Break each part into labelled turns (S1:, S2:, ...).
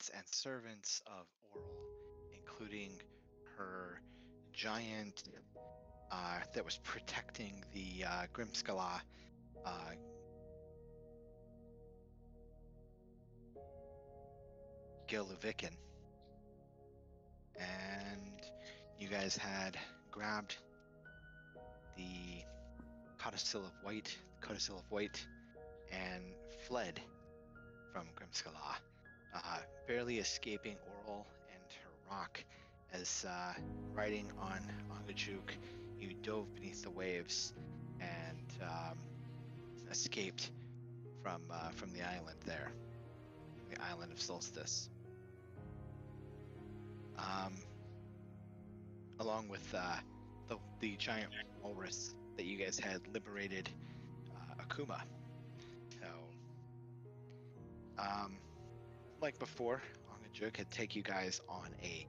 S1: attendants and servants of Oral, including her giant that was protecting the Grimskala Gilluvican. And you guys had grabbed the Codicil of White, and fled from Grimskala, barely escaping Oral and her rock as riding on Angajuk, you dove beneath the waves and escaped from the island there, the island of Solstice. Along with the giant walrus that you guys had liberated Akuma. So, like before, Angajuk had taken you guys on a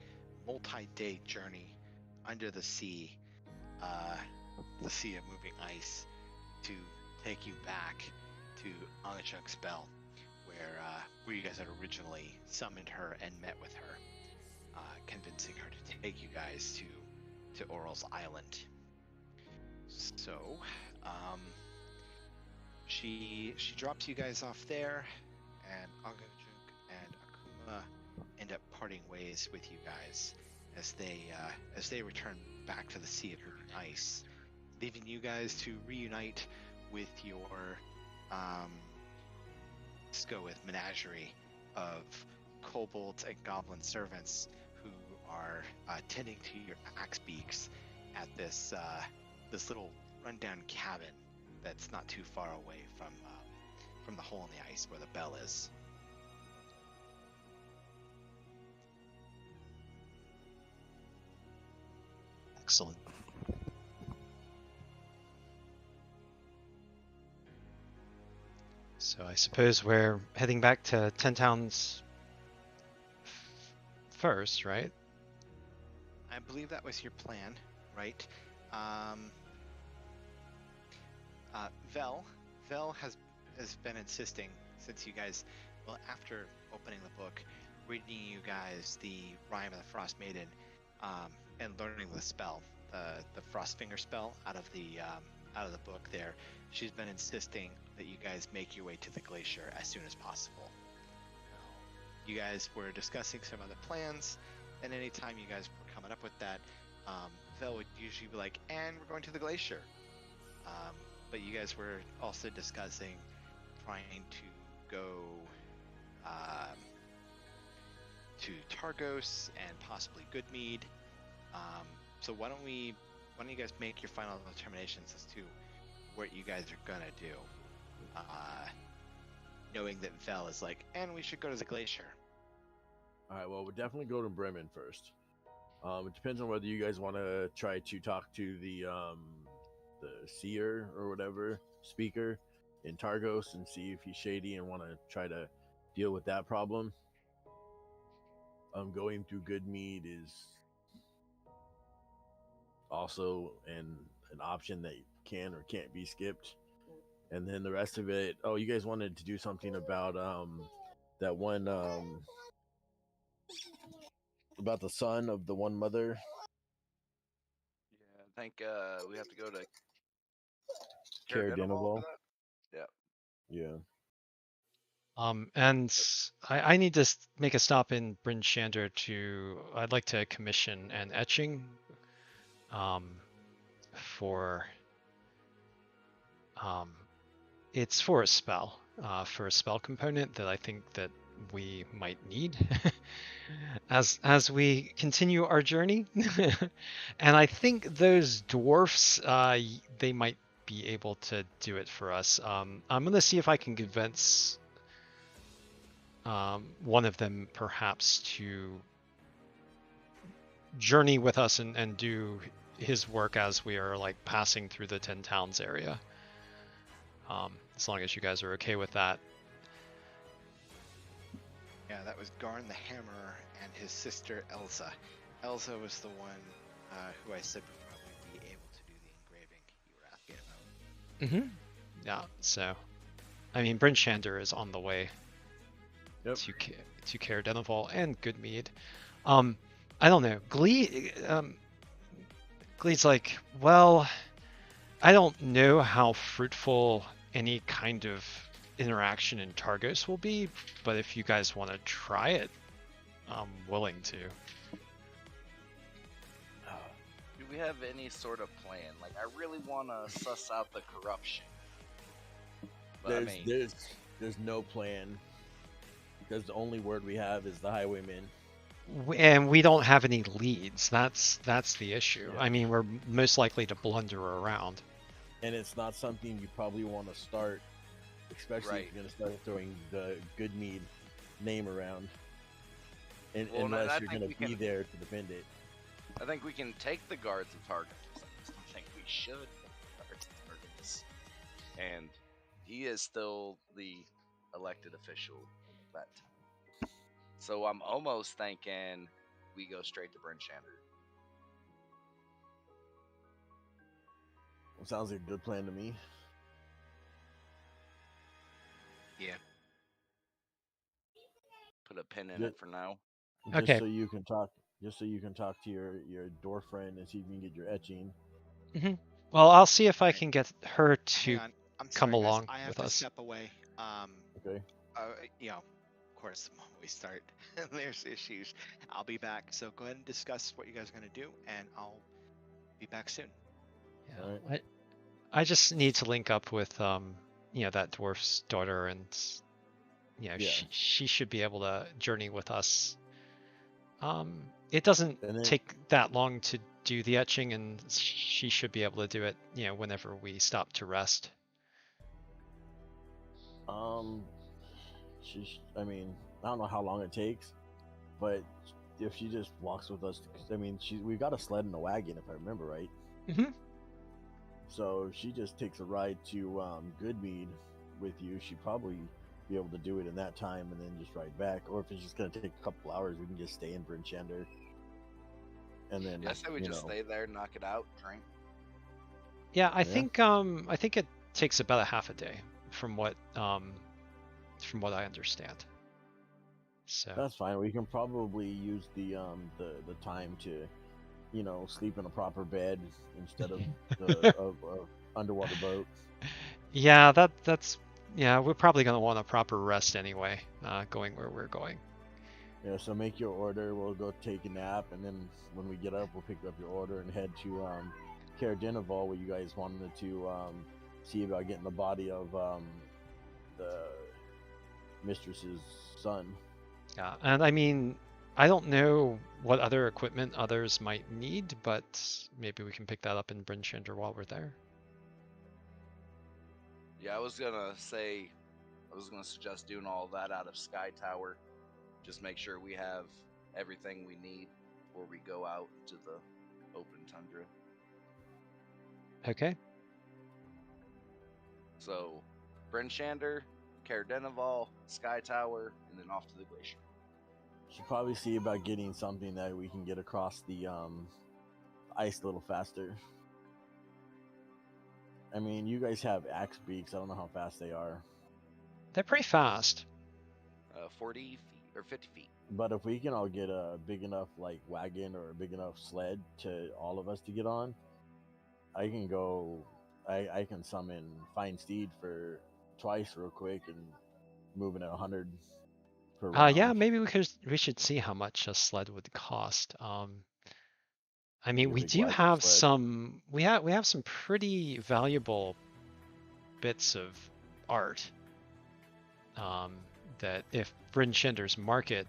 S1: multi-day journey under the sea of moving ice, to take you back to Angajuk's Bell, where you guys had originally summoned her and met with her, convincing her to take you guys to Oral's Island. So, she drops you guys off there, and Angajuk and Akuma end up parting ways with you guys as they return back to the Sea of Moving Ice, leaving you guys to reunite with your Skoith menagerie of kobolds and goblin servants who are tending to your axe beaks at this little rundown cabin that's not too far away from the hole in the ice where the bell is.
S2: Excellent. So I suppose we're heading back to Ten Towns first, right?
S1: I believe that was your plan, right? Vel has been insisting, since you guys, well, after opening the book, reading you guys the Rime of the Frostmaiden, and learning the spell, the Frostfinger spell out of the book there, she's been insisting that you guys make your way to the glacier as soon as possible. You guys were discussing some other plans, and anytime you guys were coming up with that, Vel would usually be like, and we're going to the glacier. But you guys were also discussing trying to go to Targos and possibly Goodmead. So why don't you guys make your final determinations as to what you guys are gonna do, knowing that Vel is like, and we should go to the glacier.
S3: All right, well, we'll definitely go to Bremen first. It depends on whether you guys want to try to talk to the seer or whatever speaker in Targos and see if he's shady and want to try to deal with that problem. Going through Goodmead is also an option that can or can't be skipped. And then the rest of it, oh, you guys wanted to do something about that one about the son of the one mother.
S4: Yeah, I think we have to go to
S3: Caradenival.
S4: Yeah.
S3: Yeah.
S2: And I need to make a stop in Bryn Shander I'd like to commission an etching for it's for a spell component that I think that we might need as we continue our journey. And I think those dwarfs, they might be able to do it for us. I'm gonna see if I can convince one of them perhaps to journey with us and do his work as we are like passing through the 10 Towns area. As long as you guys are okay with that.
S1: Yeah, that was Garn the Hammer and his sister Elsa. Elsa was the one who I said would probably be able to do the engraving you were asking about.
S2: Yeah, so I mean Bryn Shander is on the way.
S3: Yep.
S2: to Care Denival and Goodmead. I don't know. Gleed's like, well, I don't know how fruitful any kind of interaction in Targos will be, but if you guys want to try it, I'm willing to.
S4: Do we have any sort of plan? Like, I really want to suss out the corruption. But
S3: There's no plan, because the only word we have is the highwaymen.
S2: And we don't have any leads. That's the issue.
S3: Yeah.
S2: I mean, we're most likely to blunder around.
S3: And it's not something you probably want to start, especially if you're going to start throwing the Goodmead name around. Unless you're going to be there to defend it.
S4: I think we can take the guards of Targus. I don't think we should take the guards of Targus. And he is still the elected official at that time. So I'm almost thinking we go straight to Bryn Shander.
S3: Well, sounds like a good plan to me.
S1: Yeah.
S4: Put a pin in it for now.
S3: Just
S2: Okay.
S3: so you can talk to your dwarf friend and see if you can get your etching.
S2: Mm-hmm. Well, I'll see if I can get her to
S1: Hang on. I'm
S2: come
S1: sorry, guys.
S2: along
S1: I have
S2: with
S1: to
S2: us.
S1: step away.
S3: Okay.
S1: Of course, the moment we start, there's issues. I'll be back. So go ahead and discuss what you guys are going to do, and I'll be back soon.
S2: Yeah.
S3: Alright.
S2: I just need to link up with that dwarf's daughter, and
S3: Yeah.
S2: she should be able to journey with us. It doesn't
S3: And then-
S2: take that long to do the etching, and she should be able to do it, whenever we stop to rest.
S3: I don't know how long it takes, but if she just walks with us, we've got a sled and a wagon, if I remember right.
S2: Mm-hmm.
S3: So if she just takes a ride to Goodmead with you, she'd probably be able to do it in that time and then just ride back. Or if it's just going to take a couple hours, we can just stay in Bryn Shander. And then,
S4: I say we just stay there, knock it out, drink.
S2: Yeah, I think it takes about a half a day from what I understand. So
S3: that's fine. We can probably use the time to, sleep in a proper bed instead of the underwater boat.
S2: Yeah, we're probably gonna want a proper rest anyway, going where we're going.
S3: Yeah, so make your order. We'll go take a nap, and then when we get up, we'll pick up your order and head to Care Denival, where you guys wanted to see about getting the body of the mistress's son.
S2: Yeah, and I mean, I don't know what other equipment others might need, but maybe we can pick that up in Bryn Shander while we're there.
S4: Yeah, I was gonna suggest doing all that out of Sky Tower. Just make sure we have everything we need before we go out to the open tundra.
S2: Okay.
S4: So, Bryn Shander, Care Denival, Sky Tower, and then off to the glacier.
S3: Should probably see about getting something that we can get across the ice a little faster. I mean, you guys have axe beaks. I don't know how fast they are.
S2: They're pretty fast.
S4: 40 feet or 50 feet.
S3: But if we can all get a big enough wagon or a big enough sled to all of us to get on, I can go. I can summon Fine Steed for twice real quick and moving at 100 per round.
S2: Yeah, maybe we should see how much a sled would cost. I mean, we do have some. We have some pretty valuable bits of art. That if Bryn Shander's market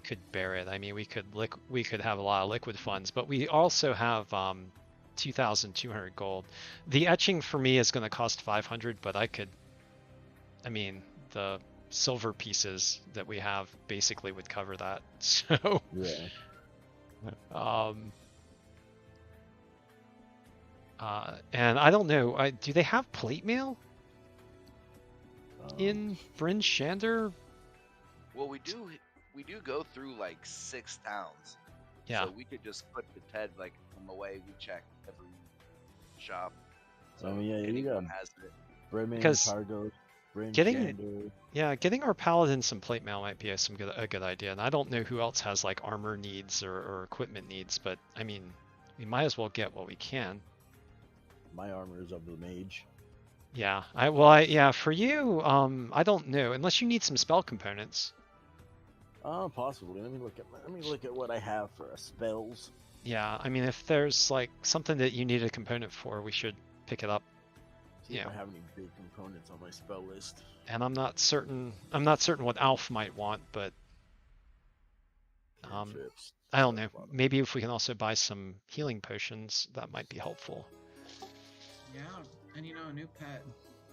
S2: could bear it, I mean, we could have a lot of liquid funds, but we also have 2,200 gold. The etching for me is going to cost 500, but the silver pieces that we have basically would cover that. So
S3: yeah.
S2: And I don't know. Do they have plate mail in Bryn Shander?
S4: Well, we do go through 6 towns.
S2: Yeah.
S4: So we could just put the TED on the way. We check every shop.
S3: So you got
S4: anyone has it.
S3: Bremen,
S2: Because-
S3: Targos. Bryn
S2: Getting-
S3: Shander.
S2: Yeah, getting our paladin some plate mail might be a good idea. And I don't know who else has like armor needs or equipment needs, but I mean, we might as well get what we can.
S3: My armor is of the mage.
S2: Yeah, yeah, for you, I don't know, unless you need some spell components.
S3: Possibly. Let me look at what I have for spells.
S2: Yeah, I mean, if there's like something that you need a component for, we should pick it up.
S3: See if
S2: Yeah.
S3: I have any big components on my spell list.
S2: And I'm not certain what Alf might want, but
S3: Cantrips,
S2: I don't know.
S3: spell
S2: Maybe if we can also buy some healing potions, that might be helpful.
S5: Yeah, and a new pet.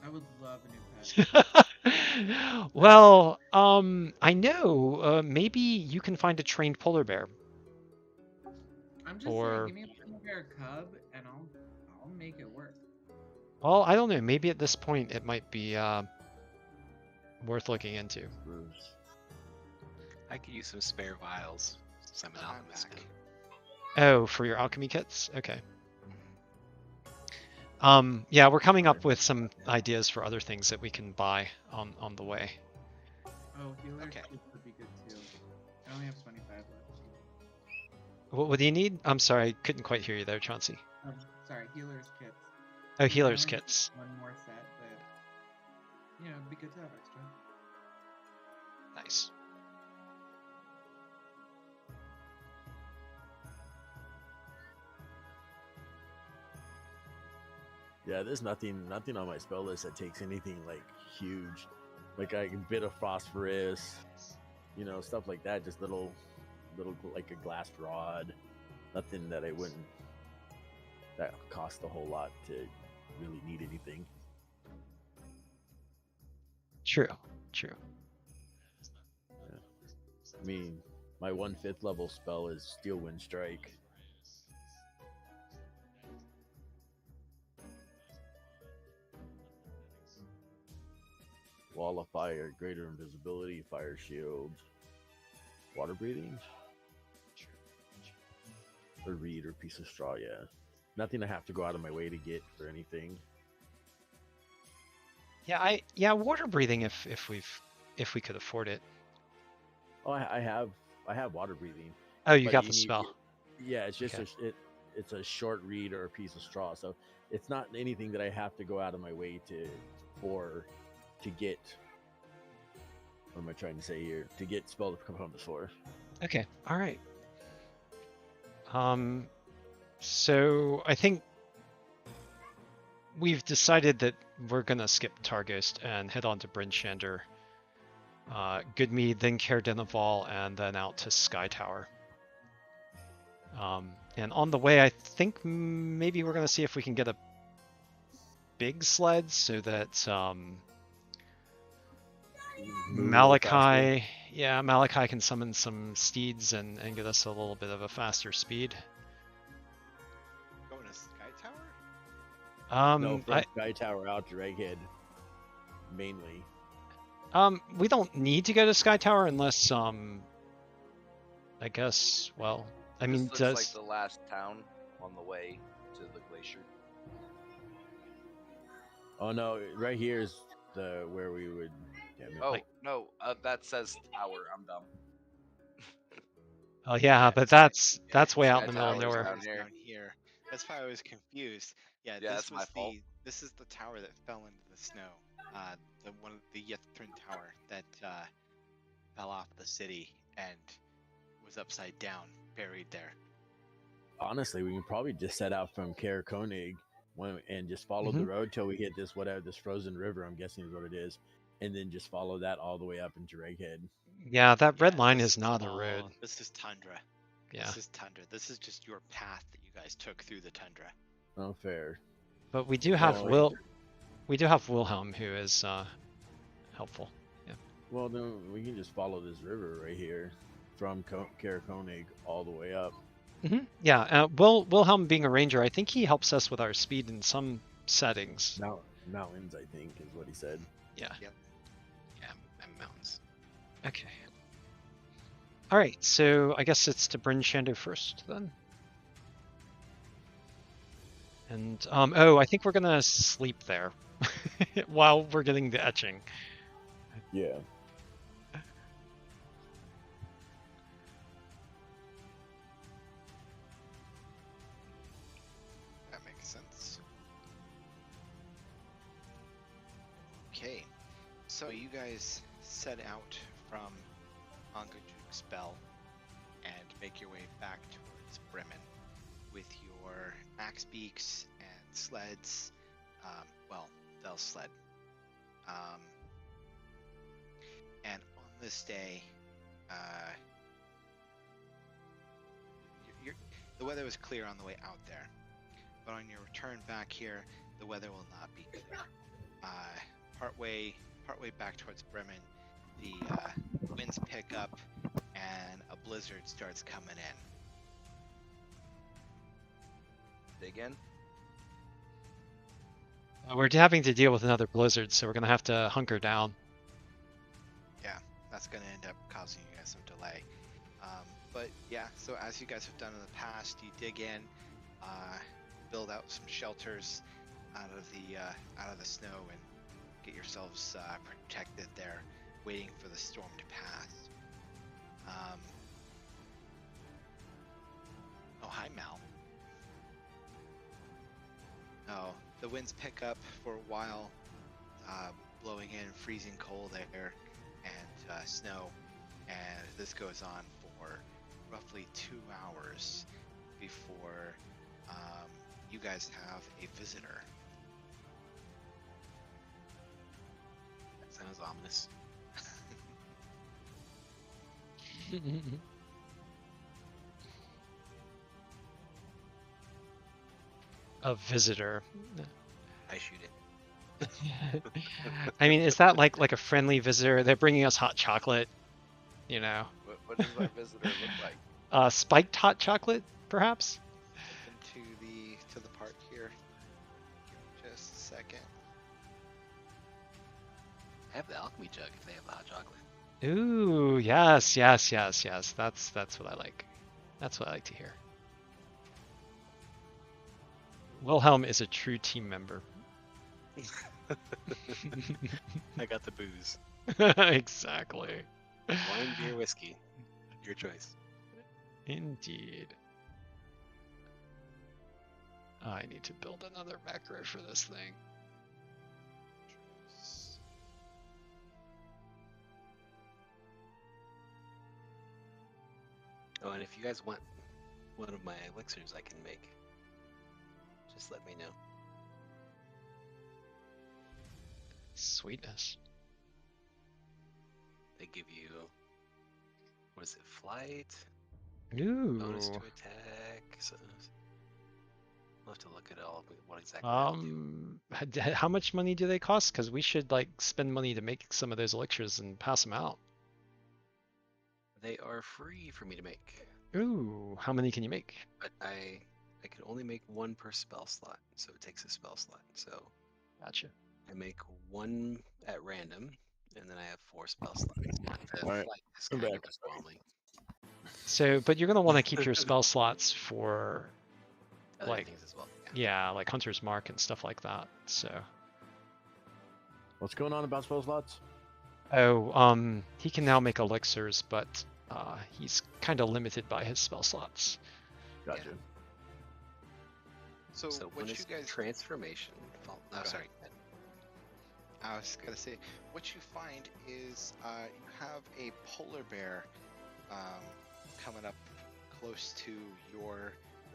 S5: I would love a new pet.
S2: Well, I know. Maybe you can find a trained polar bear.
S5: I'm just
S2: Or-
S5: saying, give me a polar bear cub, and I'll make it work.
S2: Well, I don't know. Maybe at this point it might be worth looking into.
S3: Bruce.
S1: I could use some spare vials. Some
S3: I'm
S1: alchemist.
S3: back.
S2: Oh, for your alchemy kits? Okay. Yeah, we're coming up with some ideas for other things that we can buy on the way.
S5: Oh, healer
S1: Okay.
S5: kits would be good too. I only have 25 left.
S2: What do you need? I'm sorry, I couldn't quite hear you there, Chauncey.
S5: Sorry, healer's kits.
S2: Oh,
S5: I
S2: healer's
S5: only have
S2: kits.
S5: One more set, but it'd be good to have extra.
S2: Nice.
S3: Yeah, there's nothing on my spell list that takes anything like huge. Like a bit of phosphorus, stuff like that. Just little like a glass rod. Nothing that that cost a whole lot to really need anything.
S2: True.
S3: I mean, my 1/5 level spell is Steel Wind Strike. Wall of Fire, greater invisibility, fire shield, water breathing, a reed or piece of straw. Yeah, nothing I have to go out of my way to get for anything.
S2: Yeah, water breathing if we could afford it.
S3: Oh, I have water breathing.
S2: Oh, you
S3: But
S2: got
S3: you
S2: the
S3: need-
S2: spell.
S3: Yeah, it's just
S2: Okay.
S3: it's a short reed or a piece of straw, so it's not anything that I have to go out of my way to get. What am I trying to say here? To get spell components for.
S2: Okay. All right. So I think we've decided that we're gonna skip Targhost and head on to Bryn Shander, Goodmead, then Caer Dineval, and then out to Sky Tower. And on the way, I think maybe we're gonna see if we can get a big sled so that Malachi can summon some steeds and get us a little bit of a faster speed.
S1: Going to Sky Tower?
S3: No, from
S2: I,
S3: Sky Tower out to Reghed, mainly.
S2: we don't need to go to Sky Tower unless, I guess, well, I mean,
S4: This
S2: does...
S4: looks like the last town on the way to the glacier.
S3: Oh no, right here is where we would. Damn it.
S4: Oh
S2: Like-
S4: no, that says tower. I'm dumb.
S2: Oh yeah, but that's way out in the middle of
S4: Tower's
S2: nowhere.
S4: down
S1: Tower's
S4: here.
S1: down here. That's why I was confused. Yeah,
S4: Yeah,
S1: this
S4: that's my
S1: was
S4: fault.
S1: this is the tower that fell into the snow. The Yithryn Tower that fell off the city and was upside down, buried there.
S3: Honestly, we can probably just set out from Caer Konig and just follow the road till we hit this frozen river. I'm guessing is what it is, and then just follow that all the way up into Reghed.
S2: Yeah, that red
S1: Yeah,
S2: line
S1: this
S2: is not a
S1: all-
S2: road.
S1: This is tundra.
S2: Yeah,
S1: This is tundra. This is just your path that you guys took through the tundra.
S3: Oh, fair.
S2: but we do have
S3: Well,
S2: Wilhelm who is helpful.
S3: Well, then we can just follow this river right here from Caer Konig all the way up.
S2: Yeah, Wilhelm being a ranger, I think he helps us with our speed in some settings.
S3: Mountains, I think, is what he said.
S2: Yeah.
S1: Yeah, and mountains.
S2: Okay. All right, so I guess it's to Bryn Shander first then. And oh, I think we're gonna sleep there while we're getting the etching.
S3: Yeah.
S1: That makes sense. Okay, so you guys set out from Ankajuk spell and make your way back towards Bremen with your axe beaks and sleds. Well, Vel's sled. And on this day, the weather was clear on the way out there, but on your return back here, the weather will not be clear. Partway back towards Bremen, the winds pick up and a blizzard starts coming in.
S4: Dig in.
S2: We're having to deal with another blizzard, so we're gonna have to hunker down.
S1: Yeah, that's going to end up causing you guys some delay. But yeah, so as you guys have done in the past, you dig in, build out some shelters out of the snow, and get yourselves protected there, waiting for the storm to pass. Oh, hi, Mal. Oh, the winds pick up for a while, blowing in freezing cold air and snow, and this goes on for roughly 2 hours before you guys have a visitor.
S6: That sounds ominous.
S2: A visitor.
S6: I shoot it.
S2: I mean, is that like a friendly visitor? They're bringing us hot chocolate, you know.
S4: What does our visitor look like?
S2: Spiked hot chocolate, perhaps?
S1: To the part here. Give me just a second.
S6: I have the alchemy jug if they have the hot chocolate.
S2: Ooh, yes. That's what I like. That's what I like to hear. Wilhelm is a true team member.
S6: I got the booze.
S2: Exactly.
S6: Wine, beer, whiskey. Your choice.
S2: Indeed. I need to build another macro for this thing.
S6: Oh, and if you guys want one of my elixirs I can make, just let me know.
S2: Sweetness.
S6: They give you, what is it, flight,
S2: Ooh.
S6: bonus to attack. So I'll have to look at all what exactly they do.
S2: How much money do they cost? Because we should like spend money to make some of those elixirs and pass them out.
S6: They are free for me to make,
S2: Ooh, how many can you make?
S6: but I can only make one per spell slot, so it takes a spell slot. So
S2: Gotcha.
S6: I make one at random, and then I have 4 spell slots. The
S3: All right,
S6: flight is
S3: come
S6: kind of
S3: back.
S6: overwhelming.
S2: So, but you're gonna want to keep your spell slots for
S6: Other
S2: like,
S6: things as well.
S2: yeah, like Hunter's Mark and stuff like that. So,
S3: What's going on about spell slots?
S2: oh, he can now make elixirs, but he's kind of limited by his spell slots.
S3: Gotcha.
S6: Yeah.
S1: So
S6: So
S1: what
S6: one
S1: you
S6: is
S1: guys
S6: transformation. Oh,
S1: Go
S6: sorry.
S1: I was gonna say, what you find is you have a polar bear coming up close to where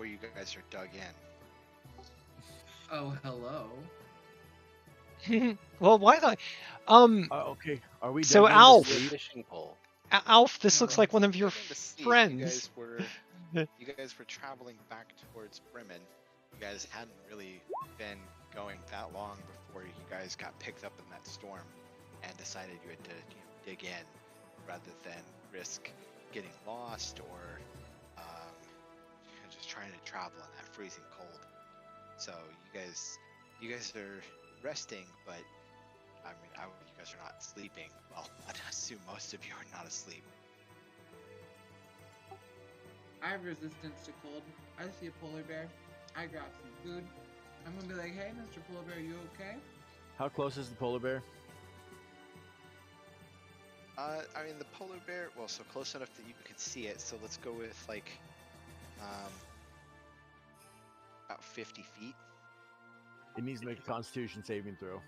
S1: you guys are dug in.
S5: Oh, hello.
S2: Well, why not?
S3: Okay. Are we
S2: So
S3: dug into
S2: Alf.
S3: sleep?
S6: Fishing pole.
S2: Alf, this
S5: No,
S2: looks like one of your
S1: Getting to sleep,
S2: friends.
S1: You guys were traveling back towards Bremen. You guys hadn't really been going that long before you guys got picked up in that storm and decided you had to dig in rather than risk getting lost or just trying to travel in that freezing cold. So you guys are resting, but I mean, you guys are not sleeping. Well, I'd assume most of you are not asleep.
S5: I have resistance to cold. I see a polar bear. I grab some food. I'm gonna be like, hey, Mr. Polar Bear, you okay?
S3: How close is the polar bear?
S1: I mean, the polar bear, well, so close enough that you could see it. So let's go with like, about 50 feet.
S3: It needs to make a Constitution saving throw.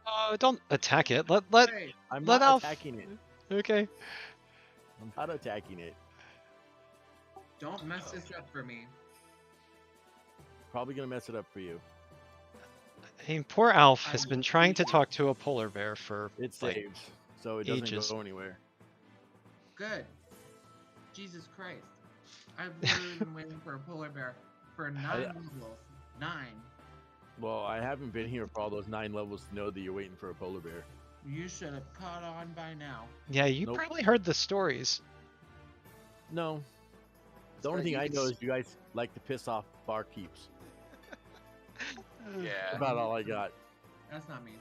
S2: Oh, don't attack it. Let
S5: Hey,
S3: I'm
S2: let
S3: not
S2: Alf.
S3: attacking it.
S2: Okay.
S3: I'm not attacking it.
S5: don't mess this up for me.
S3: Probably gonna mess it up for you.
S2: I mean, poor Alf
S5: I
S2: has
S5: will
S2: been trying to
S5: beat you.
S2: talk to a polar bear for
S3: It
S2: like
S3: saves, so it doesn't
S2: ages.
S3: go anywhere.
S5: Good. Jesus Christ. I've literally been waiting for a polar bear for 9 levels. 9.
S3: Well, I haven't been here for all those 9 levels to know that you're waiting for a polar bear.
S5: You should have caught on by now.
S2: Yeah, you
S3: Nope.
S2: probably heard the stories.
S3: No. The only
S1: right,
S3: thing
S1: you
S3: I
S1: can
S3: know
S1: s-
S3: is you guys like to piss off barkeeps.
S4: Yeah.
S3: About all I got.
S5: That's not me.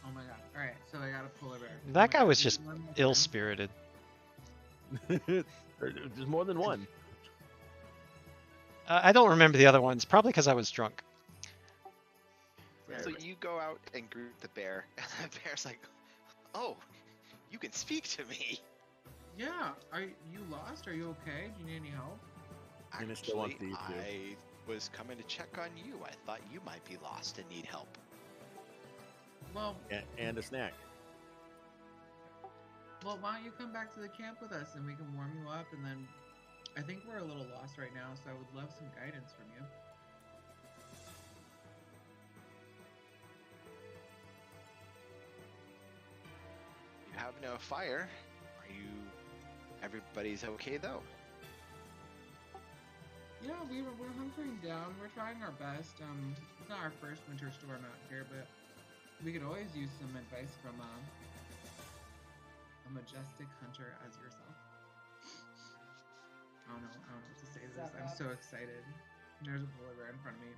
S5: Oh my god. Alright, so I got a polar bear. Oh
S2: That
S5: my
S2: guy
S5: God,
S2: was
S5: this
S2: just
S5: one more time.
S2: ill-spirited.
S3: There's more than one.
S2: I don't remember the other ones, probably because I was drunk.
S1: So you go out and greet the bear, and the bear's like, "Oh, you can speak to me."
S5: Yeah. Are you lost? Are you okay? Do you need any help?
S3: And it still wants
S1: Actually,
S3: to eat you.
S1: I was coming to check on you. I thought you might be lost and need help.
S5: Well,
S3: And a snack.
S5: why don't you come back to the camp with us and we can warm you up, and then I think we're a little lost right now, so I would love some guidance from you.
S1: You have no fire. Are you? Everybody's okay though.
S5: Yeah, we're hunkering down. We're trying our best. It's not our first winter storm out here, but we could always use some advice from a majestic hunter as yourself. I don't know what to say to this. I'm so excited. There's a polar bear in front of me.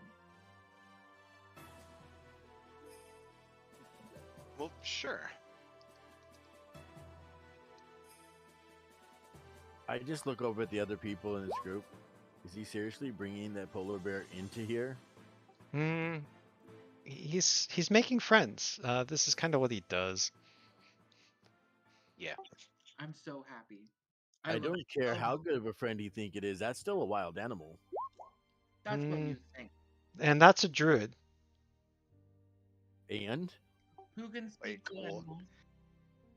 S1: Well, sure.
S3: I just look over at the other people in this group. Is he seriously bringing that polar bear into here?
S2: Hmm. He's making friends. This is kind of what he does.
S5: I'm so happy.
S3: I
S5: love-
S3: don't care
S5: love-
S3: how good of a friend you think it is. That's still a wild animal.
S5: That's what you think.
S2: And that's a druid.
S3: And
S5: Who can speak to
S1: cool.
S5: animals?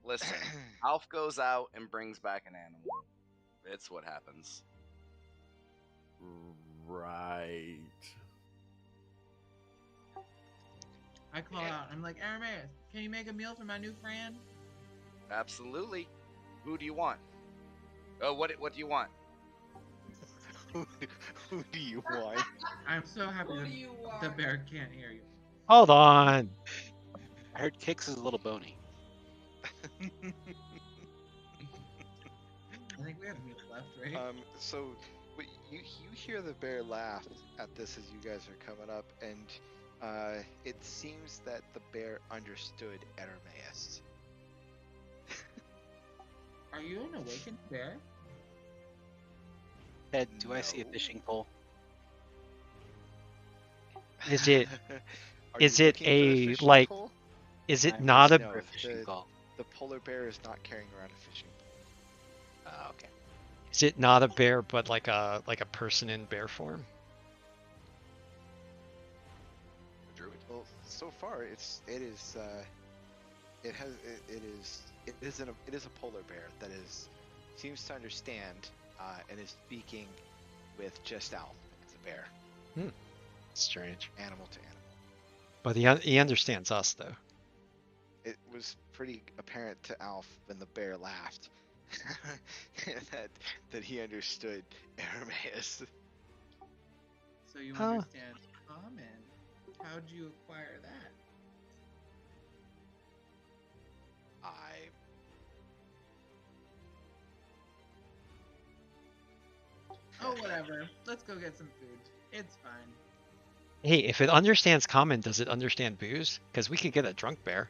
S4: Listen, Alf goes out and brings back an animal. It's what happens.
S3: right.
S5: I call out. I'm like, Arameus, can you make a meal for my new friend?
S4: Absolutely. Who do you want? Oh, what do you want?
S1: Who do you want?
S5: I'm so happy the bear can't hear you.
S2: Hold on.
S6: I heard Kix is a little bony.
S5: I think we have meat left, right?
S1: So you hear the bear laugh at this as you guys are coming up, and it seems that the bear understood Arameus.
S5: Are you an awakened bear?
S6: Ed, do I see a
S1: No.
S6: fishing pole?
S2: Is it
S1: Are
S2: is
S1: you
S2: it
S1: looking for the
S2: a,
S1: fishing
S2: like-
S1: pole?
S2: is it
S6: I'm
S2: not a
S6: looking for
S1: No,
S6: a fishing
S1: the-
S6: pole?
S1: The polar bear is not carrying around a fishing pole.
S6: Okay.
S2: is it not a bear but like a person in bear form?
S4: Druid.
S1: Well, so far it is a polar bear that seems to understand and is speaking with just Alf as a bear,
S2: Strange.
S1: animal to animal.
S2: But he understands us though.
S1: It was pretty apparent to Alf when the bear laughed that he understood Arameus.
S5: So you
S2: Huh.
S5: understand common. How'd you acquire that? Oh, whatever. Let's go get some food. It's fine.
S2: Hey, if it understands common, does it understand booze? Because we could get a drunk bear.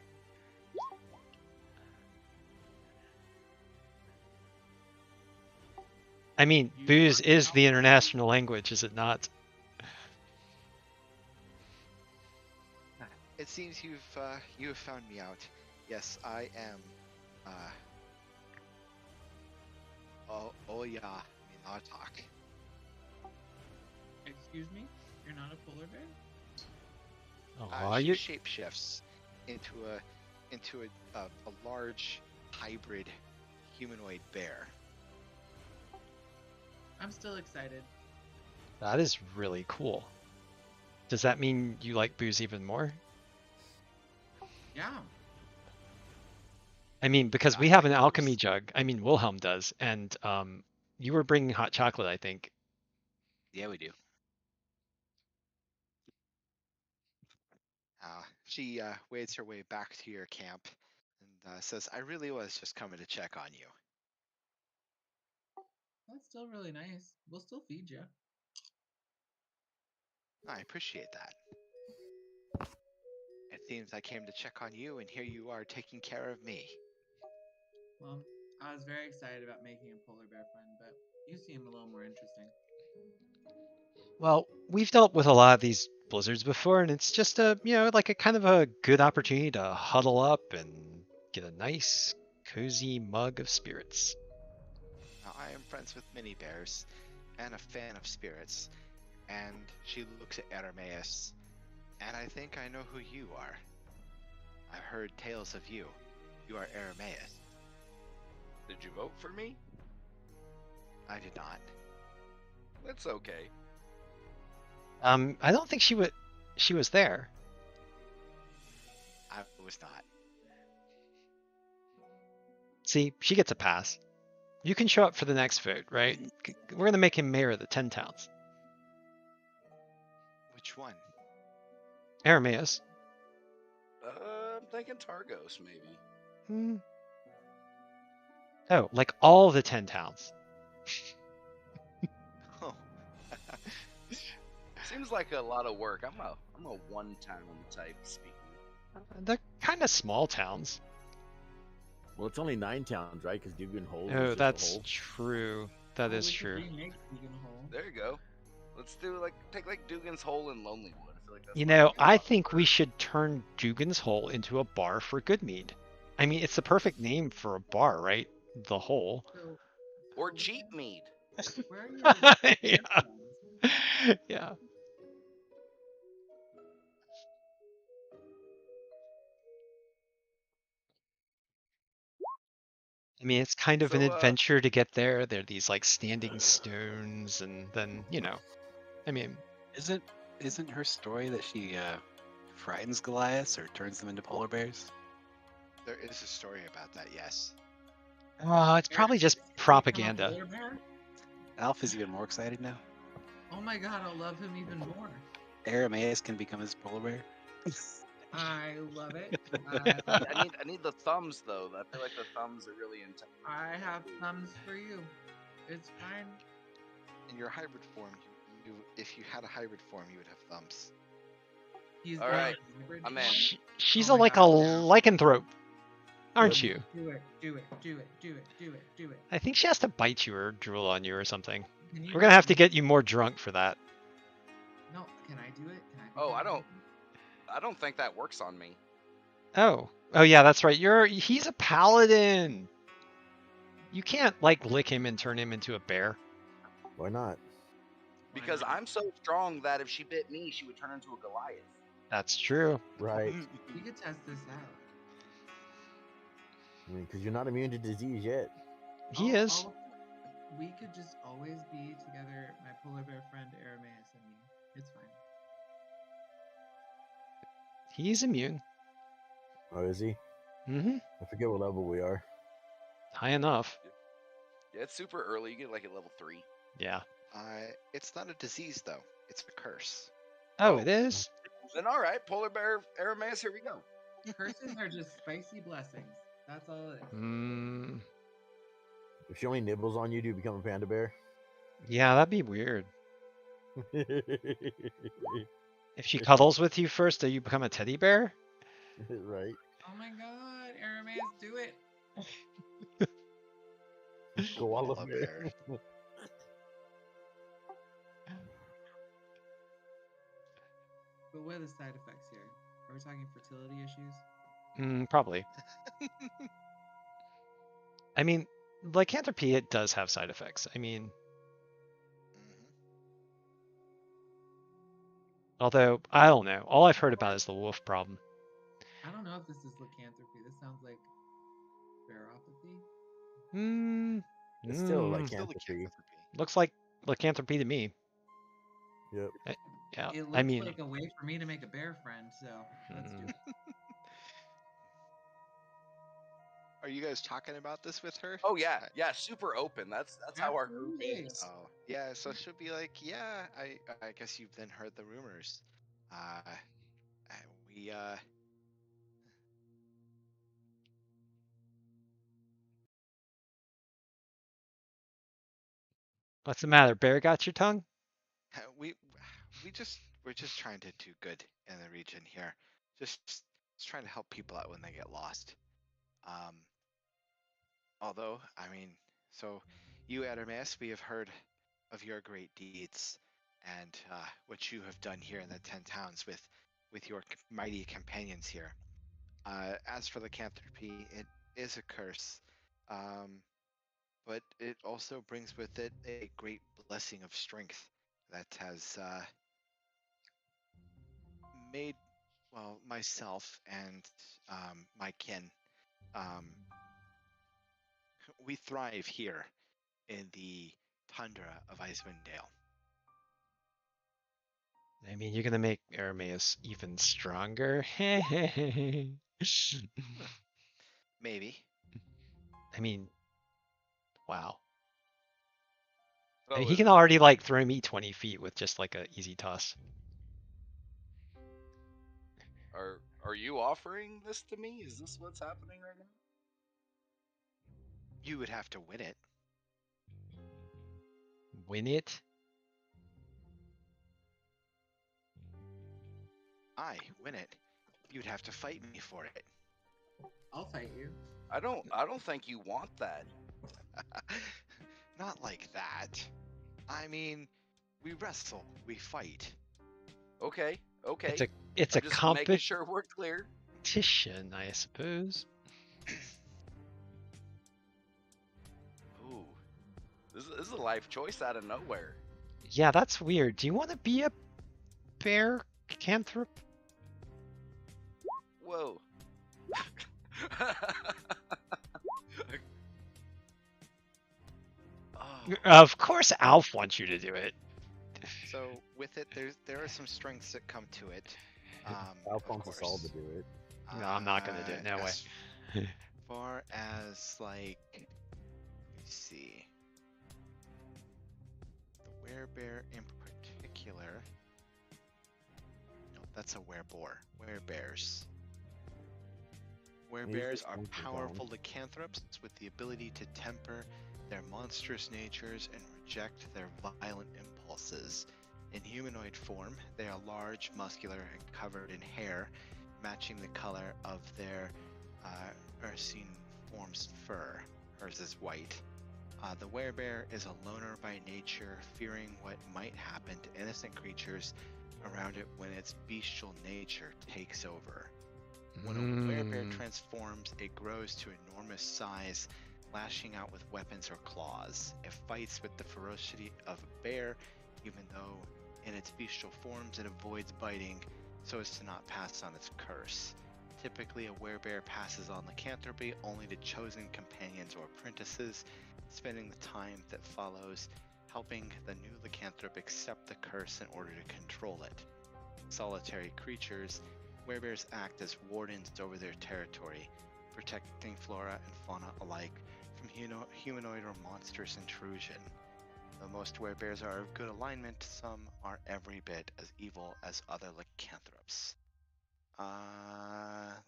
S2: I mean,
S5: You
S2: booze
S5: are
S2: is the
S5: out.
S2: international language, is it not?
S1: seems you have found me out. Yes, I am. Oya Minatak.
S5: Excuse me? You're not a polar bear?
S2: Aw,
S1: She
S2: you
S1: shapeshifts into a large hybrid humanoid bear.
S5: I'm still excited.
S2: that is really cool. Does that mean you like booze even more?
S5: Yeah.
S2: I mean, because
S1: Yeah,
S2: we
S1: I
S2: have
S1: like
S2: an alchemy
S1: booze.
S2: jug. I mean, Wilhelm does, and you were bringing hot chocolate, I think.
S1: Yeah, we do. She wades her way back to your camp and says, "I really was just coming to check on you."
S5: That's still really nice. We'll still feed you.
S1: I appreciate that. It seems I came to check on you, and here you are taking care of me.
S5: Well, I was very excited about making a polar bear friend, but you seem a little more interesting.
S2: Well, we've dealt with a lot of these blizzards before, and it's just like a kind of a good opportunity to huddle up and get a nice, cozy mug of spirits.
S1: Now, I am friends with many bears and a fan of spirits, and she looks at Arameus, and I think I know who you are. I've heard tales of you. You are Arameus.
S4: Did you vote for me?
S1: I did not.
S4: That's okay.
S2: I don't think she was there.
S1: I was not.
S2: See, she gets a pass. You can show up for the next vote, right? We're gonna make him mayor of the 10 towns.
S1: Which one?
S2: Arameus.
S4: I'm thinking Targos, maybe.
S2: Hmm. Oh, like all the 10 towns.
S1: Oh.
S4: Seems like a lot of work. I'm a one town type speaking.
S2: They're kind of small towns.
S3: Well, it's only 9 towns, right? Because Dugan Hole.
S2: Oh,
S3: is just
S2: that's
S3: a hole.
S2: true. That
S5: Well,
S2: is
S5: we could
S2: true.
S5: remake Vegan Hole.
S4: There you go. Let's do take Dugan's Hole and Lonelywood. I feel like that's
S2: You
S4: not
S2: know,
S4: a good
S2: I
S4: lot of
S2: think we
S4: work.
S2: should turn Dugan's Hole into a bar for Goodmead. I mean, it's the perfect name for a bar, right? The Hole.
S5: So,
S4: Or
S5: so
S4: cheap mead.
S5: where are your
S2: Yeah.
S5: friends?
S2: Yeah. I mean, it's kind of an
S4: So,
S2: adventure to get there. There are these like standing stones, and then, I mean,
S6: Isn't her story that she frightens Goliaths or turns them into polar bears?
S1: There is a story about that, yes.
S2: it's probably just
S5: Become a
S2: propaganda.
S5: polar bear?
S6: Alf is even more excited now.
S5: Oh my god, I'll love him even more.
S6: Arameus can become his polar bear.
S5: I love it.
S4: I need the thumbs though. I feel like the thumbs are really intense.
S5: I have thumbs for you. It's fine.
S1: In your hybrid form, if you had a hybrid form, you would have thumbs.
S5: He's
S4: All
S5: got
S4: right,
S5: a hybrid
S4: I'm in.
S5: form.
S2: She's
S5: Oh my
S2: like a
S5: God, yeah.
S2: lycanthrope, aren't
S3: Yep.
S2: you?
S5: Do it, do it, do it, do it, do it, do it.
S2: I think she has to bite you or drool on you or something.
S5: Can you
S2: We're gonna have to
S5: do
S2: get you more drunk for that.
S5: No, can I do it? Can I?
S4: Oh,
S5: become
S4: I
S5: a
S4: don't-
S5: polar
S4: I don't think that works on me.
S2: Oh yeah, that's right. He's a paladin. You can't like lick him and turn him into a bear.
S3: Why not?
S5: bear?
S4: Because
S5: Why not?
S4: I'm so strong that if she bit me, she would turn into a Goliath.
S2: That's true.
S3: Right.
S5: We could test this out.
S3: I mean, because you're not immune to disease yet.
S2: He is.
S5: We could just always be together, my polar bear friend Arameus and me. It's fine.
S2: He's immune.
S3: Oh, is he?
S2: Mm-hmm.
S3: I forget what level we are.
S2: High enough.
S4: Yeah, it's super early. You get like at level 3.
S2: Yeah.
S1: It's not a disease, though. It's a curse.
S2: Oh,
S4: Oh.
S2: it is?
S4: Then all right, polar bear Arameus, here we go.
S5: Curses are just spicy blessings. That's all it is.
S2: Mm,
S3: If she only nibbles on you, do you become a panda bear?
S2: yeah, that'd be weird.
S3: Right.
S2: If she cuddles with you first, do you become a teddy bear?
S5: Oh my god, Arameus, do it!
S3: Koala
S1: Koala
S3: bear.
S5: But what are the side effects here? Are we talking fertility issues?
S2: Probably. I mean, lycanthropy, it does have side effects. I mean,
S1: Mhm.
S2: although, I don't know. All I've heard about is the wolf problem.
S5: I don't know if this is lycanthropy. This sounds like bearopathy.
S3: It's still
S2: Mm,
S1: Still
S3: lycanthropy.
S1: lycanthropy.
S2: looks like lycanthropy to me.
S3: Yep.
S2: Yeah,
S5: It
S2: I
S5: looks
S2: mean,
S5: like a way for me to make a bear friend, so let's do
S2: mm,
S5: it.
S1: Are you guys talking about this with her?
S4: Oh yeah, yeah, super open. That's how our group
S5: Absolutely.
S4: is.
S1: Oh, yeah. So she'll be like, "Yeah, I guess you've then heard the rumors. Uh, we
S2: what's the matter? Bear got your tongue?
S1: we we're just trying to do good in the region here. Just trying to help people out when they get lost. Um, although, I mean, so you, Adamaeus, we have heard of your great deeds and what you have done here in the 10 towns with your mighty companions here. As for lycanthropy, it is a curse, um, but it also brings with it a great blessing of strength that has made, well, myself and my kin, um, we thrive here in the tundra of Icewind Dale.
S2: I mean, you're gonna make Arameus even stronger. I
S1: Maybe.
S2: mean, wow. I
S4: So
S2: mean, he can already like throw me 20 feet with just like a easy toss.
S4: are you offering this to me? Is this what's happening right now?
S1: You would have to win it.
S2: Win it?
S1: I win it. You'd have to fight me for it.
S5: I'll fight you.
S4: I don't think you want that.
S1: Not like that. I mean, we wrestle, we fight.
S4: Okay, okay.
S2: It's
S4: I'm
S2: a
S4: just making sure we're clear.
S2: competition, I suppose.
S4: Ooh, this is a life choice out of nowhere.
S2: Yeah, that's weird. Do you want to be a bear canthrop?
S4: Whoa. Oh,
S2: Of course, Alf wants you to do it.
S1: So with it, there are some strengths that come to it.
S3: Al
S1: Of
S3: wants us all to
S1: course.
S3: do it.
S2: No, I'm not gonna do it. No way.
S1: As far as like, let me see, the werebear in particular. No, that's a wereboar. Werebears. Werebears are
S3: strength is
S1: powerful lycanthropes with the ability to temper their monstrous natures and reject their violent impulses. In humanoid form, they are large, muscular, and covered in hair, matching the color of their Ursine form's fur. Hers is white. The werebear is a loner by nature, fearing what might happen to innocent creatures around it when its bestial nature takes over. When a werebear transforms, it grows to enormous size, lashing out with weapons or claws. It fights with the ferocity of a bear, even though in its bestial forms it avoids biting so as to not pass on its curse. Typically, a werebear passes on lycanthropy only to chosen companions or apprentices, spending the time that follows helping the new lycanthrope accept the curse in order to control it. Solitary creatures, werebears act as wardens over their territory, protecting flora and fauna alike from humanoid or monstrous intrusion. Though most werebears are of good alignment, some are every bit as evil as other lycanthropes.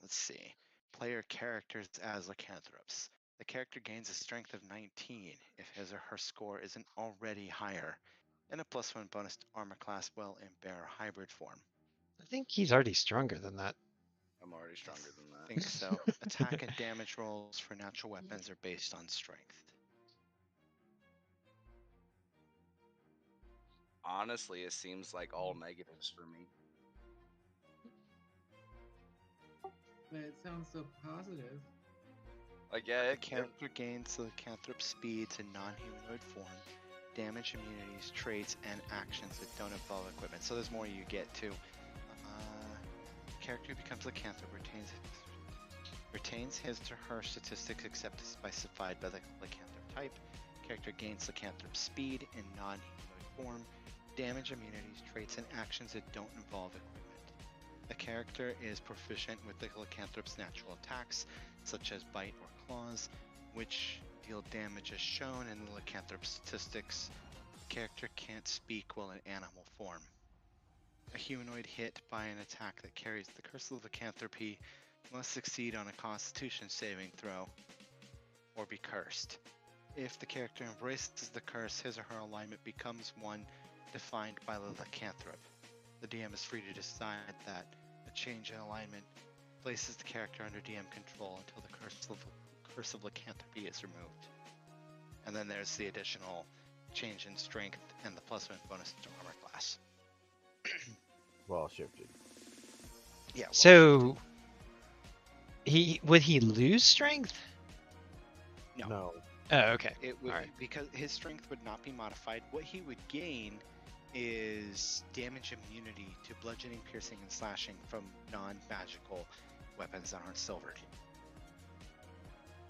S1: Let's see. Player characters as lycanthropes. The character gains a strength of 19 if his or her score isn't already higher, and a +1 bonus to armor class while in bear hybrid form.
S2: I think he's already stronger than that.
S4: I'm already stronger than
S1: I
S4: that.
S1: think so. Attack and damage rolls for natural weapons are based on strength.
S4: Honestly, it seems like all negatives for me.
S5: But it sounds so positive.
S4: Like, yeah,
S1: The character gains lycanthrope speed to non-humanoid form, damage immunities, traits, and actions that don't involve equipment. So there's more you get too. Character becomes lycanthrope, retains his or her statistics except as specified by the lycanthrope type. Character gains lycanthrope speed in non-humanoid form, damage immunities, traits, and actions that don't involve equipment. The character is proficient with the lycanthrope's natural attacks, such as bite or claws, which deal damage as shown in the lycanthrope statistics. The character can't speak while in animal form. A humanoid hit by an attack that carries the curse of lycanthropy must succeed on a Constitution saving throw or be cursed. If the character embraces the curse, his or her alignment becomes one defined by the lycanthrope. The DM is free to decide that a change in alignment places the character under DM control until the curse of lycanthropy is removed. And then there's the additional change in strength and the +1 bonus to armor class.
S3: Well shifted.
S1: Yeah. Well,
S2: So would he lose strength?
S3: No.
S2: Oh, okay.
S1: it would,
S2: Alright.
S1: because his strength would not be modified. What he would gain is damage immunity to bludgeoning, piercing, and slashing from non-magical weapons that aren't silvered.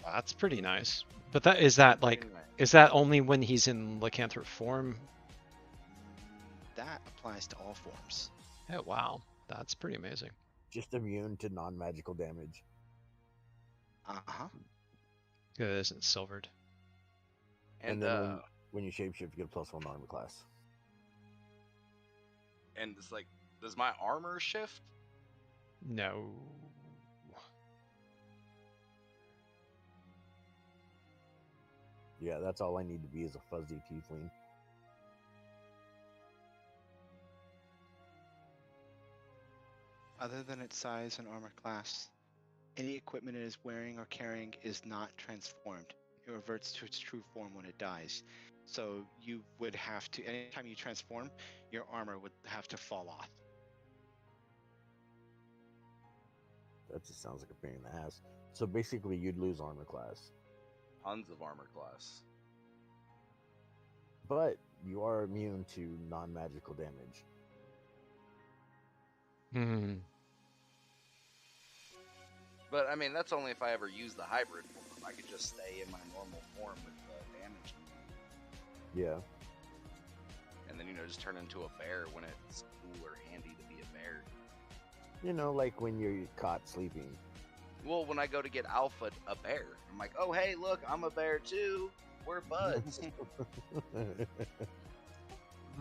S2: That's pretty nice. But is that like,
S4: anyway.
S2: is that only when he's in lycanthrope form?
S1: That applies to all forms.
S2: Oh wow, that's pretty amazing.
S3: Just immune to non-magical damage.
S1: Uh-huh.
S2: It isn't silvered.
S4: And
S3: then when you shapeshift, you get a +1 armor class.
S4: and it's like, does my armor shift?
S2: No.
S3: Yeah, that's all I need to be is a fuzzy tiefling.
S1: Other than its size and armor class, any equipment it is wearing or carrying is not transformed. It reverts to its true form when it dies. So you would have to, anytime you transform, your armor would have to fall off.
S3: That just sounds like a pain in the ass. So basically, you'd lose armor class.
S4: Tons of armor class.
S3: But you are immune to non-magical damage.
S2: Hmm.
S4: But I mean, that's only if I ever use the hybrid form. I could just stay in my normal form with the damage,
S3: Yeah.
S4: and then just turn into a bear when it's cool or handy to be a bear.
S3: You know, like when you're caught sleeping.
S4: Well, when I go to get Alpha a bear, I'm like, oh hey, look, I'm a bear too. We're buds.
S5: Oh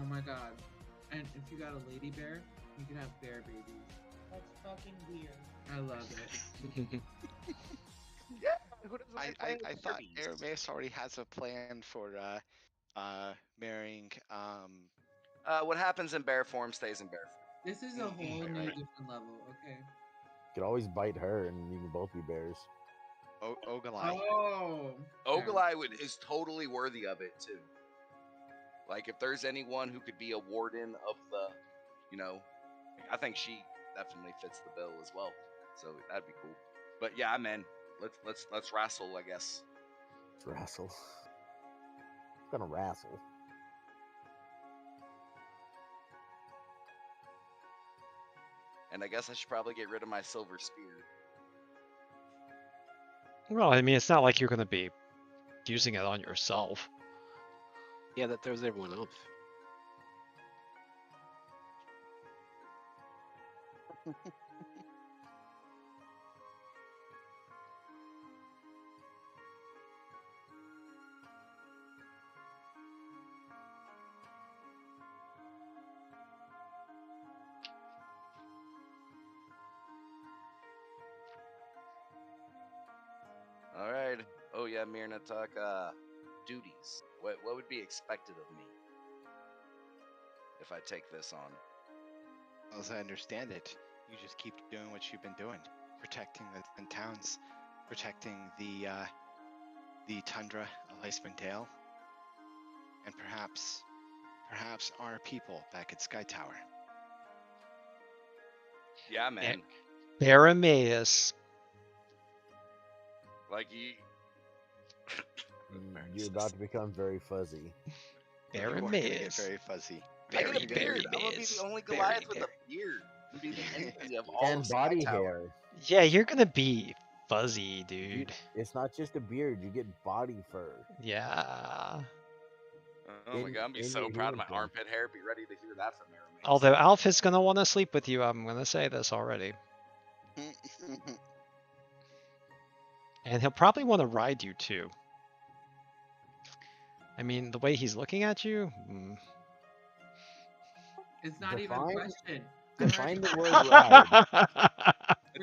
S5: my god. And if you got a lady bear, you can have bear babies.
S7: That's fucking weird.
S5: I love it.
S4: Yeah, who doesn't like
S1: I
S4: playing with
S1: thought
S4: bears?
S1: Aramis already has a plan for marrying
S4: What happens in bear form stays in bear form.
S5: This is a whole
S1: Right,
S5: new
S1: right.
S5: different level. Okay.
S3: You could always bite her and you can both be bears.
S1: Ogalai.
S5: Oh.
S4: Ogalai is totally worthy of it too. Like if there's anyone who could be a warden of the, I think she definitely fits the bill as well. So that'd be cool. But yeah, man, let's wrestle, I guess.
S3: Wrestle. Gonna wrestle.
S4: And I guess I should probably get rid of my silver spear.
S2: Well, I mean, it's not like you're gonna be using it on yourself.
S6: Yeah, that throws everyone off.
S4: All right. Oh yeah, Mirna, talk duties. What would be expected of me if I take this on?
S1: As I understand it, you just keep doing what you've been doing, protecting the 10 towns, protecting the tundra of Icewind Dale, and perhaps our people back at Sky Tower.
S4: Yeah, man.
S2: Baramaeus
S4: Like you.
S3: You're about to become very fuzzy.
S2: Bear
S1: You
S2: and
S1: are gonna get
S2: Miz.
S1: very fuzzy.
S4: I get
S2: Very,
S4: a beard.
S2: very
S4: I'm gonna be
S2: Miz.
S4: the only
S2: Very,
S4: Goliath with a
S2: very.
S4: beard. And be the envy of all
S3: And
S4: of
S3: body
S4: Sky Tower.
S3: hair.
S2: Yeah, you're gonna be fuzzy,
S3: You-
S2: dude.
S3: It's not just a beard. You get body fur.
S2: Yeah.
S4: Oh my
S3: In-
S4: god, I'm be
S3: in
S4: so
S3: your
S4: proud of my
S3: uniform.
S4: armpit hair. Be ready to hear that from Aramais.
S2: Although Alf is gonna want to sleep with you, I'm gonna say this already. And he'll probably want to ride you too. I mean, the way he's looking at you.
S5: It's not even a
S3: Define-
S5: question.
S3: Define the word ride.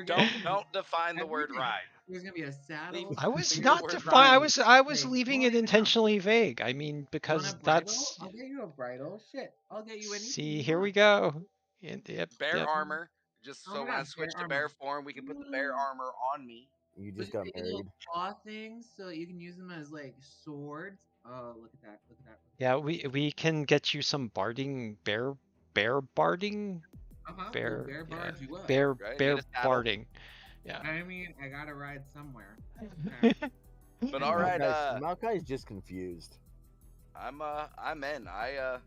S4: Don't define the word
S5: Everything.
S4: ride.
S5: There's gonna be a saddle.
S2: I was
S4: Leave the
S2: not
S4: word
S2: defining. I
S4: ride.
S2: was
S5: Hey,
S2: leaving
S5: slow
S2: it
S5: down.
S2: intentionally vague. I mean,
S5: You want
S2: because
S5: a bridle?
S2: that's.
S5: I'll get you a bridle. Shit, I'll get you anything.
S2: See,
S5: you
S2: here we
S5: want.
S2: go. Yep,
S4: Bear
S2: yep.
S4: armor. Just
S5: Oh
S4: so
S5: my
S4: when I
S5: God,
S4: switch
S5: bear
S4: to bear
S5: armor.
S4: form, we can put the bear armor on me.
S3: You
S5: With
S3: just got
S5: the little
S3: married.
S5: claw things, so you can use them as like swords. Oh, look at that! Look at that!
S2: Yeah, we can get you some barding bear barding bear
S5: Bear
S2: yeah,
S5: bard you up.
S2: bear
S4: Right,
S2: bear
S4: need a saddle.
S2: barding. Yeah.
S5: I mean, I gotta ride somewhere. Okay.
S4: But all right,
S3: Malachi's just confused.
S4: I'm in. I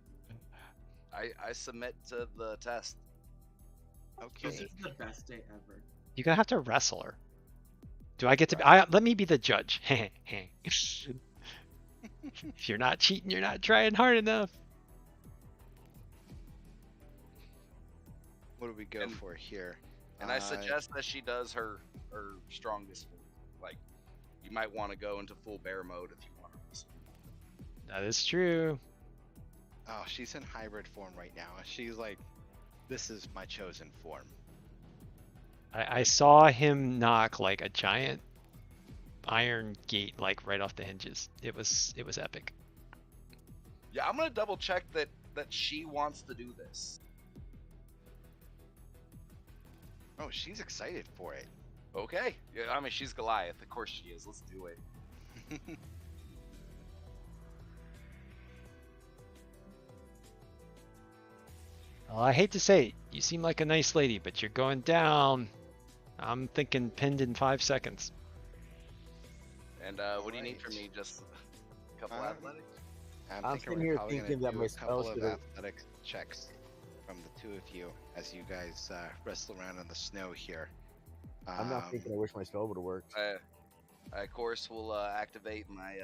S4: submit to the test.
S5: This
S1: Okay.
S5: is the best day ever.
S2: You're gonna have to wrestle her. Do I get to? Let me be the judge. If you're not cheating, you're not trying hard enough.
S1: What do we go for here?
S4: And I suggest that she does her strongest move. Like, you might want to go into full bear mode if you want to wrestle.
S2: That is true.
S1: Oh, she's in hybrid form right now. She's like, this is my chosen form.
S2: I saw him knock like a giant iron gate like right off the hinges. It was epic.
S4: Yeah, I'm gonna double check that she wants to do this.
S1: Oh, she's excited for it.
S4: Okay. Yeah, I mean she's Goliath. Of course she is. Let's do it.
S2: Well, I hate to say it, you seem like a nice lady, but you're going down. I'm thinking pinned in 5 seconds.
S4: And what do you need from me? Just a couple athletics?
S3: I'm sitting here thinking that my
S1: a couple
S3: spells
S1: of
S3: could have.
S1: athletic checks from the two of you as you guys wrestle around in the snow here.
S3: I'm not thinking I wish my spell would have worked.
S4: I of course will activate my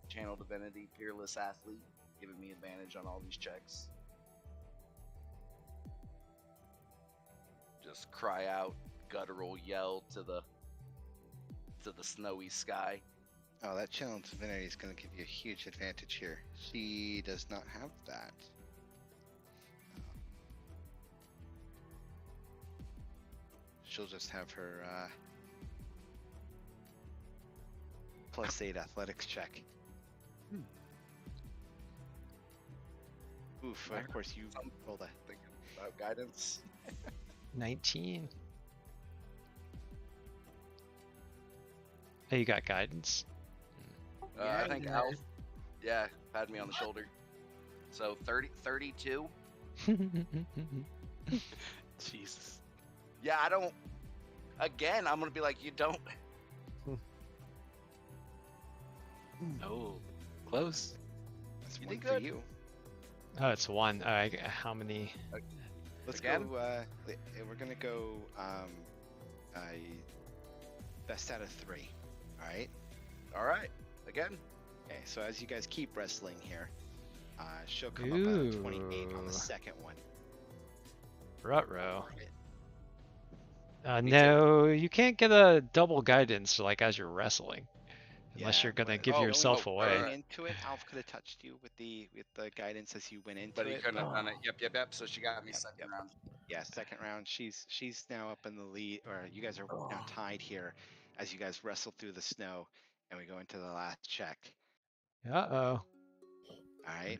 S4: channel divinity peerless athlete, giving me advantage on all these checks. Just cry out, guttural yell to the snowy sky.
S1: Oh, that channel divinity is going to give you a huge advantage here. She does not have that. She'll just have her +8 athletics check. Oof, of course you rolled a...
S4: Thinking about guidance.
S2: 19. Oh, you got guidance?
S4: I
S5: Yeah,
S4: think
S5: yeah.
S4: Alf, patted me on the shoulder. So 32.
S6: Jesus.
S4: Yeah, I don't. Again, I'm gonna be like, you don't.
S6: No. Close.
S1: That's
S4: You
S1: one
S4: did
S1: for
S4: good.
S1: you.
S2: Oh, it's 1. How many?
S1: Let's
S4: Again?
S1: go, we're gonna go, best out of 3. Alright?
S4: All right. Again.
S1: Okay, so as you guys keep wrestling here, she'll come up at a 28 on
S2: Ooh.
S1: the second one.
S2: Ruh-roh.
S1: Me
S2: No, you can't get a double guidance like as you're wrestling, unless
S1: Yeah,
S2: you're gonna
S1: but-
S2: give
S4: Oh,
S2: yourself
S4: oh,
S2: away.
S1: Going into it, Alf could have touched you with the guidance as you went into
S4: But he
S1: it.
S4: couldn't have
S1: but-
S4: done it. Yep. So she got me
S1: Yep,
S4: second
S1: yep.
S4: round.
S1: Yeah, second round. She's now up in the lead, or you guys are now tied here as you guys wrestle through the snow, and we go into the last check.
S2: Uh-oh.
S1: All right.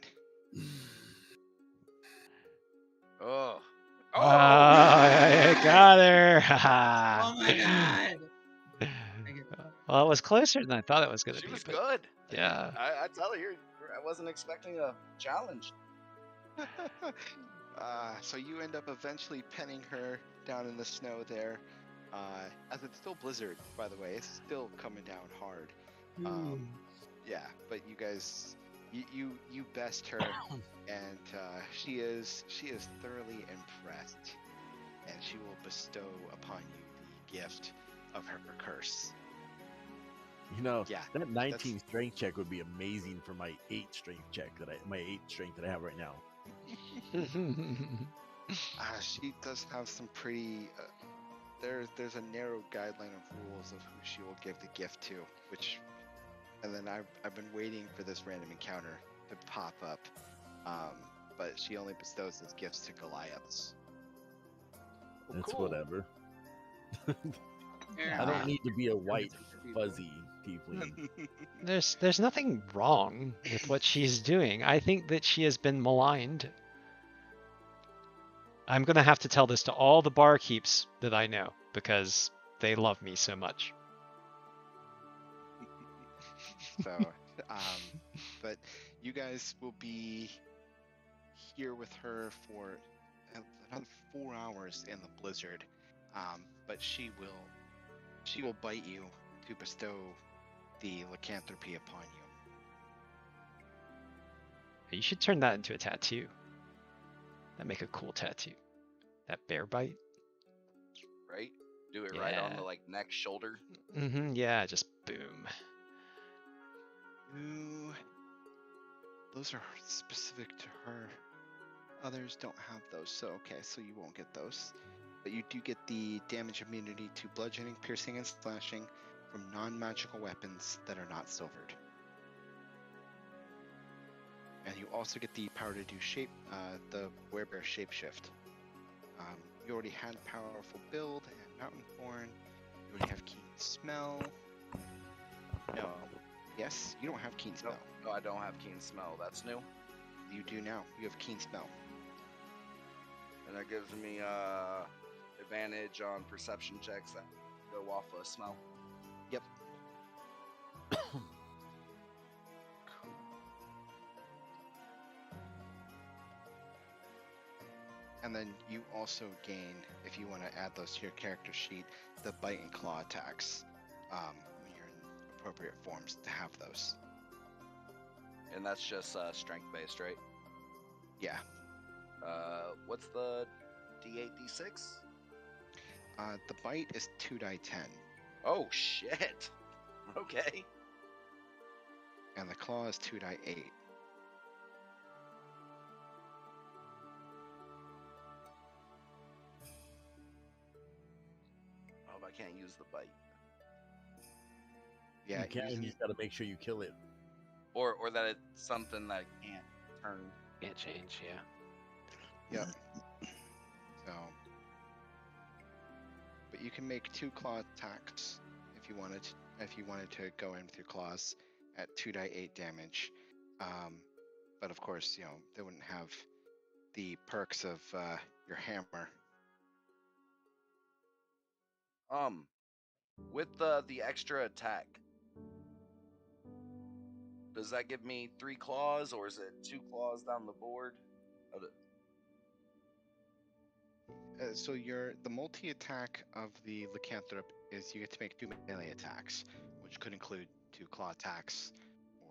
S4: Oh.
S2: Oh, I got her.
S5: Oh my god! I get
S2: Well, it was closer than I thought it was gonna
S4: She
S2: be.
S4: was
S2: but
S4: good.
S2: Yeah.
S4: I tell you, I wasn't expecting a challenge.
S1: So you end up eventually penning her down in the snow there. as it's still blizzard, by the way. It's still coming down hard. Yeah, but you guys, you best her, and she is thoroughly impressed, and she will bestow upon you the gift of her curse.
S3: You know,
S1: Yeah,
S3: that 19 strength check would be amazing for my 8 strength check that I have right now.
S1: She does have some pretty. There's a narrow guideline of rules of who she will give the gift to, and then I've been waiting for this random encounter to pop up, but she only bestows those gifts to Goliaths.
S3: It's
S4: cool.
S3: whatever.
S5: Yeah.
S3: I don't need to be a white fuzzy tiefling.
S2: There's nothing wrong with what she's doing. I think that she has been maligned. I'm gonna have to tell this to all the barkeeps that I know because they love me so much.
S1: So, but you guys will be here with her for another 4 hours in the blizzard. But she will bite you to bestow the lycanthropy upon you.
S2: You should turn that into a tattoo. That'd make a cool tattoo. That bear bite.
S4: Right? Do it right on
S2: Yeah.
S4: the neck, shoulder.
S2: Yeah, just boom.
S1: Ooh, those are specific to her. Others don't have those, so okay, so you won't get those. But you do get the damage immunity to bludgeoning, piercing, and slashing from non-magical weapons that are not silvered. And you also get the power to do the werebear shapeshift. You already had powerful build and mountain born. You already have keen smell. No. Yes, you don't have keen smell.
S4: No, I don't have keen smell. That's new.
S1: You do now. You have keen smell.
S4: And that gives me advantage on perception checks that go off of smell.
S1: Yep. And then you also gain, if you want to add those to your character sheet, the bite and claw attacks when you're in appropriate forms to have those.
S4: And that's just strength based, right?
S1: Yeah.
S4: What's the D8, D6?
S1: The bite is 2d10.
S4: Oh, shit. Okay.
S1: And the claw is 2d8.
S4: Oh, but I can't use the bite.
S1: Yeah,
S3: you can. You just gotta make sure you kill it.
S4: Or that it's something that can't turn.
S6: Can't change, yeah.
S1: Yep. So, but you can make 2 claw attacks if you wanted to go in with your claws at 2d8 damage. But of course, they wouldn't have the perks of your hammer.
S4: With the extra attack, does that give me 3 claws, or is it 2 claws down the board?
S1: So the multi-attack of the lycanthrope is you get to make 2 melee attacks, which could include 2 claw attacks,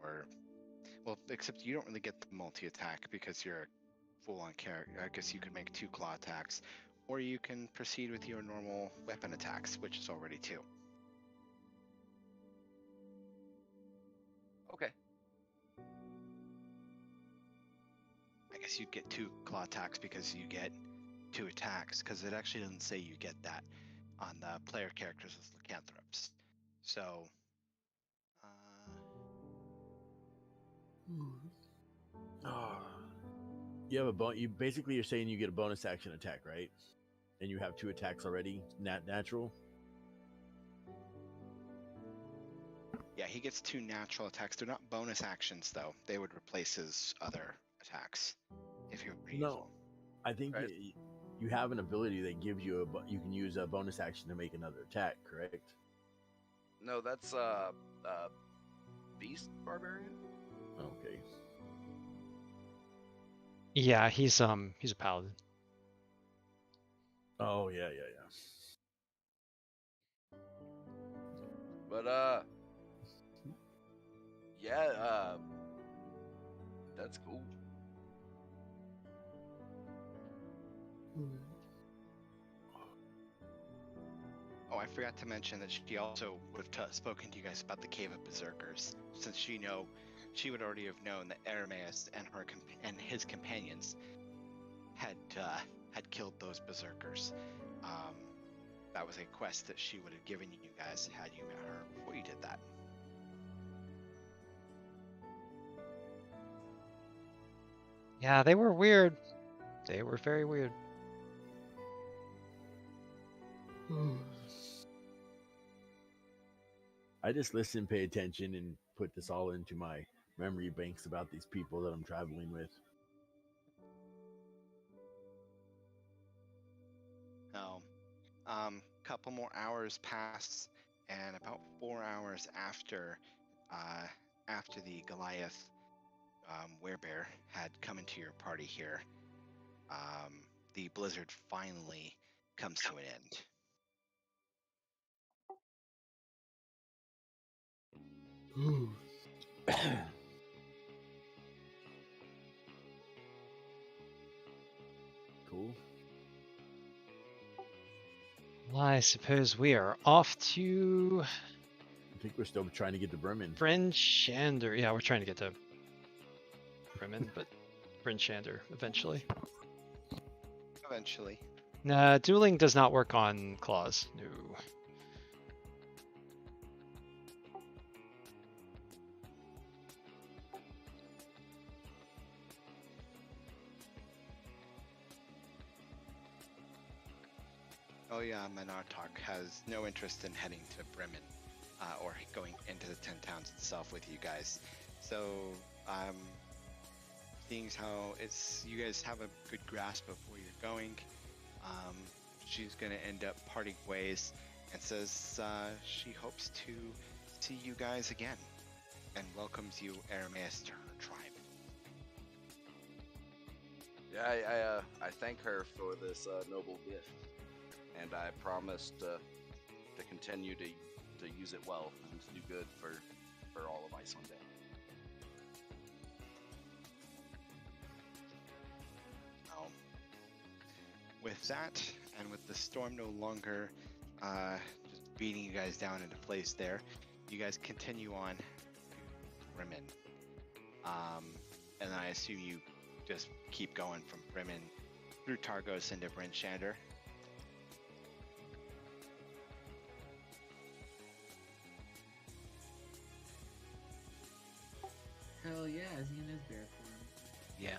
S1: or except you don't really get the multi-attack because you're a full-on character. I guess you could make 2 claw attacks, or you can proceed with your normal weapon attacks, which is already 2.
S4: Okay.
S1: I guess you'd get 2 claw attacks because you get 2 attacks, because it actually doesn't say you get that on the player characters as lycanthropes. So,
S3: You have you're saying you get a bonus action attack, right? And you have 2 attacks already, natural.
S1: yeah, he gets 2 natural attacks. They're not bonus actions, though. They would replace his other attacks if you were to use them.
S3: I think
S4: Right.
S3: you have an ability that gives you you can use a bonus action to make another attack, correct?
S4: No, that's Beast Barbarian.
S3: Okay.
S2: Yeah, he's a paladin.
S3: Oh yeah.
S4: But yeah, that's cool.
S1: Oh, I forgot to mention that she also would have spoken to you guys about the Cave of Berserkers, since she would already have known that Arameus and and his companions had killed those berserkers. That was a quest that she would have given you guys had you met her before you did that.
S2: Yeah, they were weird. They were very weird.
S3: I just listen, pay attention, and put this all into my memory banks about these people that I'm traveling with.
S1: No. Couple more hours pass, and about 4 hours after the Goliath werebear had come into your party here, the blizzard finally comes to an end.
S3: Cool.
S2: Well, I suppose we are off to
S3: I think we're still trying to get to Bremen.
S2: Bryn Shander. Yeah, we're trying to get to Bremen, but Bryn Shander eventually.
S1: Eventually.
S2: Nah, dueling does not work on claws. No.
S1: Oh yeah, Menartok has no interest in heading to Bremen, or going into the 10 towns itself with you guys. So, seeing as how you guys have a good grasp of where you're going, she's gonna end up parting ways and says she hopes to see you guys again, and welcomes you, Arameus, to her tribe.
S4: Yeah, I thank her for this noble gift, and I promise to continue to use it well and to do good for all of Iceland.
S1: With that, and with the storm no longer just beating you guys down into place there, you guys continue on to Bremen. And I assume you just keep going from Bremen through Targos into Bryn Shander.
S5: Hell yeah, is he in his bear form?
S6: Yeah.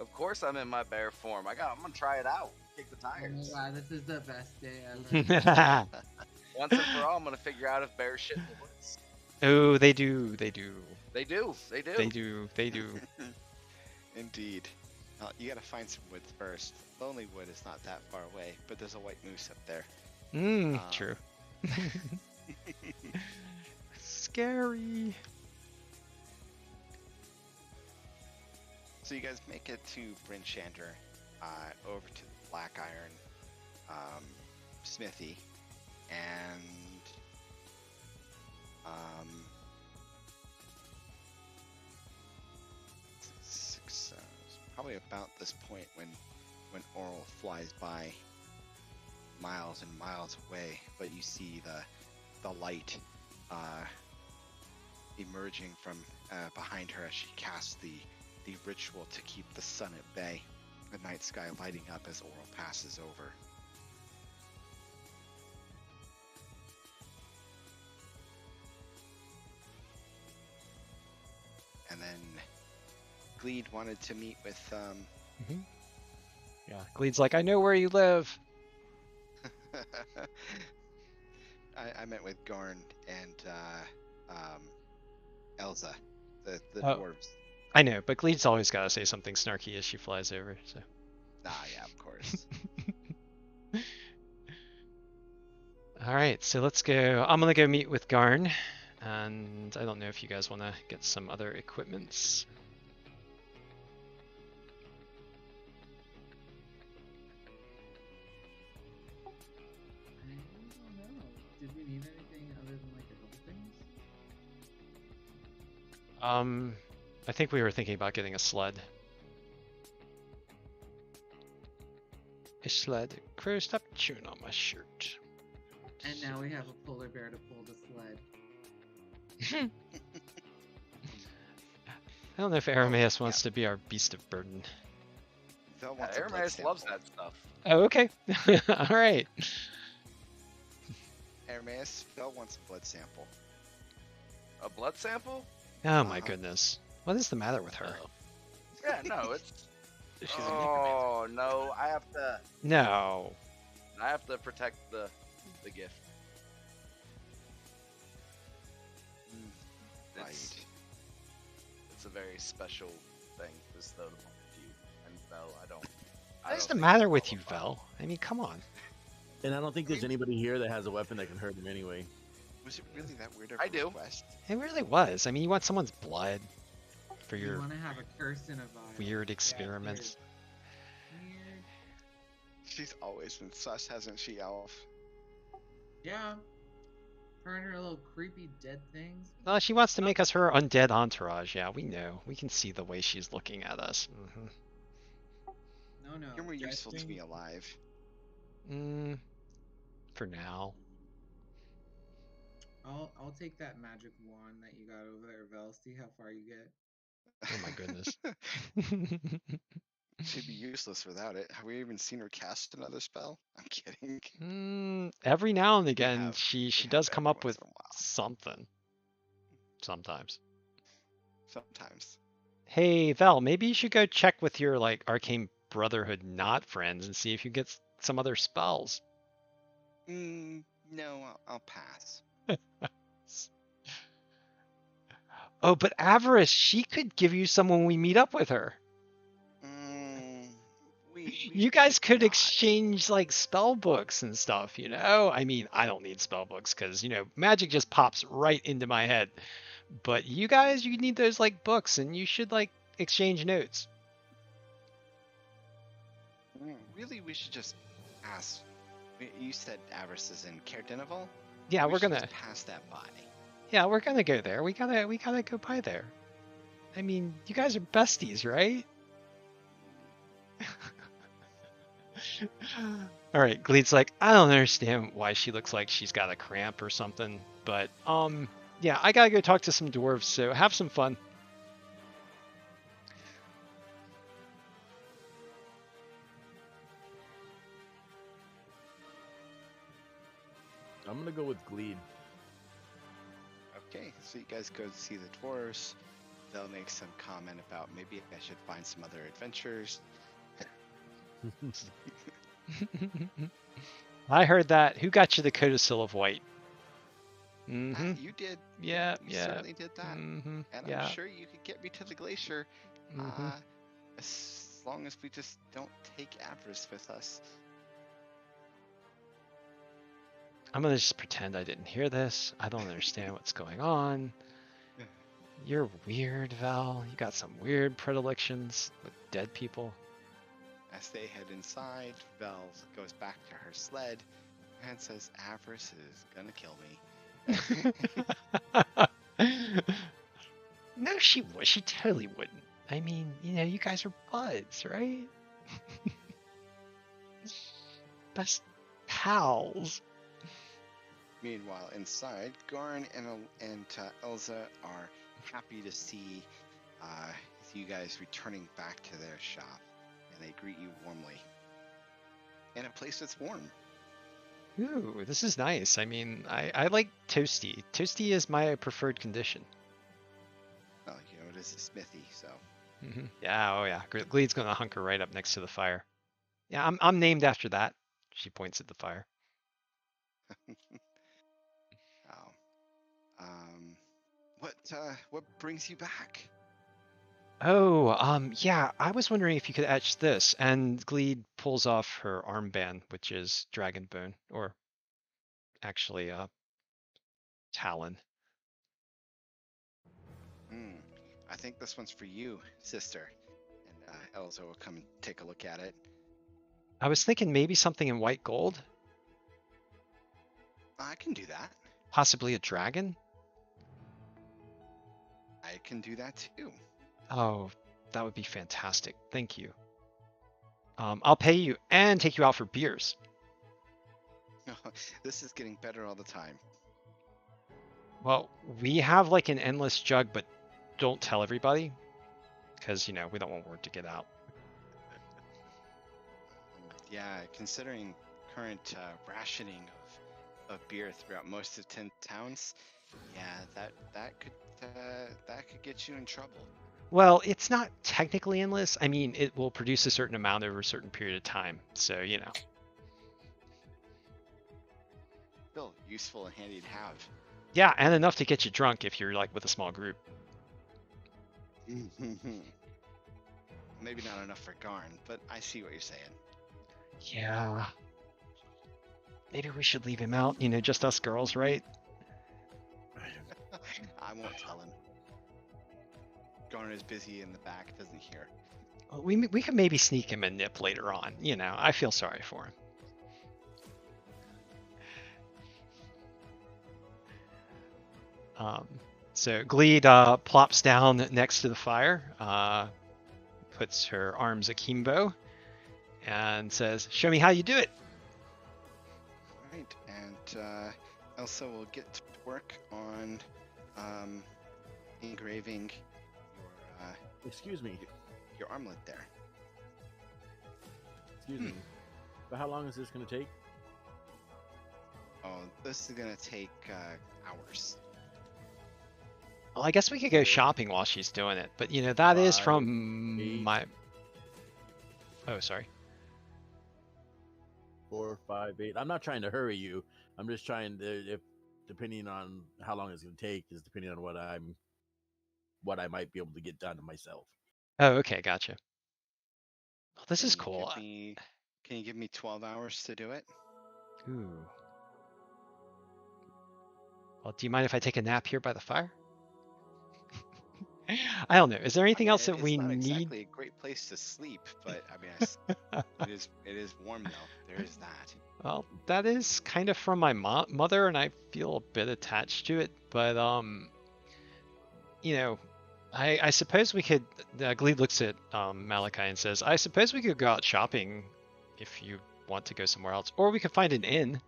S4: Of course, I'm in my bear form. I'm gonna try it out. Kick the
S5: Oh
S4: tires.
S5: my god, this is the best day ever.
S4: Once and for all, I'm gonna figure out if bears shit in the woods.
S2: Oh, they do. They do.
S4: They do. They do.
S2: They do. They do.
S1: Indeed. You gotta find some wood first. Lonely Wood is not that far away, but there's a white moose up there.
S2: True. Scary.
S1: So you guys make it to Bryn Shander, over to the Black Iron smithy, and probably about this point when Oral flies by miles and miles away, but you see the light emerging from behind her as she casts the ritual to keep the sun at bay, the night sky lighting up as Oral passes over. And then Gleed wanted to meet with
S2: Yeah, Gleed's like, I know where you live.
S1: I met with Garn and Elza, the dwarves.
S2: I know, but Gleed's always got to say something snarky as she flies over, so.
S1: Ah, yeah, of course.
S2: Alright, so let's go. I'm gonna go meet with Garn, and I don't know if you guys want to get some other equipments.
S5: I don't know. Did we need anything other than like a couple things?
S2: I think we were thinking about getting a sled. A sled. Crow, stop chewing on my shirt.
S5: And now we have a polar bear to pull the sled.
S2: I don't know if Arameus wants to be our beast of burden.
S1: Vel
S4: Yeah,
S1: wants a blood
S4: Arameus loves
S1: sample.
S4: that stuff.
S2: Oh, okay. All right.
S1: Arameus, Vel wants a blood sample.
S4: A blood sample?
S2: Oh my
S1: Uh-huh.
S2: goodness. What is the matter with her?
S4: Yeah, no, it's.
S1: She's a necromancer.
S4: Oh no, I have
S2: No.
S4: to protect the gift.
S1: Right.
S4: It's a very special thing, this though, to you. And Vel, I don't.
S2: What is the
S4: think
S2: matter
S4: you
S2: with you,
S4: qualify.
S2: Vel? I mean, come on.
S3: And I don't think there's anybody here that has a weapon that can hurt him anyway.
S1: Was it really that weird of
S4: I
S1: a
S4: do.
S1: request?
S2: It really was. I mean, you want someone's blood for
S5: You
S2: your
S5: want to have a curse in a vial.
S2: weird experiments.
S5: Weird.
S1: She's always been sus, hasn't she, Elf?
S5: Yeah. Her and her little creepy dead things.
S2: Well, she wants to make us her undead entourage. Yeah, we know. We can see the way she's looking at us.
S5: No.
S1: You're more useful to
S5: Jesting.
S1: me alive.
S2: For now.
S5: I'll take that magic wand that you got over there, Vel. See how far you get.
S2: Oh my goodness.
S1: She'd be useless without it. Have we even seen her cast another spell? I'm kidding.
S2: Every now and again,
S1: have-
S2: she
S1: have
S2: does
S1: every
S2: come up
S1: once
S2: with
S1: in a while.
S2: something. Sometimes.
S1: Sometimes.
S2: Hey, Vel, maybe you should go check with your like Arcane Brotherhood not friends and see if you get some other spells.
S1: No, I'll pass.
S2: Oh, but Avarice, she could give you some when we meet up with her.
S1: We
S2: You guys
S1: should
S2: could
S1: not.
S2: exchange like spell books and stuff, you know? I mean, I don't need spell books because, magic just pops right into my head. But you guys, you need those like books and you should like exchange notes.
S1: Really, we should just pass. You said Avarice is in Caerdinival?
S2: Yeah,
S1: We
S2: we're
S1: should
S2: gonna
S1: just pass that by.
S2: go there. We gotta go by there. I mean, you guys are besties, right? All right, Gleed's like, I don't understand why she looks like she's got a cramp or something, but yeah, I gotta go talk to some dwarves. So have some fun.
S3: I'm gonna go with Gleed.
S1: Okay, so you guys go see the dwarves. They'll make some comment about maybe I should find some other adventures.
S2: I heard that. Who got you the codicil of white? Mm-hmm.
S1: You did.
S2: Yeah,
S1: You
S2: yeah.
S1: certainly did that.
S2: Mm-hmm.
S1: And
S2: Yeah.
S1: I'm sure you could get me to the glacier.
S2: Mm-hmm.
S1: As long as we just don't take Avarice with us.
S2: I'm gonna just pretend I didn't hear this. I don't understand what's going on. You're weird, Val. You got some weird predilections with dead people.
S1: As they head inside, Vel goes back to her sled and says, Avarice is gonna kill me.
S2: No, she would. She totally wouldn't. I mean, you guys are buds, right? Best pals.
S1: Meanwhile, inside, Gorn and Elza are happy to see you guys returning back to their shop, and they greet you warmly. In a place that's warm.
S2: Ooh, this is nice. I mean, I like toasty. Toasty is my preferred condition.
S1: Well, it is a smithy, so.
S2: Mm-hmm. Yeah, oh yeah. Gleed's gonna hunker right up next to the fire. Yeah, I'm named after that. She points at the fire.
S1: What brings you back?
S2: Oh, yeah, I was wondering if you could etch this, and Gleed pulls off her armband, which is dragon bone, or actually, talon.
S1: I think this one's for you, sister. And Elza will come and take a look at it.
S2: I was thinking maybe something in white gold,
S1: I can do that.
S2: possibly a dragon.
S1: I I can do that too.
S2: Oh, that would be fantastic. Thank you. I'll pay you and take you out for beers.
S1: This is getting better all the time.
S2: Well, we have like an endless jug, but don't tell everybody, because we don't want word to get out.
S1: Yeah, considering current rationing of beer throughout most of 10 towns, yeah, that could get you in trouble.
S2: Well, it's not technically endless. I mean, it will produce a certain amount over a certain period of time. So,
S1: Still useful and handy to have.
S2: Yeah, and enough to get you drunk if you're like with a small group.
S1: Maybe not enough for Garn, but I see what you're saying.
S2: Yeah. Maybe we should leave him out, just us girls, right?
S1: I won't tell him. Garn is busy in the back, doesn't hear.
S2: Well, we could maybe sneak him a nip later on. I feel sorry for him. So Gleed plops down next to the fire, puts her arms akimbo, and says, "Show me how you do it."
S1: Right, and Elsa will get to work on engraving your
S3: Excuse me.
S1: your armlet there.
S3: Excuse me. But how long is this going to take?
S1: Oh, this is gonna take hours.
S2: Well, I guess we could go shopping while she's doing it, but that is
S3: 5,
S2: from
S3: 8.
S2: my. Oh, sorry.
S3: 4, 5, 8. I'm not trying to hurry you. I'm just trying to, if depending on how long it's going to take, is depending on what I might be able to get done to myself.
S2: Oh, okay, gotcha. Well, this is
S1: Can you
S2: cool.
S1: Can you give me 12 hours to do it?
S2: Ooh. Well, do you mind if I take a nap here by the fire? I don't know. Is there anything else that we
S1: It's not
S2: need?
S1: exactly a great place to sleep, but I mean, it is warm though. There is that.
S2: Well, that is kind of from my mother, and I feel a bit attached to it. But I suppose we could. Gleed looks at Malachi and says, "I suppose we could go out shopping if you want to go somewhere else, or we could find an inn."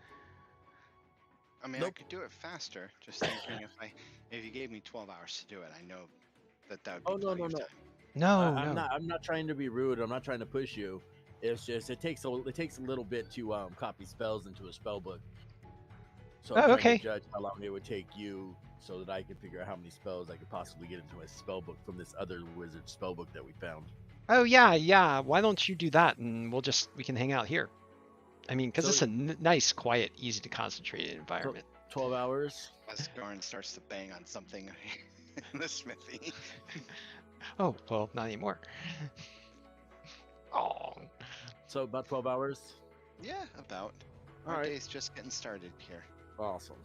S1: I mean, I could do it faster. Just thinking, if you gave me 12 hours to do it, I know that would be plenty of time.
S2: No,
S3: I'm not trying to be rude. I'm not trying to push you. It's just it takes a little bit to copy spells into a spell book. So I'm trying to judge how long it would take you, so that I can figure out how many spells I could possibly get into my spell book from this other wizard spell book that we found.
S2: Oh yeah. Why don't you do that, and we can hang out here. I mean, because it's a nice, quiet, easy to concentrate environment.
S3: 12 hours.
S1: As Garn starts to bang on something in the smithy.
S2: Oh well, not anymore. Oh.
S3: So about 12 hours.
S1: Yeah, about.
S3: All
S1: Our
S3: right.
S1: day's just getting started here.
S3: Awesome.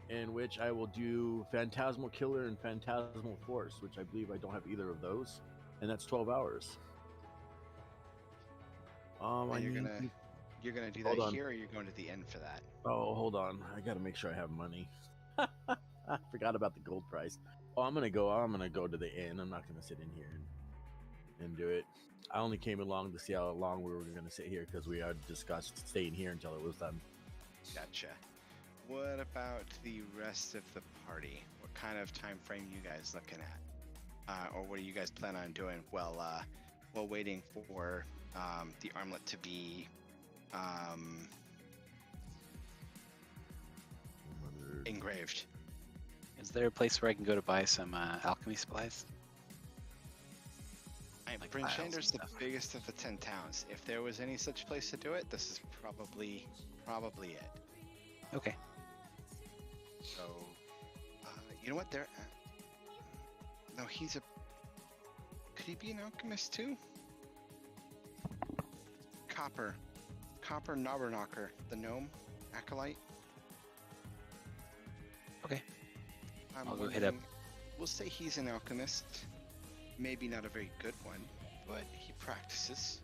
S3: In which I will do Phantasmal Killer and Phantasmal Force, which I believe I don't have either of those, and that's 12 hours.
S1: You're gonna do that here, or you're going to the inn for that?
S3: Oh, hold on. I gotta make sure I have money. I forgot about the gold price. Oh, I'm gonna go to the inn. I'm not gonna sit in here and do it. I only came along to see how long we were gonna sit here because we had discussed staying here until it was done.
S1: Gotcha. What about the rest of the party? What kind of time frame you guys looking at? Or what do you guys plan on doing while waiting for the armlet to be engraved?
S6: Is there a place where I can go to buy some alchemy supplies? Like
S1: Brinchander's the
S6: stuff.
S1: biggest of the 10 towns. If there was any such place to do it, this is probably it.
S6: Okay.
S1: So, you know what? No, could he be an alchemist too? Copper Knobberknocker, the gnome acolyte.
S6: Okay.
S1: I'll
S6: go hit up.
S1: We'll say he's an alchemist. Maybe not a very good one, but he practices.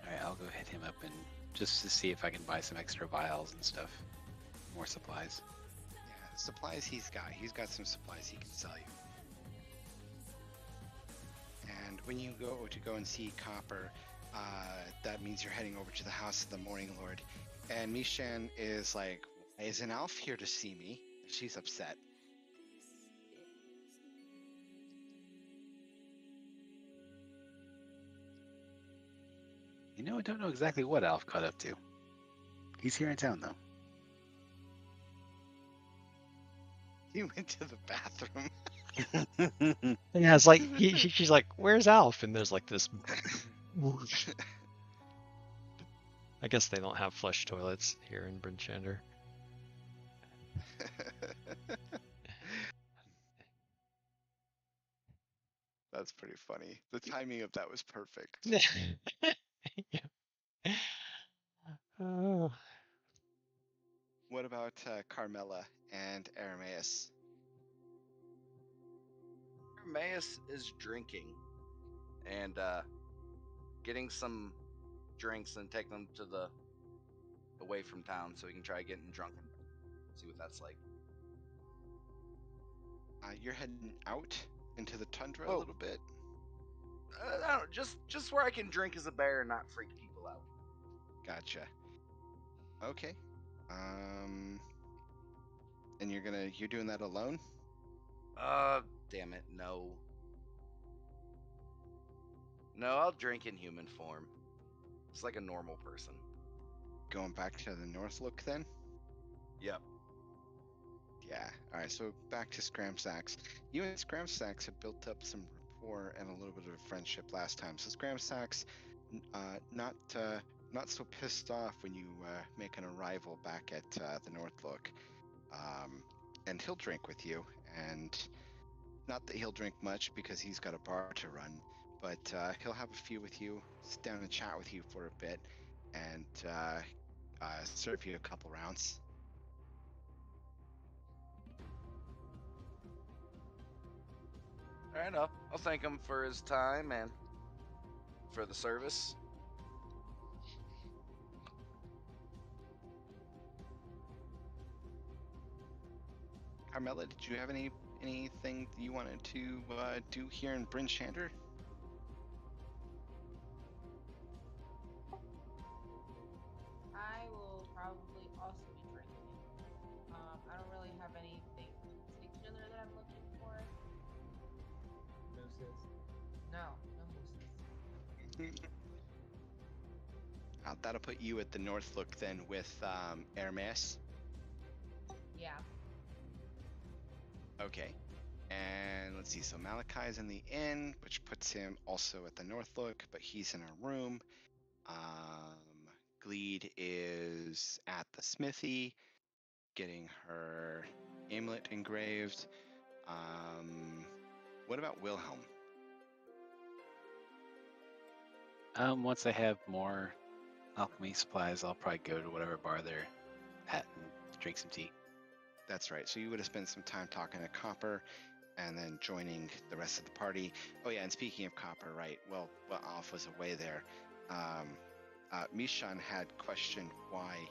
S6: Alright, I'll go hit him up and just to see if I can buy some extra vials and stuff. More supplies.
S1: Yeah, Supplies he's got some supplies he can sell you. And when you go and see Copper, that means you're heading over to the House of the Morning Lord. And Mishan is like, "Why isn't Alf here to see me?" She's upset.
S6: You know, I don't know exactly what Alf got up to. He's here in town, though.
S1: He went to the bathroom.
S2: Yeah, it's like she's like, "Where's Alf?" And there's like this whoosh. I guess they don't have flush toilets here in Brinchander.
S1: That's pretty funny. The timing of that was perfect.
S2: Yeah. Oh.
S1: What about Carmela and Aramaeus?
S4: Armaeus is drinking and getting some drinks and taking them to the away from town so he can try getting drunk and see what that's like.
S1: You're heading out into the tundra a
S4: Oh.
S1: little bit.
S4: I don't, just where I can drink as a bear and not freak people out.
S1: Gotcha. Okay. And you're doing that alone?
S4: Damn it, no. No, I'll drink in human form. It's like a normal person.
S1: Going back to the North Look then?
S4: Yep.
S1: Yeah. All right. So back to Scramsax. You and Scramsax have built up some rapport and a little bit of a friendship last time. So Scramsax, not so pissed off when you make an arrival back at the North Look, and he'll drink with you. And not that he'll drink much because he's got a bar to run, but he'll have a few with you, sit down and chat with you for a bit, and serve you a couple rounds.
S4: Fair enough. I'll thank him for his time and for the service.
S1: Carmela, did you have anything you wanted to do here in Brinchander?
S7: I will probably also be drinking. I don't really have anything particular that I'm looking for.
S5: Mooses.
S7: No mooses.
S1: That'll put you at the North Look then with Hermes.
S7: Yeah.
S1: Okay. And let's see. So Malachi's in the inn, which puts him also at the North Look, but he's in a room. Gleed is at the smithy, getting her amulet engraved. What about Wilhelm?
S6: Once I have more alchemy supplies, I'll probably go to whatever bar they're at and drink some tea.
S1: That's right. So you would have spent some time talking to Copper and then joining the rest of the party. Oh yeah, and speaking of Copper, right? Well, Alf was away there. Mishan had questioned why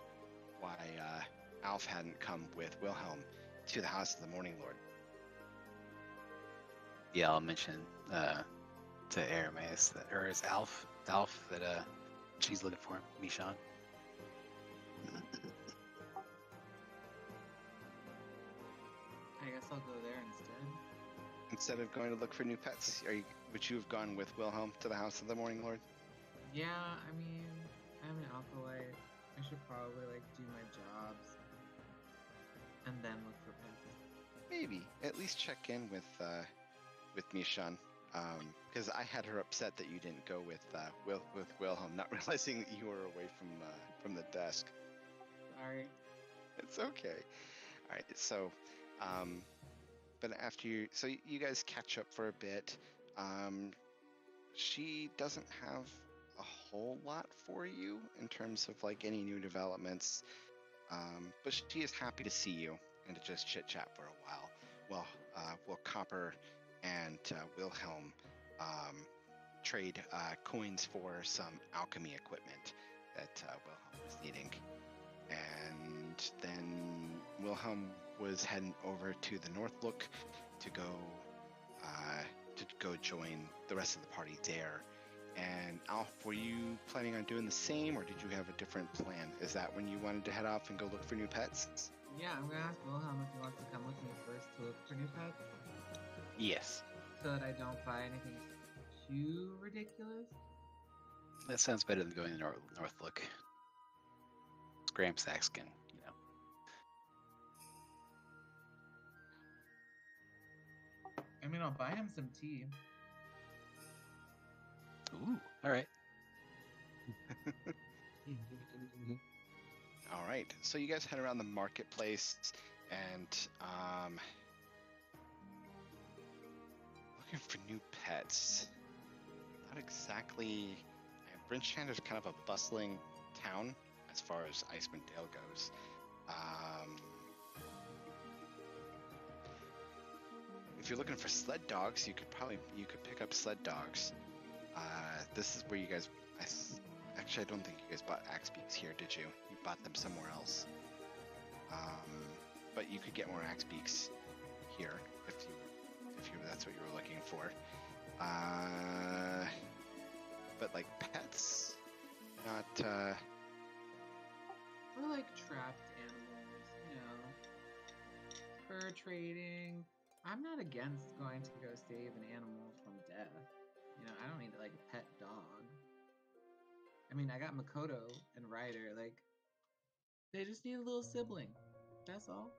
S1: Alf hadn't come with Wilhelm to the House of the Morning Lord.
S6: Yeah, I'll mention to Aramaeus that, or is Alf that she's looking for him, Mishan.
S5: I guess I'll go there instead.
S1: Instead of going to look for new pets, would you have gone with Wilhelm to the House of the Morning Lord?
S5: Yeah, I mean, I'm an alkaloid. I should probably do my jobs and then look for pets.
S1: Maybe at least check in with Mishan, because I had her upset that you didn't go with Wilhelm, not realizing that you were away from the desk.
S5: Sorry.
S1: It's okay. All right, so, but after you guys catch up for a bit. She doesn't have a whole lot for you in terms of any new developments, but she is happy to see you and to just chit chat for a while. Well, Copper and Wilhelm trade coins for some alchemy equipment that Wilhelm was needing, and then Wilhelm was heading over to the North Look to go join the rest of the party there. And Alf, were you planning on doing the same, or did you have a different plan? Is that when you wanted to head off and go look for new pets?
S5: Yeah, I'm gonna ask Wilhelm if he wants to come with me first to look for new pets,
S6: Yes.
S5: so that I don't buy anything too ridiculous.
S6: That sounds better than going to North Look. Scram Saxkin, you know.
S5: I mean, I'll buy him some tea.
S6: Ooh, all right.
S1: All right, so you guys head around the marketplace and looking for new pets. Not exactly. Brinchand is kind of a bustling town as far as Icewind Dale goes. If you're looking for sled dogs, you could pick up sled dogs. This is where you guys. Actually, I don't think you guys bought axe beaks here, did you? You bought them somewhere else. But you could get more axe beaks here if that's what you were looking for. But like pets, not.
S5: Or like trapped animals, you know, fur trading. I'm not against going to go save an animal from death. You know, I don't need like a pet dog. I mean, I got Makoto and Ryder. Like, they just need a little sibling. That's all.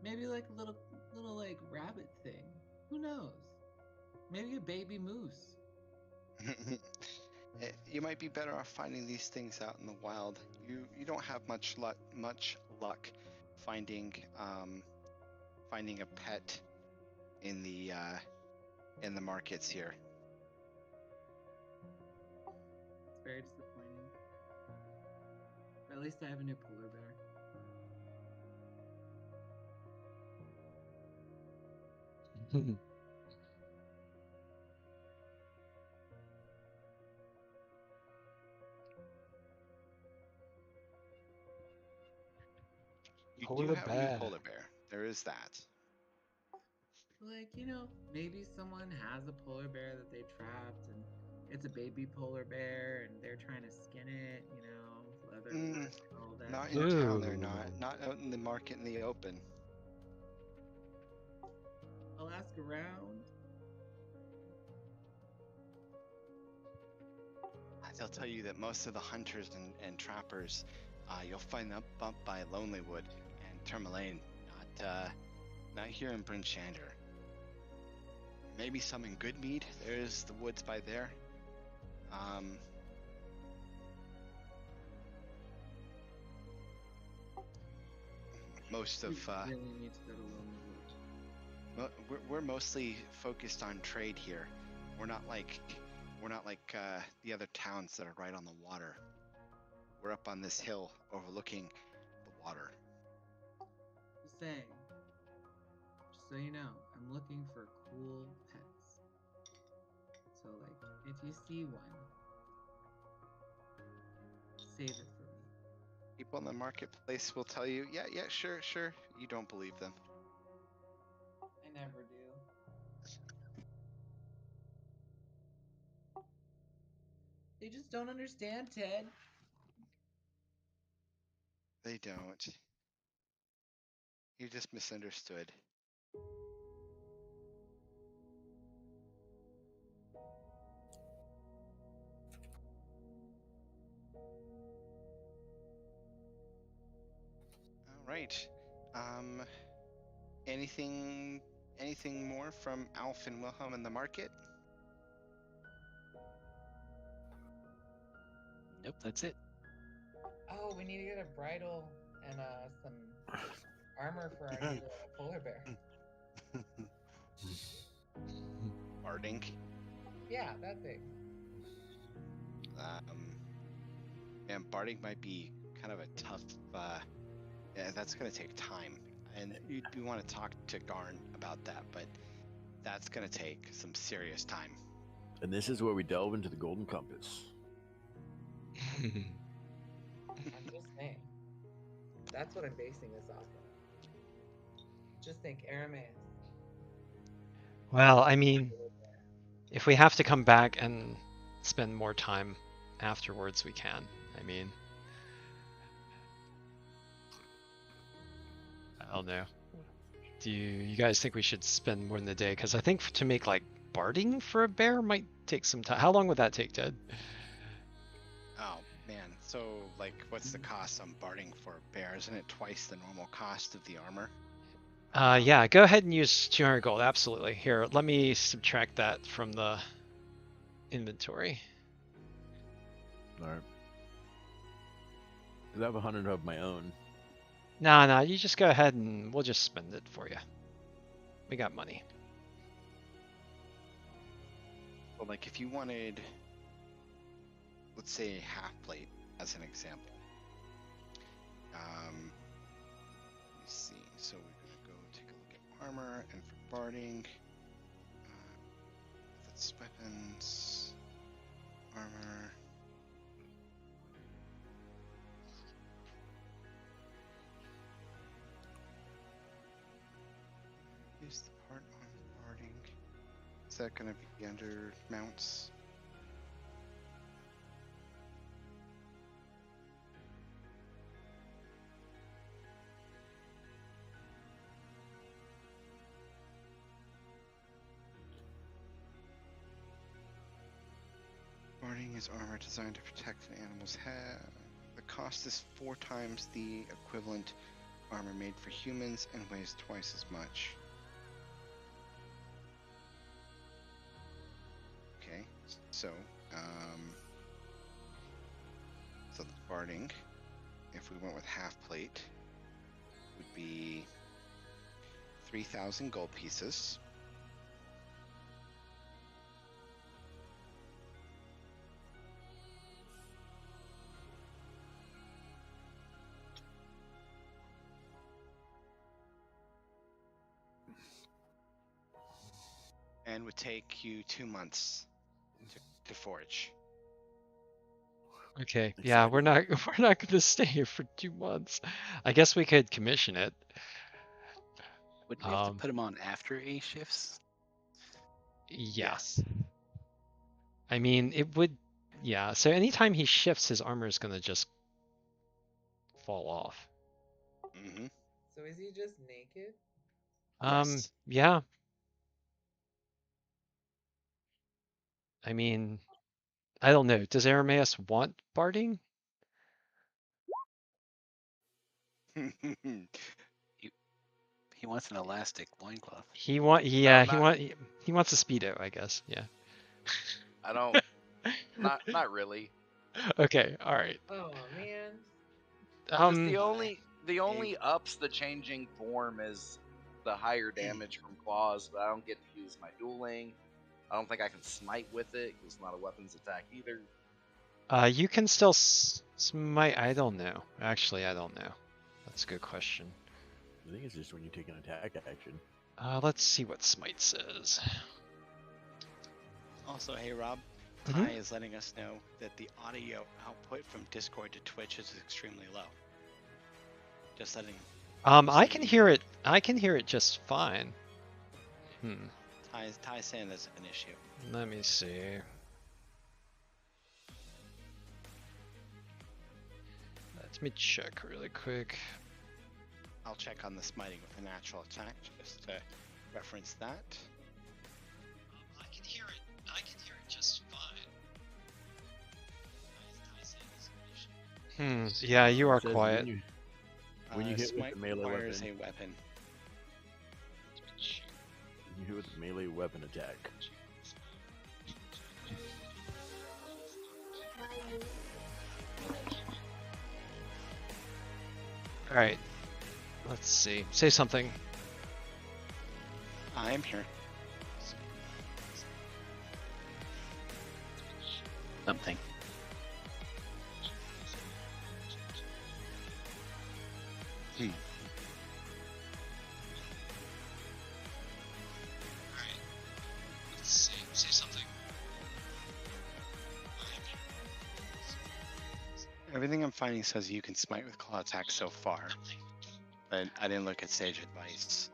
S5: Maybe like a little like rabbit thing. Who knows? Maybe a baby moose.
S1: You might be better off finding these things out in the wild. You don't have much luck finding a pet in the markets here.
S5: It's very disappointing. But at least I have a new polar bear.
S1: You do
S2: Polar
S1: have a
S2: bear.
S1: new polar bear. There is that.
S5: Like, you know, maybe someone has a polar bear that they trapped and it's a baby polar bear and they're trying to skin it, you know, leather work and all that.
S1: Not
S5: jazz.
S1: in town, they're
S2: Ooh.
S1: not out in the market in the open.
S5: I'll ask around.
S1: They'll tell you that most of the hunters and trappers, you'll find them up by Lonelywood and Tourmaline, not here in Bryn Shander. Maybe some in Goodmead. There's the woods by there. Most of
S5: really need to go to Lonelywood.
S1: we're mostly focused on trade here. We're not like the other towns that are right on the water. We're up on this hill overlooking the water.
S5: Just saying. Just so you know, I'm looking for cool pets. So, like, if you see one, save it for me.
S1: People in the marketplace will tell you, yeah, sure. You don't believe them.
S5: I never do. They just don't understand, Ted.
S1: They don't. You just misunderstood. All right. Anything more from Alf and Wilhelm in the market?
S6: Nope, that's it.
S5: Oh, we need to get a bridle and some armor for our new polar bear.
S1: Barding.
S5: Yeah, that thing.
S1: And barding might be kind of a tough. Yeah, that's gonna take time, and you want to talk to Garn about that, but that's gonna take some serious time.
S3: And this is where we delve into the golden compass.
S5: I'm just saying. That's what I'm basing this off of. Just think, Aramaeus.
S2: Well, I mean, if we have to come back and spend more time afterwards, we can. I mean, I don't know. Do you guys think we should spend more than a day? Because I think to make like barding for a bear might take some time. How long would that take, Ted?
S1: Oh man, so like, what's the cost on barding for a bear? Isn't it twice the normal cost of the armor?
S2: Yeah, go ahead and use 200 gold. Absolutely. Here, let me subtract that from the inventory.
S3: All right. 'Cause I have 100 of my own.
S2: Nah, you just go ahead and we'll just spend it for you. We got money.
S1: Well, like if you wanted, let's say half plate as an example. Let me see. So we're gonna go take a look at armor and for barding. That's weapons, armor. Is the part on barding? Is that gonna be under mounts? Barding is armor designed to protect an animal's head. The cost is 4 times the equivalent armor made for humans and weighs twice as much. Okay, so so the barding, if we went with half plate, would be 3,000 gold pieces. And would take you 2 months to forge.
S2: Okay, yeah, we're not going to stay here for 2 months. I guess we could commission it.
S6: Would we have to put him on after A shifts?
S2: Yes. I mean, it would. Yeah. So anytime he shifts, his armor is gonna just fall off.
S1: Mm-hmm.
S5: So is he just naked?
S1: Yes.
S2: Yeah. I mean, I don't know. Does Aramaeus want barding?
S6: He wants an elastic loincloth.
S2: He
S4: No,
S2: he wants a speedo, I guess. Yeah.
S4: I don't. Not really.
S2: Okay. All right.
S5: Oh man.
S4: Just the only ups the changing form is the higher damage from claws, but I don't get to use my dueling. I don't think I can smite with it because it's not a weapons attack either.
S2: You can still smite. I don't know. Actually, I don't know. That's a good question.
S3: I think it's just when you take an attack action.
S2: Let's see what smite says.
S1: Also, hey Rob,
S2: Mhm.
S1: Ty is letting us know that the audio output from Discord to Twitch is extremely low. Just letting.
S2: I can hear it. I can hear it just fine.
S1: Ty's saying there's an issue.
S2: Let me see. Let me check really quick.
S1: I'll check on the smiting with a natural attack just to reference that.
S2: I can hear it. I can hear it just fine. Yeah, you are
S3: It says
S2: quiet.
S3: When you hit with
S1: Smite
S3: the melee
S1: requires
S3: weapon.
S1: a weapon.
S3: You hit with the melee weapon attack.
S2: All right. Let's see. Say something.
S1: I'm here.
S6: Something.
S2: Say something.
S1: Everything I'm finding says you can smite with claw attack so far, but I didn't look at sage advice.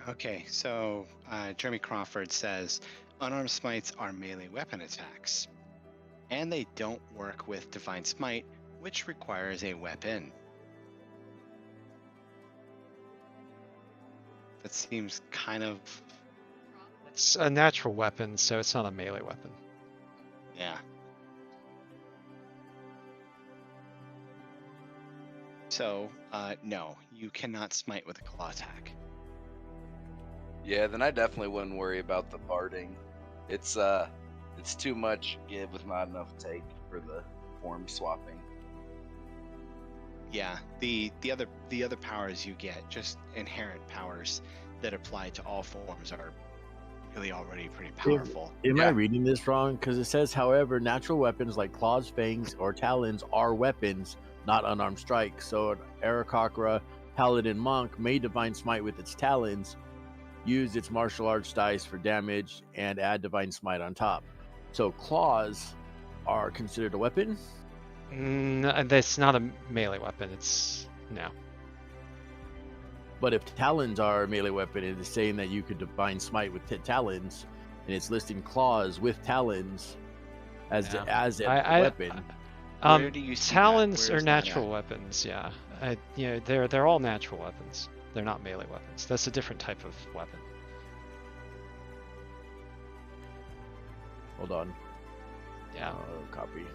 S1: Okay, so Jeremy Crawford says unarmed smites are melee weapon attacks, and they don't work with divine smite, which requires a weapon. That seems kind of,
S2: It's a natural weapon, so it's not a melee weapon.
S1: yeah. So, no, you cannot smite with a claw attack.
S4: Yeah, then I definitely wouldn't worry about the barding. It's too much give with not enough take for the form swapping.
S1: Yeah, the other powers you get, just inherent powers that apply to all forms, are really already pretty powerful.
S3: Am I
S4: Yeah.
S3: reading this wrong? Because it says, however, natural weapons like claws, fangs, or talons are weapons, not unarmed strikes. So an Aarakocra paladin monk may divine smite with its talons, use its martial arts dice for damage, and add divine smite on top. So claws are considered a weapon.
S2: That's not a melee weapon. It's no.
S3: But if talons are a melee weapon, it is saying that you could divine smite with talons, and it's listing claws with talons as
S2: Yeah.
S3: as a
S2: I-
S3: weapon.
S1: Where do you see that?
S2: Talons
S1: Where
S2: are
S1: is that at?
S2: natural weapons. Yeah, they're all natural weapons. They're not melee weapons. That's a different type of weapon.
S3: Hold on.
S2: Yeah.
S3: Copy.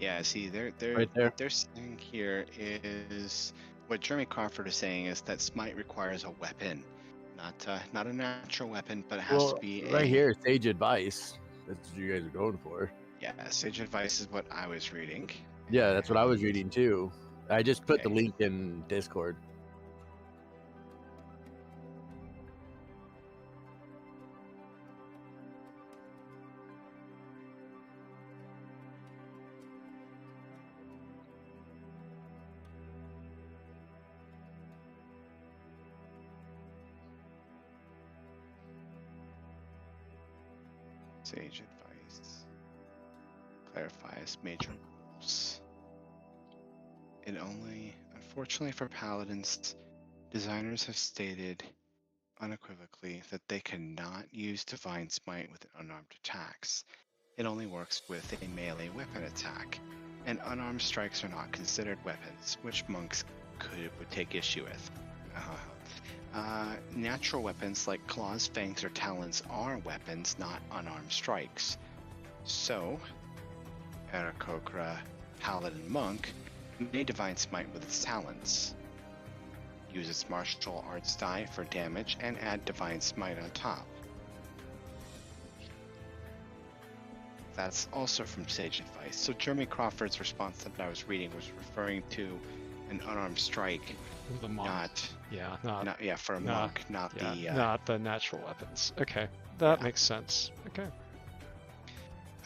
S1: Yeah, see, they're
S3: Right there.
S1: what they're saying here is what Jeremy Crawford is saying is that smite requires a weapon, not a natural weapon, but it has to be
S3: right here, sage advice. That's what you guys are going for.
S1: Yeah, sage advice is what I was reading.
S3: Yeah, that's what I was reading too. I just put the
S1: Okay.
S3: link in Discord.
S1: Sage advice clarifies major rules. Unfortunately for paladins, designers have stated unequivocally that they cannot use divine smite with unarmed attacks. It only works with a melee weapon attack, and unarmed strikes are not considered weapons, which monks would take issue with. Natural weapons like claws, fangs, or talons are weapons, not unarmed strikes. So, Aarakocra paladin monk may divine smite with its talons, use its martial arts die for damage, and add divine smite on top. That's also from Sage Advice. So Jeremy Crawford's response that I was reading was referring to an unarmed strike,
S2: The monk.
S1: for a
S2: Nah,
S1: monk, not the.
S2: not the natural weapons. Okay, that
S1: Yeah.
S2: makes sense. Okay.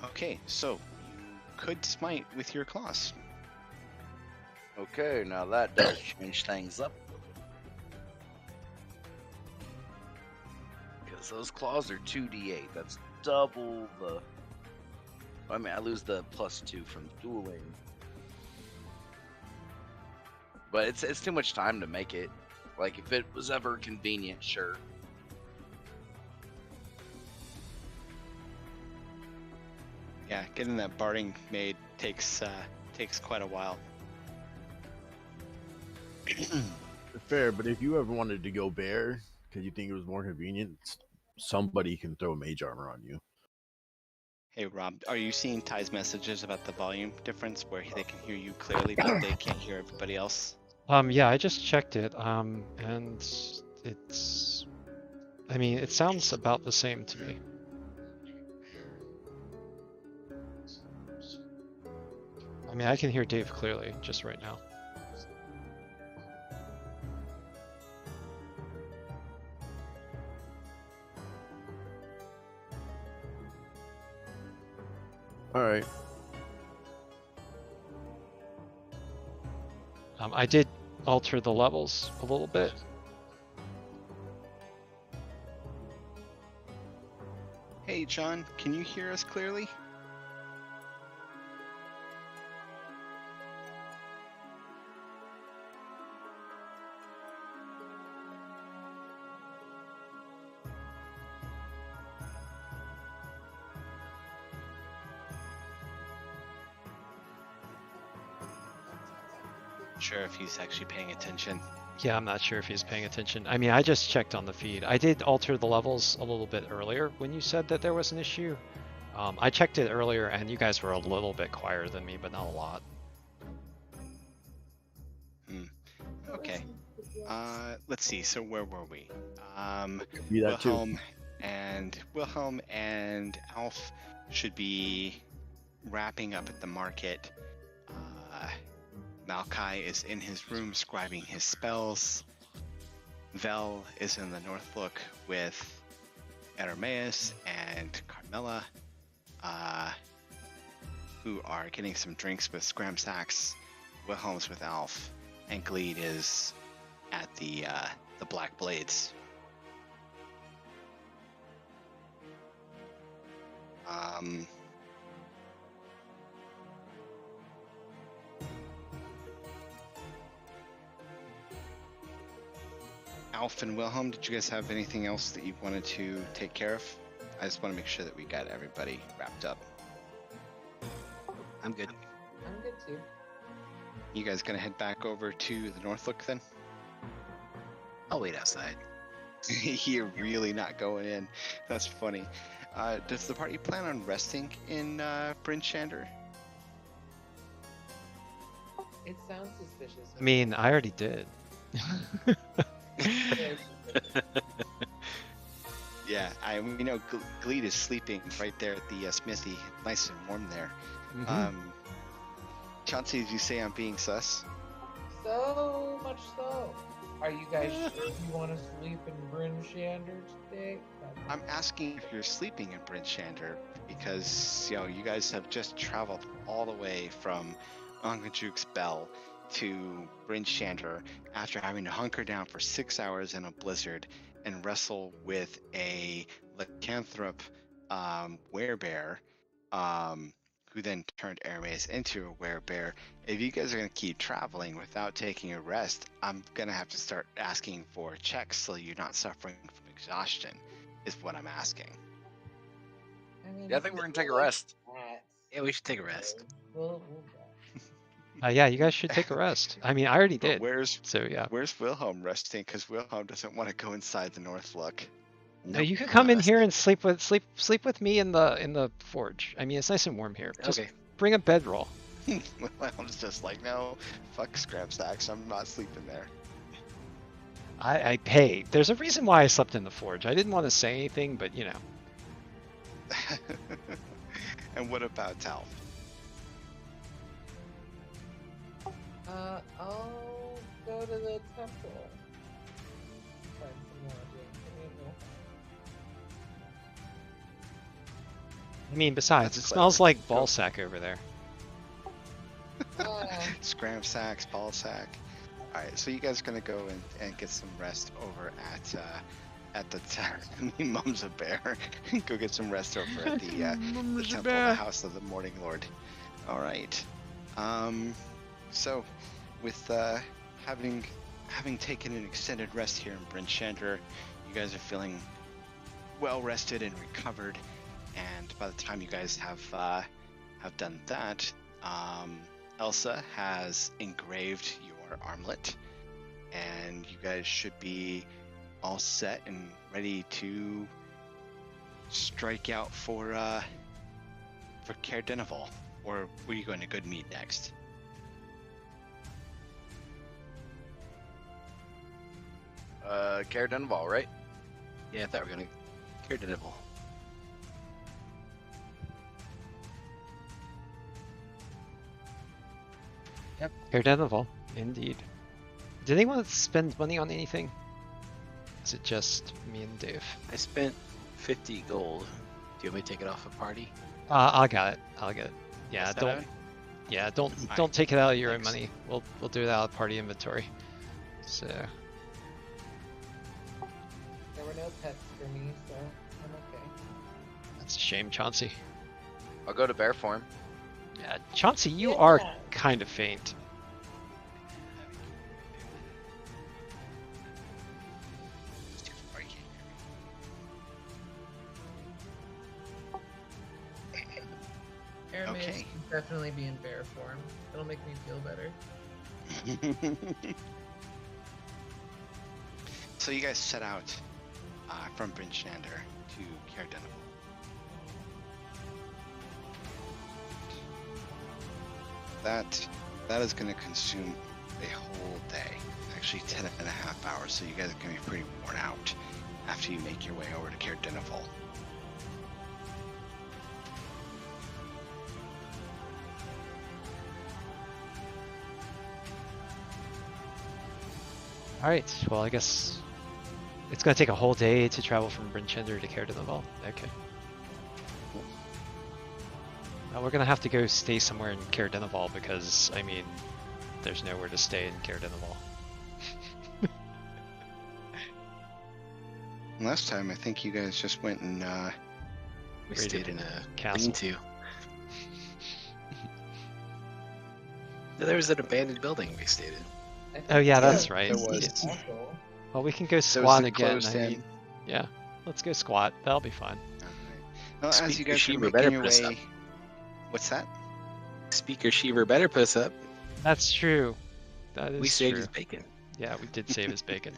S1: Okay, so you could smite with your claws.
S4: Okay, now that does change things up. Because those claws are 2d8. That's double the. I mean, I lose the +2 from dueling. But it's too much time to make it. Like, if it was ever convenient, sure.
S1: Yeah, getting that barding made takes quite a while.
S3: Fair, but if you ever wanted to go bear because you think it was more convenient, somebody can throw mage armor on you.
S1: Hey Rob, are you seeing Ty's messages about the volume difference where they can hear you clearly but they can't hear everybody else?
S2: Yeah, I just checked it. And it's. I mean, it sounds about the same to me. mean, I can hear Dave clearly just right now.
S3: All right.
S2: I did alter the levels a little bit.
S1: Hey, John, can you hear us clearly? Sure, if he's actually paying attention.
S2: Yeah, I'm not sure if he's paying attention. I mean, I just checked on the feed. I did alter the levels a little bit earlier when you said that there was an issue. I checked it earlier, and you guys were a little bit quieter than me, but not a lot.
S1: Okay. Let's see. So where were we?
S3: Be that too.
S1: Wilhelm and Alf should be wrapping up at the market. Malkai is in his room scribing his spells. Vel is in the Northlook with Arameus and Carmela, who are getting some drinks with Scramsax. Wilhelm's with Alf, and Gleed is at the Black Blades. Alf and Wilhelm, did you guys have anything else that you wanted to take care of? I just want to make sure that we got everybody wrapped up.
S6: I'm good.
S5: I'm good too.
S1: You guys gonna head back over to the Northlook then?
S6: I'll wait outside.
S1: You're really not going in. That's funny. Does the party plan on resting in Bryn Shander?
S5: It sounds suspicious.
S2: I mean, I already did.
S1: Yeah, we know Gleed is sleeping right there at the smithy, nice and warm there.
S2: Mhm.
S1: Chauncey, did you say I'm being sus?
S5: So much so. Are you guys sure you want to sleep in Bryn Shander today?
S1: I'm asking if you're sleeping in Bryn Shander because you guys have just traveled all the way from Angajuk's Bell to Bryn Shander after having to hunker down for 6 hours in a blizzard and wrestle with a lycanthrope werebear, who then turned Arameus into a werebear. If you guys are going to keep traveling without taking a rest, I'm going to have to start asking for checks so you're not suffering from exhaustion, is what I'm asking.
S4: Yeah, I think we're gonna take a rest.
S6: Yeah, we should take a rest.
S5: We'll
S2: Yeah, you guys should take a rest. I mean, I already
S1: But
S2: did.
S1: where's
S2: So yeah.
S1: Wilhelm resting? Because Wilhelm doesn't want to go inside the Northlook.
S2: No, you could come in here and sleep with me in the forge. I mean, it's nice and warm here. Just
S6: Okay.
S2: bring a bedroll.
S1: Wilhelm's just like, no, fuck Scrapsacks, I'm not sleeping there.
S2: Hey, there's a reason why I slept in the forge. I didn't want to say anything, but you know.
S1: And what about Tal?
S5: I'll go to the temple. Find some lodging.
S2: I mean, besides,
S1: That's
S2: it smells
S1: clever.
S2: like ball sack over there.
S1: Scramsacks, ballsack. Alright, so you guys are gonna go and get some rest over at the Mom's a Bear. Go get some rest over at the temple, the House of the Morning Lord. Alright. So with having taken an extended rest here in Bryn Shander, you guys are feeling well rested and recovered, and by the time you guys have done that, Elsa has engraved your armlet, and you guys should be all set and ready to strike out for Caer Dineval. Or were you going to Good Mead next?
S4: Caer Dineval, right?
S6: Yeah, I thought we were gonna Caer Dineval.
S2: Yep, Daredevil, indeed. Did anyone spend money on anything? Is it just me and Dave?
S6: I spent 50 gold. Do you want me to take it off a party?
S2: I got it. I'll get it. Yeah,
S1: What's that,
S2: don't.
S1: Evan?
S2: Yeah, don't
S1: Alright,
S2: take it out of your own
S1: thanks.
S2: money. We'll do it out of party inventory. So
S5: There were no pets for me, so I'm okay.
S2: that's a shame, Chauncey.
S4: I'll go to bear form.
S2: Yeah, Chauncey, you
S5: Yeah.
S2: are kind of faint.
S1: It's too far, you can't hear me.
S5: Aramais
S1: Okay.
S5: can definitely be in bear form. It'll make me feel better.
S1: So you guys set out from Bryn Shander to Caer Dineval. That is going to consume a whole day, actually 10 and a half hours. So you guys are going to be pretty worn out after you make your way over to Caer Dineval.
S2: All right. Well, I guess it's gonna take a whole day to travel from Brinchender to Caer Dineval. Okay.
S1: Cool.
S2: Well, we're gonna have to go stay somewhere in Caer Dineval because I mean, there's nowhere to stay in Caer Dineval.
S1: Last time, I think you guys just went and
S6: We
S2: Raided
S6: stayed in a
S2: castle.
S6: lean-to. There was an abandoned building we stayed in.
S2: Oh yeah, that's
S1: Yeah,
S2: right.
S1: there was.
S2: Yeah.
S5: Castle.
S2: Well, we can go
S1: there was
S2: squat
S1: the
S2: again.
S1: closed
S2: I
S1: in.
S2: mean, yeah, let's go squat. That'll be fun.
S1: Alright. Well, as
S6: Speak
S1: you
S6: your
S1: guys are
S6: Shiva,
S1: making
S6: better
S1: your
S6: press up.
S1: way, what's that?
S6: Speaker Shiver better puss up.
S2: That's true. That is
S6: We saved
S2: true.
S6: his bacon.
S2: Yeah, we did save his bacon.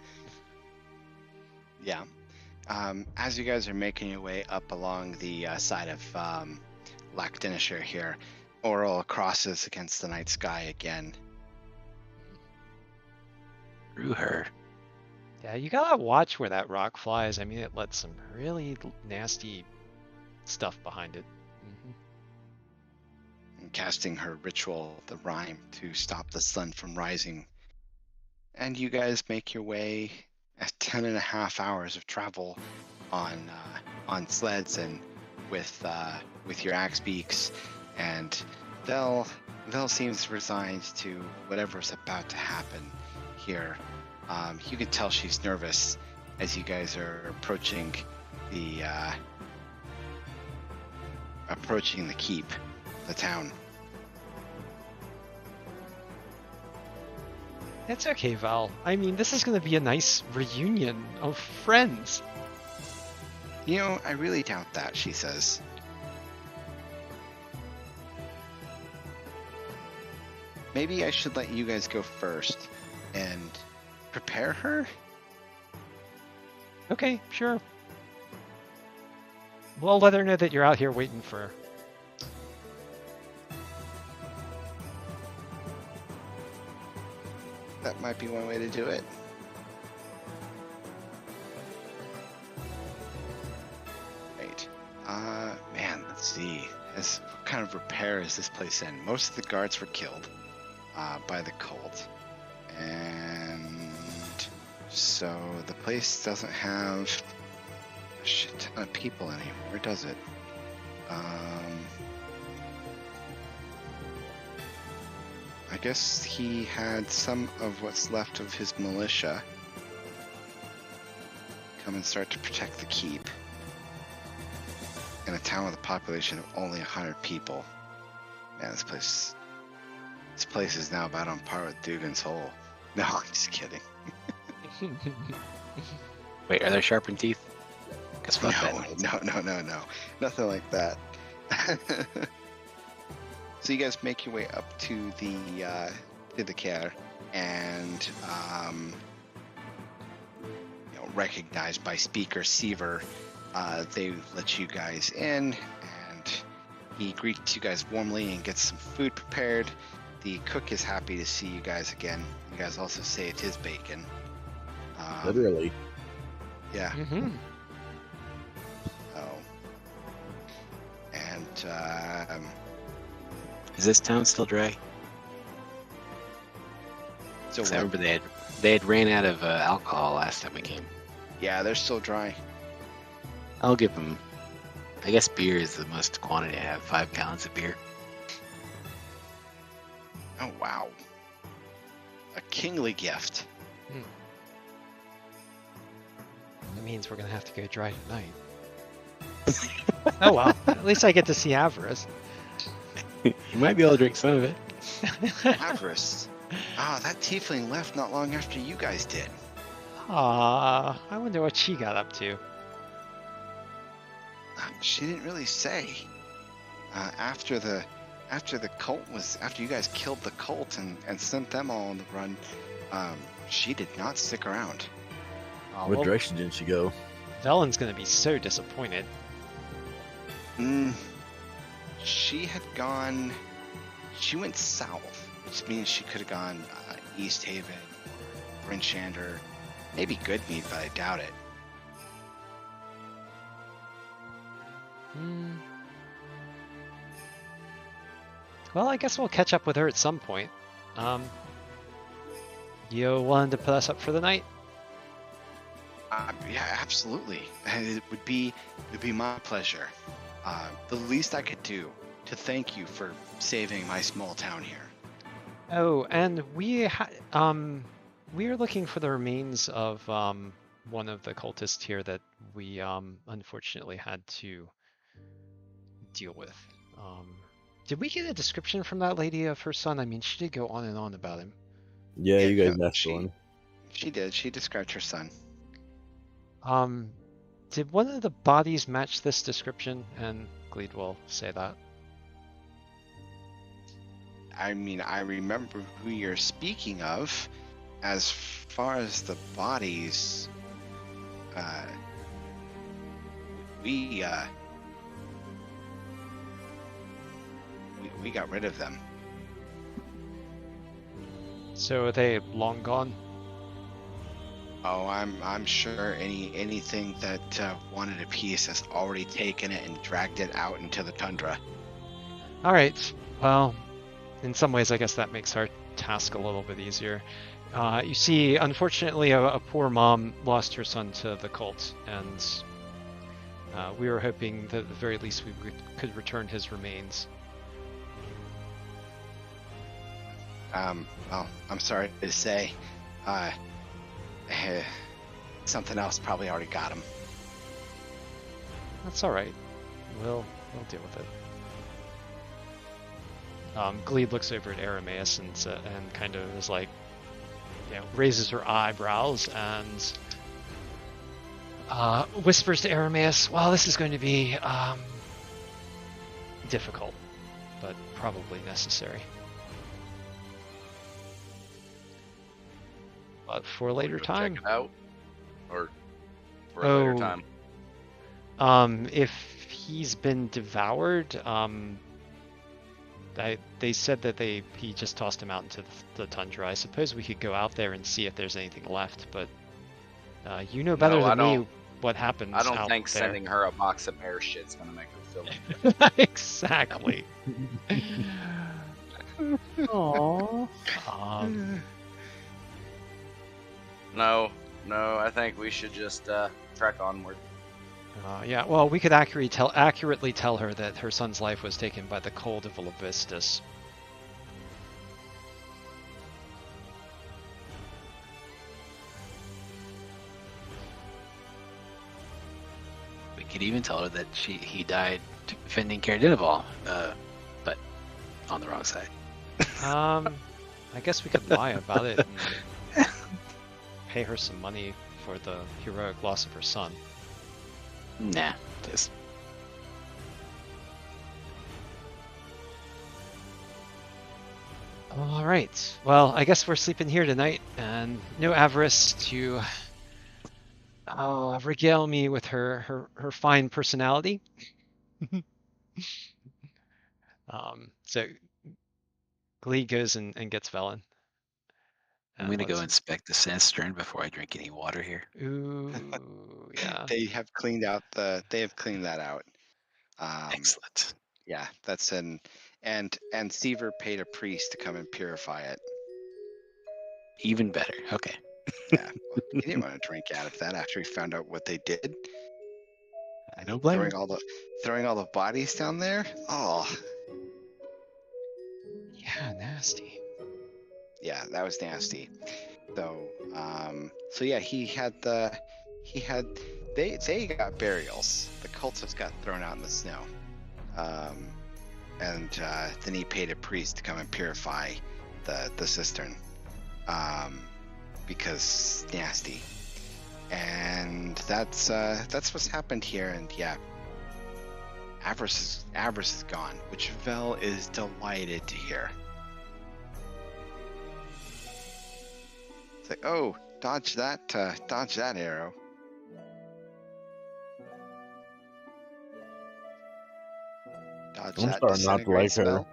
S1: Yeah. As you guys are making your way up along the side of Lac Dinishir here, Oral crosses against the night sky again.
S6: Through her.
S2: Yeah, you gotta watch where that rock flies. I mean, it lets some really nasty stuff behind it.
S1: And casting her ritual, the Rime, to stop the sun from rising. And you guys make your way at 10 and a half hours of travel on sleds and with your axe beaks, and Vel seems resigned to whatever's about to happen here. You can tell she's nervous as you guys are approaching the keep, the town.
S2: It's okay, Val. I mean, this is gonna be a nice reunion of friends.
S1: You know, I really doubt that, she says. Maybe I should let you guys go first and prepare her?
S2: Okay, sure. We'll let her know that you're out here waiting for her.
S1: That might be one way to do it. Right. Man, let's see. What kind of repair is this place in? Most of the guards were killed by the cult. And so the place doesn't have a shit ton of people anymore, does it? I guess he had some of what's left of his militia come and start to protect the keep in a town with a population of only 100 people. Man, this place is now about on par with Dugan's Hole. No, I'm just kidding.
S6: Wait, are there sharpened teeth? 'Cause fuck that noise.
S1: No. Nothing like that. So you guys make your way up to the care, and recognized by Speaker Seaver, they let you guys in, and he greets you guys warmly and gets some food prepared. The cook is happy to see you guys again. You guys also say it is bacon.
S3: Literally.
S1: Yeah.
S2: Mm-hmm.
S1: Oh. And
S6: Is this town still dry?
S1: So
S6: 'Cause I
S1: what?
S6: remember they had ran out of alcohol last time we came.
S4: Yeah, they're still dry.
S6: I'll give them. I guess beer is the most quantity I have. 5 gallons of beer.
S1: Oh wow. A kingly gift.
S2: That means we're gonna have to go dry tonight. Oh well, at least I get to see Avarice.
S6: You might be able to drink some of it.
S1: Avarice. Ah, that tiefling left not long after you guys did.
S2: I wonder what she got up to.
S1: She didn't really say. After you guys killed the cult and sent them all on the run, she did not stick around.
S3: What
S2: Well,
S3: direction did she go?
S2: Velen's gonna be so disappointed.
S1: She went south, which means she could have gone East Haven or Bryn Shander, maybe Goodmead, but I doubt it.
S2: Well, I guess we'll catch up with her at some point. You willing to put us up for the night?
S1: Yeah, absolutely. It would be my pleasure. The least I could do to thank you for saving my small town here.
S2: Oh, and we are looking for the remains of one of the cultists here that we unfortunately had to deal with. Did we get a description from that lady of her son? I mean, she did go on and on about him.
S3: Yeah,
S1: Yeah,
S3: you guys
S1: no,
S3: asked for one.
S1: She did. She described her son.
S2: Did one of the bodies match this description? And Gleed will say that.
S1: I mean, I remember who you're speaking of. As far as the bodies, we got rid of them.
S2: So are they long gone?
S1: Oh, I'm sure anything that wanted a piece has already taken it and dragged it out into the tundra.
S2: All right. Well, in some ways, I guess that makes our task a little bit easier. You see, unfortunately, a poor mom lost her son to the cult, and we were hoping that at the very least we could return his remains.
S1: Well, I'm sorry to say, something else probably already got him.
S2: That's all right. We'll deal with it. Gleed looks over at Arameus and kind of is like, raises her eyebrows and whispers to Arameus, "Well, this is going to be difficult, but probably necessary. But for a later
S4: Go
S2: time."
S4: Check it out, or for a later
S2: Oh.
S4: time.
S2: If he's been devoured, they said that he just tossed him out into the tundra. I suppose we could go out there and see if there's anything left, but you know better
S4: No, I
S2: than me
S4: don't-
S2: what happens
S4: I don't
S2: out
S4: think
S2: there.
S4: sending her a box of bear shit's gonna make her feel any
S2: Exactly.
S3: Aww.
S4: No, I think we should just trek onward.
S2: Yeah, well, we could accurately tell her that her son's life was taken by the cold of Olavistus.
S6: We could even tell her that he died defending Caradinival, but on the wrong side.
S2: I guess we could lie about it and pay her some money for the heroic loss of her son.
S6: Nah, just
S2: All right. Well, I guess we're sleeping here tonight, and no Avarice to regale me with her fine personality. So Glee goes and gets Velen.
S6: I'm gonna go
S2: let's-
S6: inspect the Sandstern before I drink any water here.
S2: Ooh, yeah.
S1: They have cleaned that out.
S6: Excellent.
S1: Yeah, that's and Seaver paid a priest to come and purify it.
S6: Even better. Okay.
S8: Yeah, well, he didn't want to drink out of that after he found out what they did.
S6: I don't blame him.
S8: Throwing all the bodies down there. Oh,
S2: Yeah, nasty.
S8: yeah, that was nasty. So, yeah, they got burials. The cultists got thrown out in the snow, and then he paid a priest to come and purify the cistern, because nasty. And that's what's happened here. And yeah, Avarice is gone, which Vel is delighted to hear. It's like, oh, dodge that arrow. Dodge
S3: I'm
S8: that
S3: starting not to
S8: disintegrate
S3: like her.
S8: spell.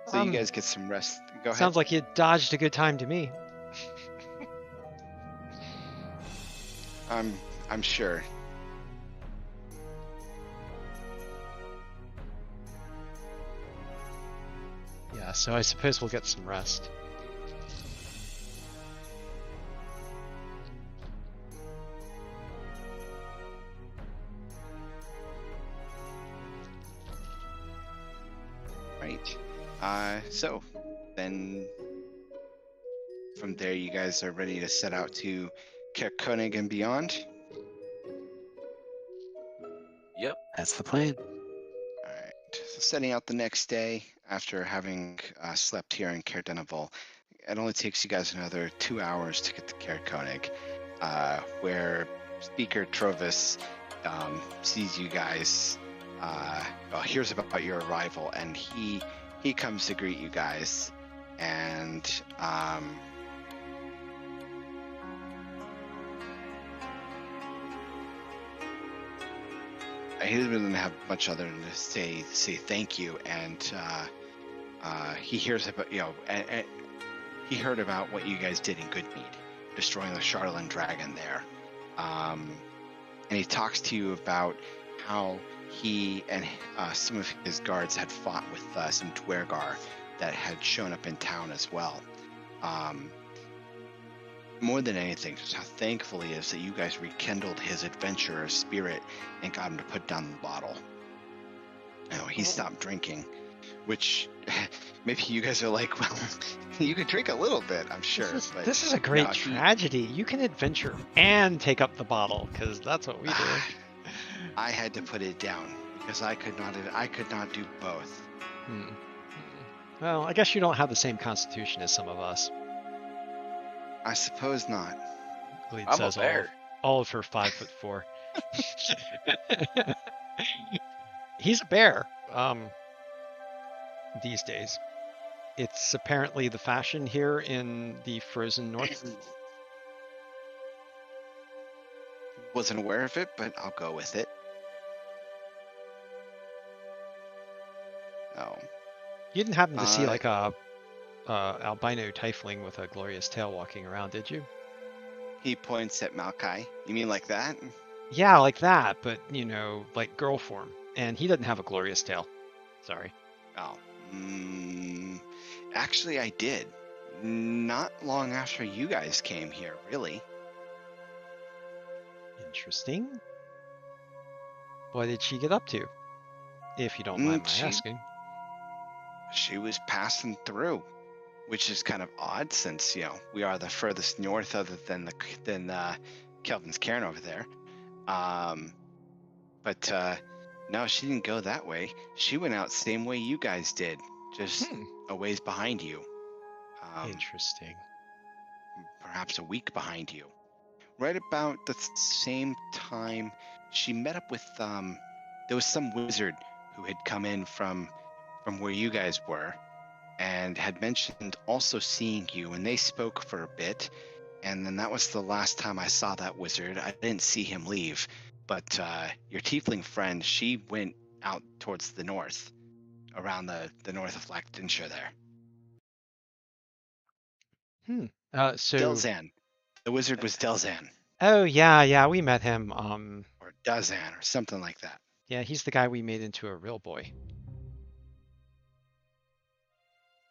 S8: So you guys get some rest. Go ahead.
S2: Sounds like you dodged a good time to me.
S8: I'm sure.
S2: Yeah, so I suppose we'll get some rest.
S8: Right. So then from there you guys are ready to set out to Kerkonig and beyond.
S6: Yep, that's the plan.
S8: All right. So setting out the next day after having slept here in Kerdenaval, it only takes you guys another 2 hours to get to Kerkonig, where Speaker Trovis sees you guys, hears about your arrival, and he comes to greet you guys, and he doesn't have much other than to say thank you, and he hears about he heard about what you guys did in Goodmead, destroying the Charlatan dragon there, and he talks to you about how he and some of his guards had fought with some Dwergar that had shown up in town as well. More than anything, just how thankful he is that you guys rekindled his adventurous spirit and got him to put down the bottle. He stopped drinking, which maybe you guys are like, well, you could drink a little bit, I'm sure.
S2: This is a great tragedy. You can adventure and take up the bottle, because that's what we do.
S8: I had to put it down because I could not do both.
S2: Well, I guess you don't have the same constitution as some of us.
S8: I suppose not.
S2: Gleed
S4: I'm
S2: says
S4: a bear.
S2: all of her 5'4". He's a bear. These days, it's apparently the fashion here in the frozen north.
S8: Wasn't aware of it, but I'll go with it. Oh.
S2: You didn't happen to see like a albino tiefling with a glorious tail walking around, did you?
S8: He points at Malkai. You mean like that?
S2: Yeah, like that, but like girl form. And he doesn't have a glorious tail. Sorry.
S8: Oh. Actually, I did. Not long after you guys came here, really.
S2: Interesting. What did she get up to? If you don't mind my asking.
S8: She was passing through, which is kind of odd since, we are the furthest north other than Kelvin's Cairn over there. But no, she didn't go that way. She went out same way you guys did, just a ways behind you.
S2: Interesting.
S8: Perhaps a week behind you. Right about the same time, she met up with, there was some wizard who had come in from where you guys were and had mentioned also seeing you, and they spoke for a bit, and then that was the last time I saw that wizard. I didn't see him leave, but your tiefling friend, she went out towards the north, around the north of Lackdenshire there.
S2: So
S8: Delzan. The wizard was Delzan.
S2: Oh yeah, we met him.
S8: Or Dazan, or something like that.
S2: Yeah, he's the guy we made into a real boy.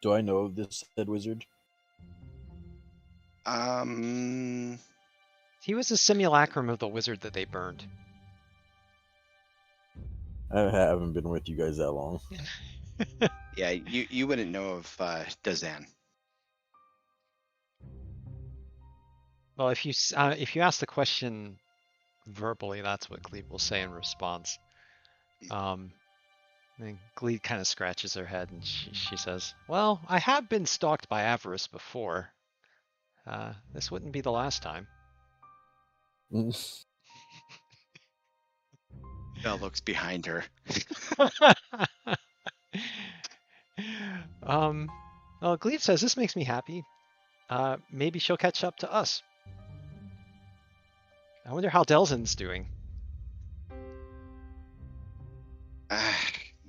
S3: Do I know of this said wizard?
S2: He was a simulacrum of the wizard that they burned.
S3: I haven't been with you guys that long.
S8: Yeah, you wouldn't know of Dazan.
S2: Well, if you ask the question verbally, that's what Glebe will say in response. And Glebe kind of scratches her head and she says, "Well, I have been stalked by Avarice before. This wouldn't be the last time."
S8: Belle looks behind her.
S2: Well, Glebe says, "This makes me happy. Maybe she'll catch up to us. I wonder how Delzin's doing."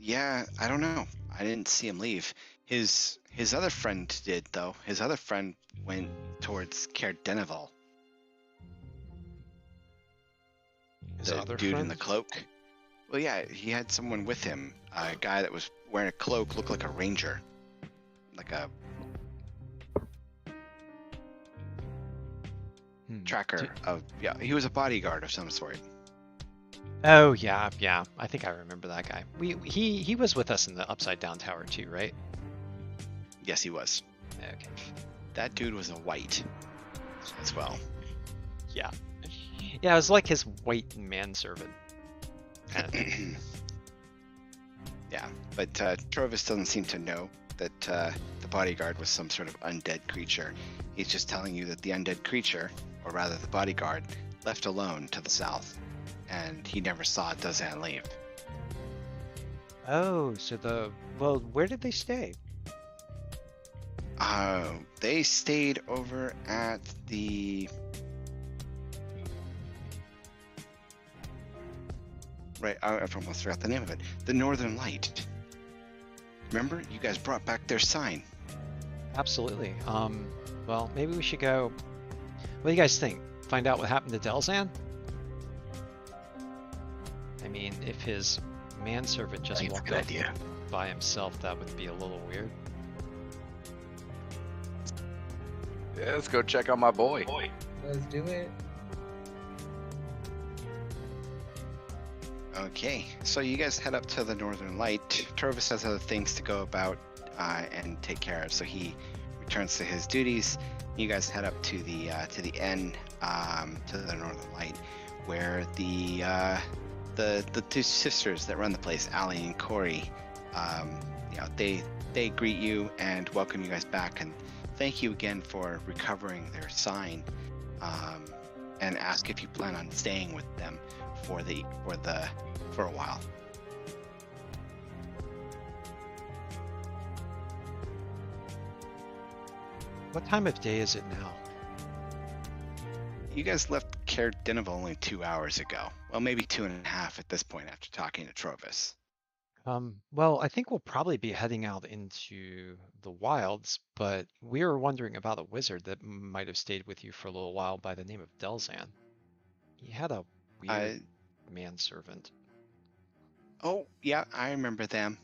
S8: Yeah, I don't know. I didn't see him leave. His other friend did, though. His other friend went towards Caer Denival.
S2: His
S8: The
S2: other
S8: dude in
S2: friend?
S8: the cloak. Well, yeah, he had someone with him. A guy that was wearing a cloak, looked like a ranger. Like a tracker of, yeah, he was a bodyguard of some sort.
S2: Oh yeah. I think I remember that guy. He was with us in the Upside Down Tower too, right?
S8: Yes, he was.
S2: Okay.
S8: That dude was a white as well.
S2: Yeah. Yeah, it was like his white manservant kind of thing.
S8: Yeah, but Trovis doesn't seem to know that the bodyguard was some sort of undead creature. He's just telling you that the undead creature, or rather the bodyguard, left alone to the south, and he never saw Dazan leave.
S2: Oh, so where did they stay?
S8: They stayed over at the... Right, I've almost forgot the name of it. The Northern Light. Remember? You guys brought back their sign.
S2: Absolutely. Well, maybe we should go. What do you guys think? Find out what happened to Delzan? I mean, if his manservant just
S6: think it's a
S2: walked
S6: good
S2: off
S6: idea.
S2: by himself, that would be a little weird.
S4: Yeah, let's go check on my boy.
S5: Let's do it.
S8: Okay, so you guys head up to the Northern Light. Trovis has other things to go about and take care of, so he returns to his duties. You guys head up to the inn, to the Northern Light, where the two sisters that run the place, Allie and Corey, they greet you and welcome you guys back and thank you again for recovering their sign, and ask if you plan on staying with them for a while.
S2: What time of day is it now?
S8: You guys left Caer Denival only 2 hours ago. Well, maybe 2.5 at this point after talking to Trovis.
S2: Well, I think we'll probably be heading out into the wilds, but we were wondering about a wizard that might have stayed with you for a little while by the name of Delzan. He had a weird manservant.
S8: Oh, yeah, I remember them.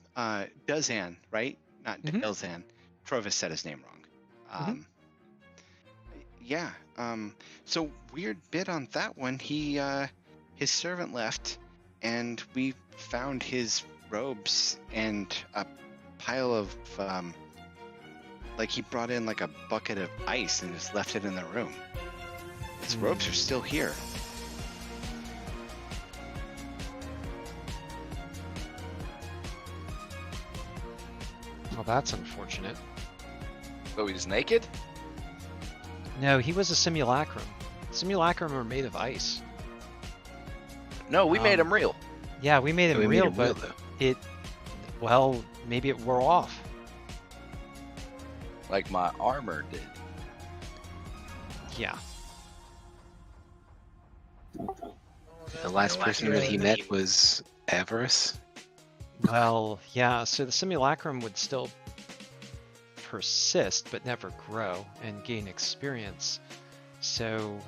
S8: Dazan, right? Not Delzan. Trovis said his name wrong. Yeah. So weird bit on that one. He, his servant left, and we found his robes and a pile of, like he brought in like a bucket of ice and just left it in the room. His robes are still here.
S2: Well, that's unfortunate.
S4: So he's naked?
S2: No, he was a simulacrum. Simulacrum are made of ice.
S4: No, we made him real.
S2: Yeah, we made him
S6: We made
S2: real,
S6: him real,
S2: but
S6: though.
S2: well, maybe it wore off.
S4: Like my armor did.
S2: Yeah.
S6: The last person that he met was Avarice.
S2: Well, yeah, so the simulacrum would still persist but never grow and gain experience. So,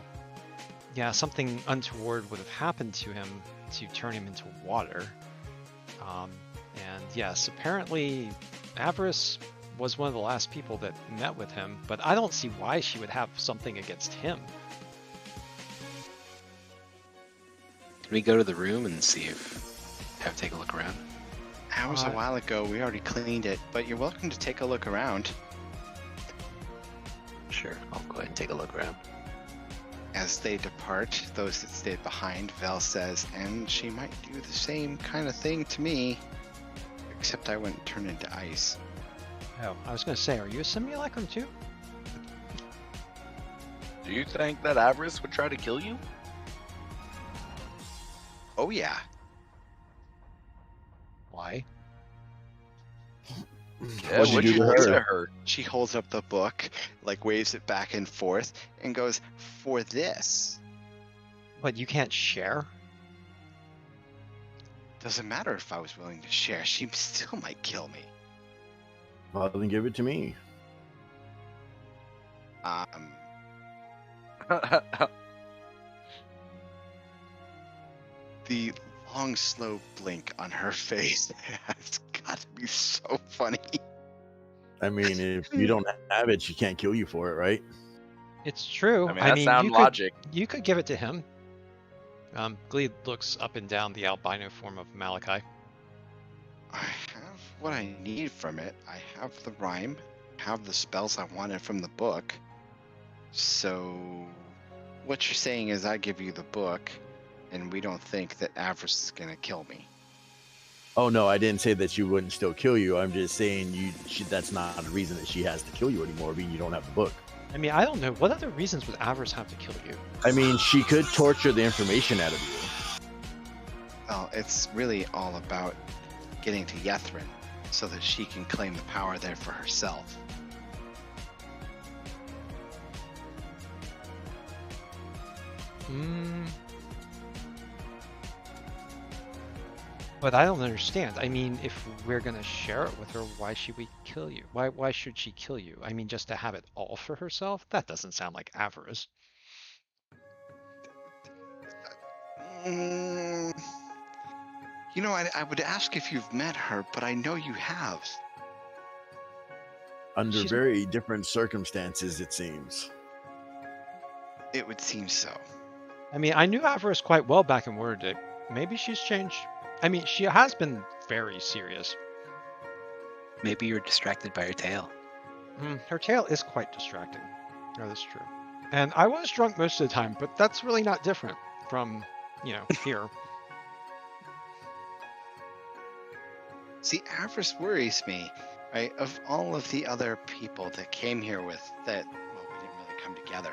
S2: yeah, something untoward would have happened to him to turn him into water. And yes, apparently Avarice was one of the last people that met with him, but I don't see why she would have something against him.
S6: Can we go to the room and see if take a look around?
S8: That was a while ago. We already cleaned it, but you're welcome to take a look around.
S6: Sure, I'll go ahead and take a look around.
S8: As they depart, those that stayed behind, Vel says, and she might do the same kind of thing to me, except I wouldn't turn into ice.
S2: Oh, I was going to say, are you a simulacrum too?
S4: Do you think that Avarice would try to kill you?
S8: Oh yeah.
S2: Why?
S4: Yeah,
S3: What'd you do to her?
S8: She holds up the book, like waves it back and forth, and goes, for this.
S2: But you can't share?
S8: Doesn't matter if I was willing to share, she still might kill me.
S3: Well, then give it to me.
S8: The long, slow blink on her face has got to be so funny.
S3: I mean, if you don't have it, she can't kill you for it, right?
S2: It's true.
S4: I mean, that's sound logic.
S2: You could give it to him. Gleed looks up and down the albino form of Malachi.
S8: I have what I need from it. I have the rhyme, have the spells I wanted from the book. So, what you're saying is I give you the book, and we don't think that Avarice is going to kill me.
S3: Oh, no, I didn't say that she wouldn't still kill you. I'm just saying that's not a reason that she has to kill you anymore, being you don't have the book.
S2: I mean, I don't know. What other reasons would Avarice have to kill you?
S3: I mean, she could torture the information out of you.
S8: Well, it's really all about getting to Yithryn so that she can claim the power there for herself.
S2: But I don't understand. I mean, if we're gonna share it with her, why should we kill you? Why should she kill you? I mean, just to have it all for herself? That doesn't sound like avarice.
S8: You know, I would ask if you've met her, but I know you have.
S3: Under very different circumstances, it seems.
S8: It would seem so.
S2: I mean, I knew Avarice quite well back in Waterdeep. Maybe she's changed. I mean, she has been very serious.
S6: Maybe you're distracted by her tail.
S2: Her tail is quite distracting. No, that's true. And I was drunk most of the time, but that's really not different from, here.
S8: See, Avarice worries me. Right? Of all of the other people that came here with that, well, we didn't really come together,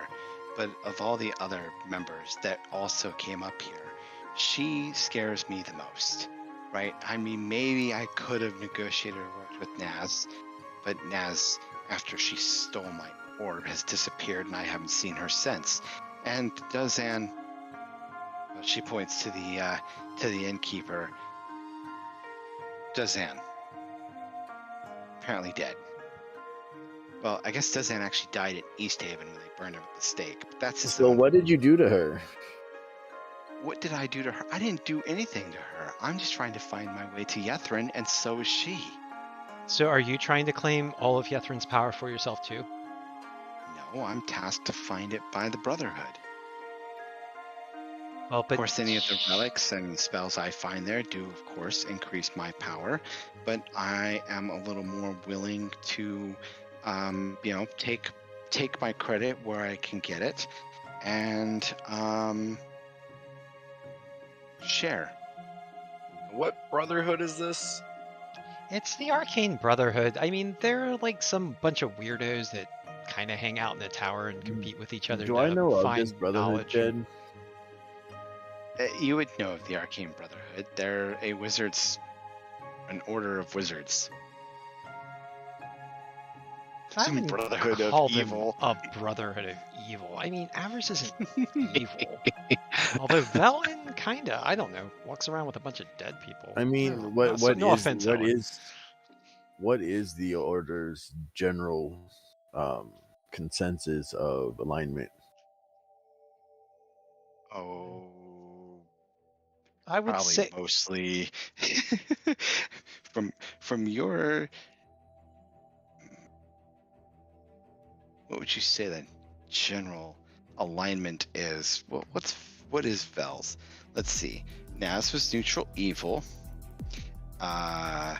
S8: but of all the other members that also came up here, she scares me the most, right? I mean, maybe I could have negotiated or worked with Naz, but Naz, after she stole my orb, has disappeared and I haven't seen her since. And Dazan, well, she points to the innkeeper. Dazan, apparently dead. Well, I guess Dazan actually died at East Haven when they burned her at the stake. But that's his own.
S3: What did you do to her?
S8: What did I do to her? I didn't do anything to her. I'm just trying to find my way to Yithryn, and so is she.
S2: So are you trying to claim all of Yithryn's power for yourself too?
S8: No, I'm tasked to find it by the Brotherhood.
S2: Well, but
S8: of course, any of the relics and spells I find there do, of course, increase my power. But I am a little more willing to, take my credit where I can get it, and share.
S4: What Brotherhood is this?
S2: it's the Arcane Brotherhood. I mean, they're like some bunch of weirdos that kind of hang out in the tower and compete with each other
S3: Do
S2: to
S3: I know of
S2: find
S3: this Brotherhood,
S2: knowledge.
S3: Jed?
S8: You would know of the Arcane Brotherhood. They're an order of wizards.
S2: I
S8: Some
S2: wouldn't
S8: brotherhood of
S2: call them
S8: evil.
S2: a brotherhood of evil. I mean, Avarice isn't evil. Although Velen kinda, I don't know, walks around with a bunch of dead people.
S3: I mean,
S2: No offense, Velen.
S3: what is the order's general consensus of alignment?
S8: Oh,
S2: I would
S8: probably
S2: say
S8: mostly from your what would you say the general alignment is? Well, what is Vel's? Let's see. Naz was neutral evil. Dazan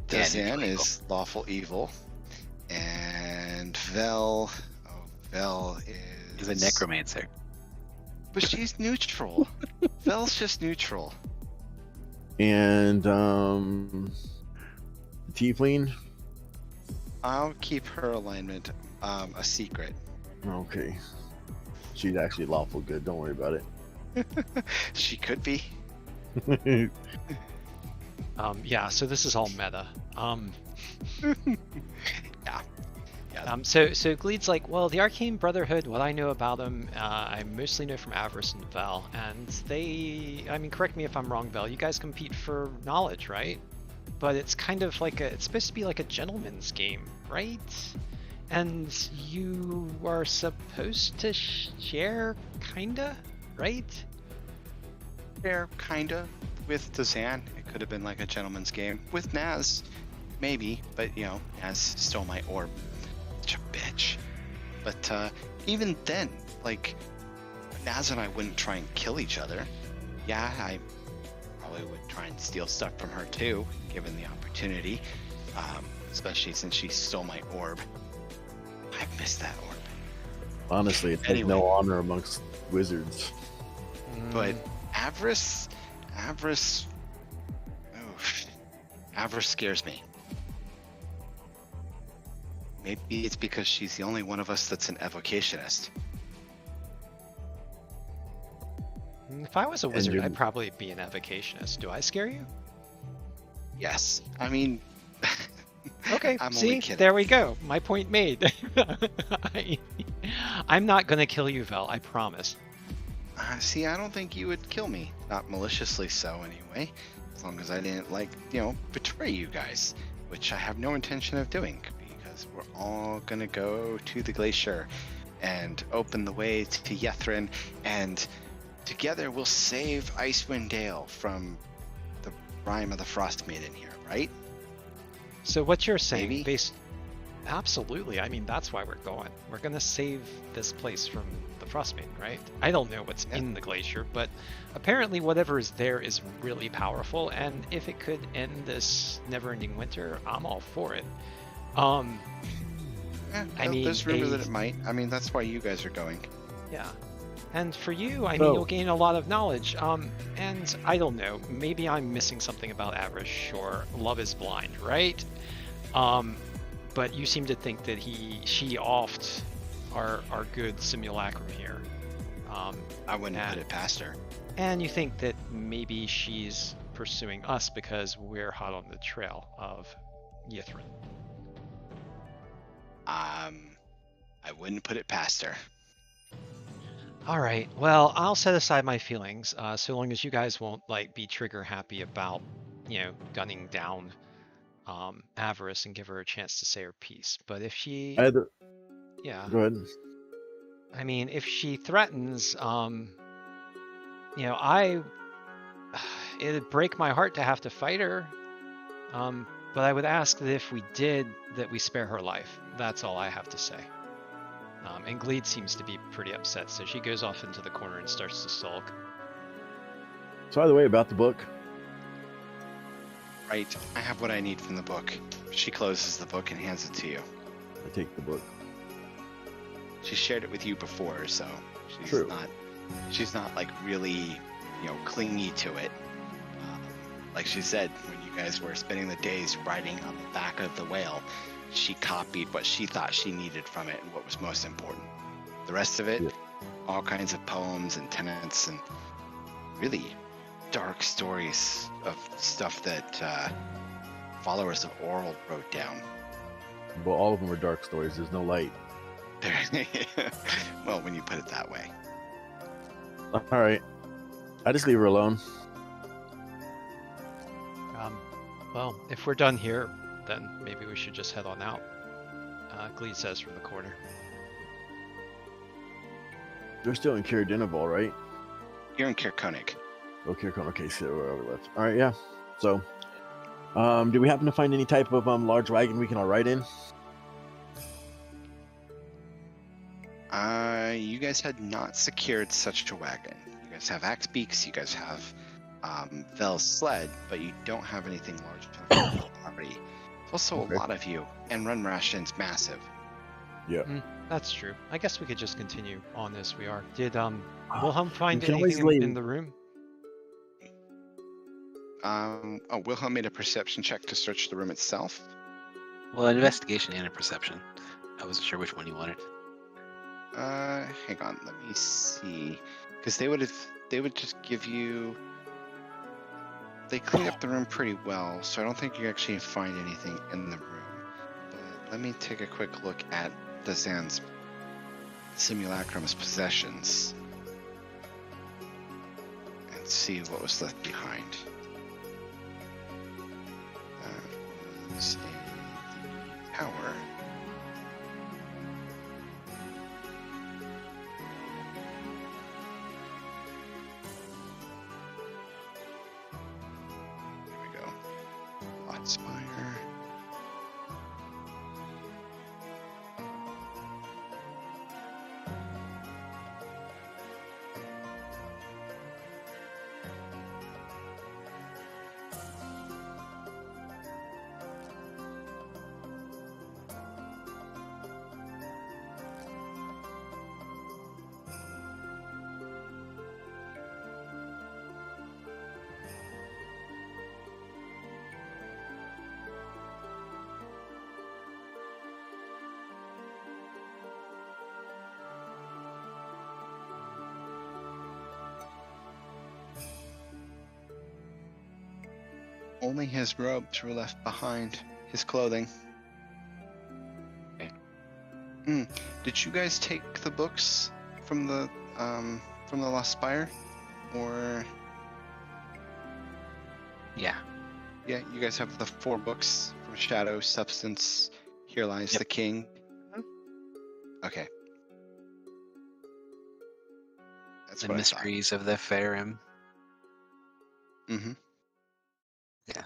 S6: neutral
S8: is lawful evil. And Vel
S6: He's
S8: is
S6: a necromancer.
S8: But she's neutral. Vel's just neutral.
S3: And Tiefling.
S8: I'll keep her alignment a secret.
S3: Okay. She's actually lawful good. Don't worry about
S8: She could be.
S3: it.
S2: Yeah, so this is all meta.
S8: Yeah.
S2: So Gleed's like, well, the Arcane Brotherhood, what I know about them, I mostly know from Avarice and Vel, and they, I mean, correct me if I'm wrong, Vel, you guys compete for knowledge, right? But it's kind of like it's supposed to be like a gentleman's game, right? And you are supposed to share, kinda, right?
S8: Fair, kinda. With Dazan, it could have been like a gentleman's game. With Naz, maybe, but Naz stole my orb. Such a bitch. But even then, like, Naz and I wouldn't try and kill each other. Yeah, I probably would try and steal stuff from her too, given the opportunity. Especially since she stole my orb. I missed that orb.
S3: Honestly, it has no honor amongst wizards.
S8: But Avarice scares me. Maybe it's because she's the only one of us that's an evocationist.
S2: If I was a wizard,
S3: you-
S2: I'd probably be an evocationist. Do I scare you?
S8: Yes, I mean...
S2: Okay,
S8: I'm only
S2: see,
S8: kidding.
S2: there we go. My point made. I'm not gonna kill you, Vel, I promise.
S8: See, I don't think you would kill me. Not maliciously so, anyway. As long as I didn't, betray you guys. Which I have no intention of doing. Because we're all gonna go to the glacier. And open the way to Yithryn. And together we'll save Icewind Dale from the Rime of the Frostmaiden here, right?
S2: So what you're saying,
S8: Maybe?
S2: absolutely. I mean, that's why we're going. We're gonna save this place from the Frostmaiden, right? I don't know what's in the glacier, but apparently whatever is there is really powerful, and if it could end this never-ending winter, I'm all for it. I mean,
S8: there's rumor that it might. I mean, that's why you guys are going.
S2: Yeah. And for you, I mean,
S3: So-
S2: you'll gain a lot of knowledge. And I don't know, maybe I'm missing something about Avarice, or Love is Blind, right? But you seem to think that she oft are good simulacrum here.
S8: I wouldn't put it past her.
S2: And you think that maybe she's pursuing us because we're hot on the trail of Yithryn.
S8: I wouldn't put it past her.
S2: All right. Well, I'll set aside my feelings, so long as you guys won't be trigger happy about, gunning down Avarice and give her a chance to say her piece. But if she, yeah,
S3: Go ahead.
S2: I mean, if she threatens, it'd break my heart to have to fight her. But I would ask that if we did, that we spare her life. That's all I have to say. And Gleed seems to be pretty upset, so she goes off into the corner and starts to sulk.
S3: So, by the way, about the book.
S8: Right, I have what I need from the book. She closes the book and hands it to you.
S3: I take the book.
S8: She shared it with you before, so she's
S3: True.
S8: not really, clingy to it. Like she said, when you guys were spending the days riding on the back of the whale, she copied what she thought she needed from it and what was most important. The rest of it, all kinds of poems and tenets and really dark stories of stuff that followers of Oral wrote down.
S3: Well, all of them are dark stories. There's no light.
S8: Well, when you put it that way.
S3: All right. I just leave her alone.
S2: Well, if we're done here, then maybe we should just head on out. Gleed says from the corner.
S3: They're still in Kier Denival, right?
S8: You're in Kirkonik.
S3: Oh, Kirkon. Okay, so where we left. All right, yeah. So, do we happen to find any type of large wagon we can all ride in?
S8: You guys had not secured such a wagon. You guys have axe beaks, you guys have Vel's sled, but you don't have anything large enough for the property. It's also
S3: Okay.
S8: a lot of you, and run ration's massive.
S3: Yeah.
S2: That's true. I guess we could just continue on as we are. Did Wilhelm find
S3: can always
S2: anything in
S3: leave.
S2: the room?
S8: Wilhelm made a perception check to search the room itself.
S6: Well, investigation and a perception. I wasn't sure which one you wanted.
S8: Hang on, let me see. Because they would just give you. They cleaned up the room pretty well, so I don't think you actually find anything in the room. But let me take a quick look at the Zan's simulacrum's possessions and see what was left behind. That was in the tower. There we go. Spire. Only his robes were left behind, his clothing.
S6: Okay.
S8: Did you guys take the books from the Lost Spire, or?
S6: Yeah.
S8: Yeah, you guys have the 4 books from Shadow, Substance, Here Lies
S6: Yep.
S8: the King. Okay. That's
S6: The
S8: what
S6: mysteries of the Farum.
S8: I thought. Mm-hmm.
S6: Yeah.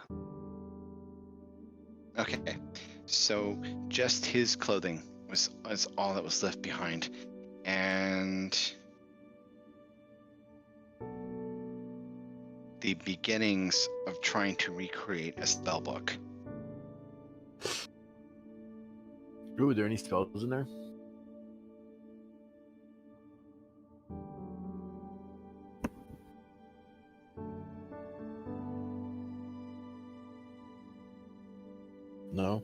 S8: Okay, so just his clothing was all that was left behind, and the beginnings of trying to recreate a spell book.
S3: Ooh, are there any spells in there? No.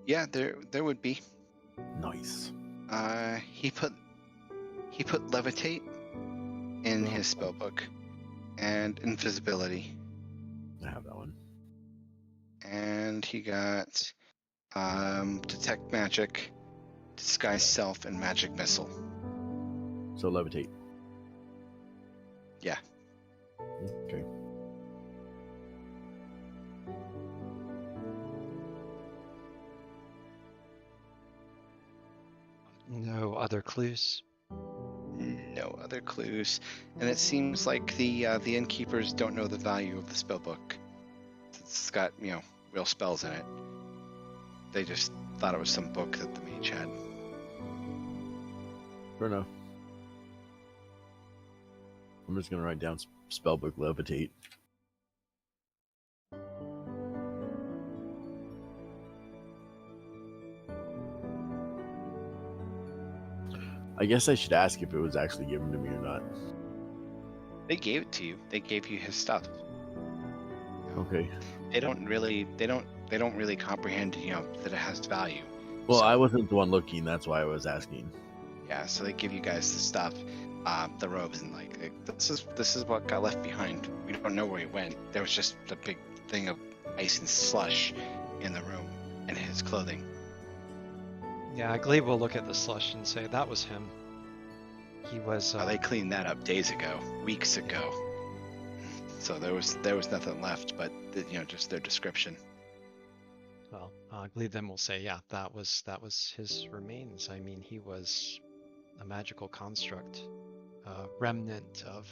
S8: Yeah, there would be.
S3: Nice.
S8: He put levitate in
S3: Oh.
S8: his spell book, and invisibility,
S3: I have that one.
S8: and he got detect magic, disguise self, and magic missile.
S3: So levitate.
S8: Yeah.
S3: Okay.
S2: No other clues.
S8: No other clues, and it seems like the innkeepers don't know the value of the spell book. It's got real spells in it. They just thought it was some book that the mage had.
S3: Fair enough. I'm just gonna write down spellbook levitate. I guess I should ask if it was actually given to me or not.
S8: They gave it to you. They gave you his stuff.
S3: Okay.
S8: They don't really comprehend that it has value.
S3: Well,
S8: So-
S3: I wasn't the one looking. That's why I was asking.
S8: Yeah, so they give you guys the stuff, the robes, and this is what got left behind. We don't know where he went. There was just a big thing of ice and slush in the room, and his clothing.
S2: Yeah, Glebe will look at the slush and say that was him. He was.
S8: They cleaned that up days ago, weeks ago. So there was nothing left, but just their description.
S2: Well, Glebe then will say, yeah, that was his remains. I mean, he was a magical construct, a remnant of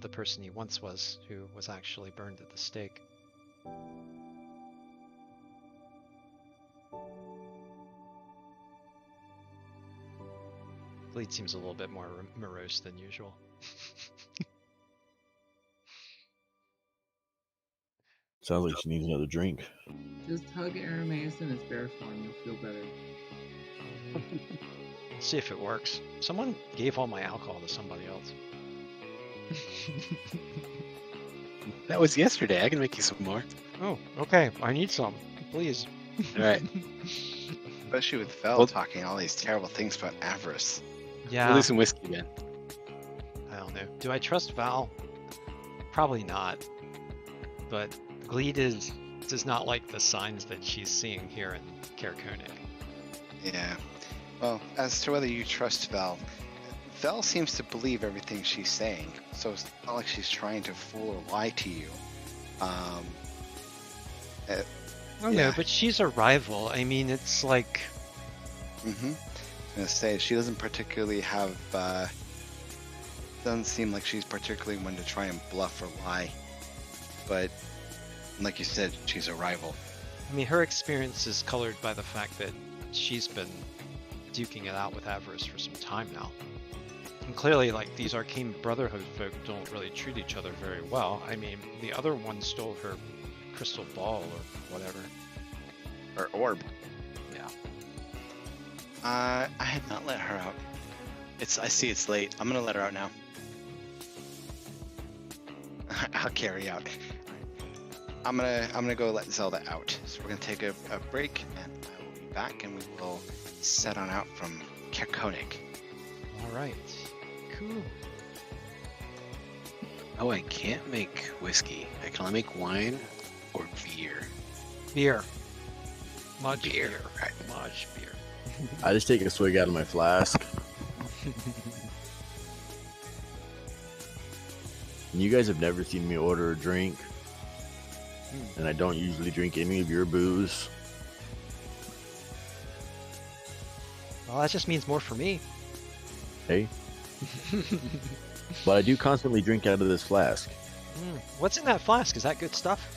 S2: the person he once was, who was actually burned at the stake. Bleed seems a little bit more morose than usual.
S3: Sounds like she needs another drink.
S5: Just hug Arameus in his bear form. You'll feel better.
S2: Let's see if it works. Someone gave all my alcohol to somebody else.
S6: That was yesterday. I can make you some more.
S2: Oh, okay. I need some, please.
S6: All right.
S8: Especially with Vel
S6: Well-
S8: talking all these terrible things about avarice.
S2: Yeah.
S6: We'll do some whiskey, man.
S2: I don't know. Do I trust Val? Probably not. But Gleed does not like the signs that she's seeing here in Kerkonik.
S8: Yeah. Well, as to whether you trust Vel, Vel seems to believe everything she's saying, so it's not like she's trying to fool or lie to you.
S2: Oh
S8: Yeah.
S2: no, but she's a rival. I mean, it's like,
S8: Mm-hmm. I was gonna say she doesn't particularly have. Doesn't seem like she's particularly one to try and bluff or lie, but like you said, she's a rival.
S2: I mean, her experience is colored by the fact that she's been duking it out with Avarice for some time now. And clearly, like, these Arcane Brotherhood folk don't really treat each other very well. I mean, the other one stole her crystal ball or whatever.
S8: Or orb.
S2: Yeah.
S8: I had not let her out. I see it's late. I'm gonna let her out now. I'll carry out. I'm gonna go let Zelda out. So we're gonna take a break, and I will be back, and we will set on out from Kerkonik.
S2: All right. Cool.
S6: Oh, I can't make whiskey. I can only make wine or beer.
S2: Beer. Much
S6: Beer,
S2: beer.
S6: right.
S2: Much beer.
S3: I just take a swig out of my flask. And you guys have never seen me order a drink, and I don't usually drink any of your booze.
S2: Well, that just means more for me.
S3: Hey, but I do constantly drink out of this flask.
S2: What's in that flask? Is that good stuff?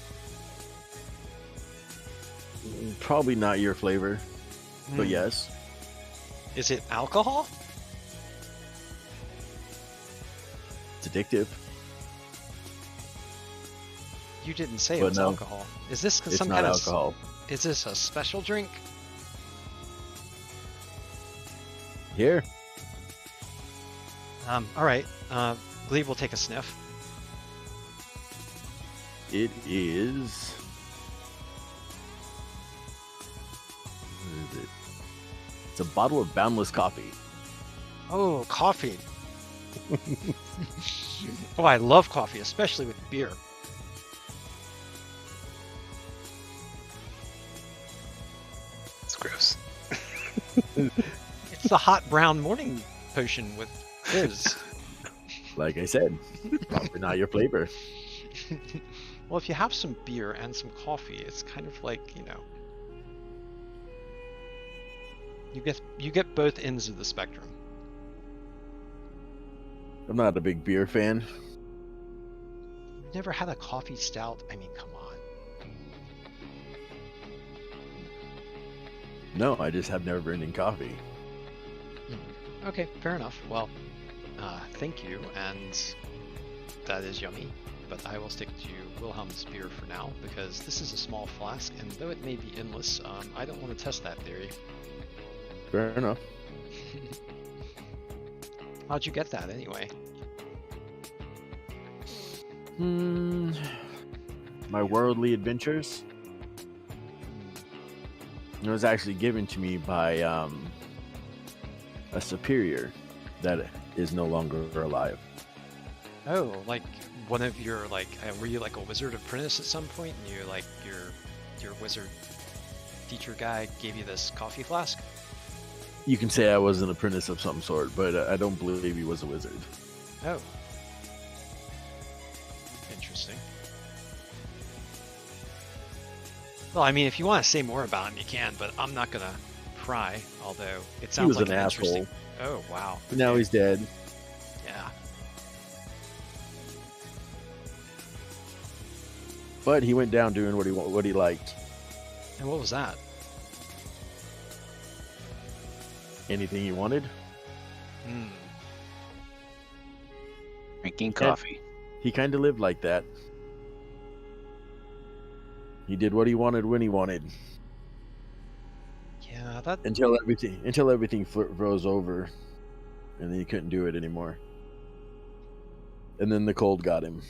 S3: Probably not your flavor, but yes.
S2: Is it alcohol?
S3: It's addictive.
S2: You didn't say it
S3: But
S2: was
S3: no.
S2: alcohol. Is this
S3: It's
S2: some
S3: not
S2: kind
S3: alcohol.
S2: of? Is this a special drink?
S3: Here,
S2: All right. Glebe will take a sniff.
S3: it is. What is it? It's a bottle of Boundless coffee.
S2: Oh, coffee. Oh, I love coffee, especially with beer.
S6: It's gross.
S2: It's the hot brown morning potion with fizz.
S3: Like I said, probably not your flavor.
S2: Well, if you have some beer and some coffee, it's kind of like, you get both ends of the spectrum.
S3: I'm not a big beer fan.
S2: You've never had a coffee stout? I mean, come on.
S3: No, I just have never-ending coffee.
S2: Okay, fair enough. Well, thank you, and that is yummy. But I will stick to Wilhelm's beer for now, because this is a small flask, and though it may be endless, I don't want to test that theory.
S3: Fair enough.
S2: How'd you get that, anyway?
S3: My worldly adventures. It was actually given to me by a superior that is no longer alive.
S2: Oh, like one of your, were you like a wizard apprentice at some point, and you, like, your wizard teacher guy gave you this coffee flask?
S3: You can say I was an apprentice of some sort, but I don't believe he was a wizard.
S2: Oh. Interesting. Well, I mean, if you want to say more about him, you can, but I'm not gonna pry, although it sounds
S3: was
S2: like
S3: an
S2: interesting... Oh, wow.
S3: But now he's dead.
S2: Yeah.
S3: But he went down doing what he liked.
S2: And what was that?
S3: Anything he wanted.
S2: Hmm.
S6: Drinking
S3: Yeah.
S6: coffee.
S3: He kind of lived like that. He did what he wanted when he wanted
S2: Yeah, that.
S3: until everything froze over, and then he couldn't do it anymore. And then the cold got him.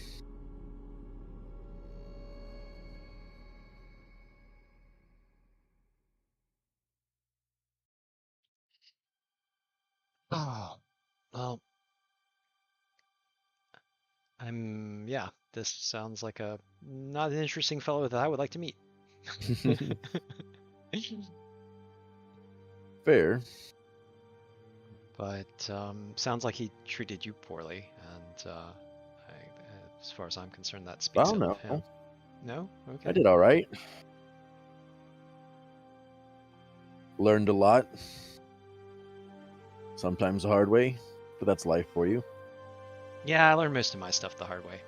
S2: Oh, well. Yeah, this sounds like a not an interesting fellow that I would like to meet.
S3: Fair.
S2: But sounds like he treated you poorly, and as far as I'm concerned, that speaks
S3: Well,
S2: ill
S3: no.
S2: of him. No? Okay.
S3: I did all right. Learned a lot. Sometimes the hard way, but that's life for you.
S2: Yeah, I learned most of my stuff the hard way.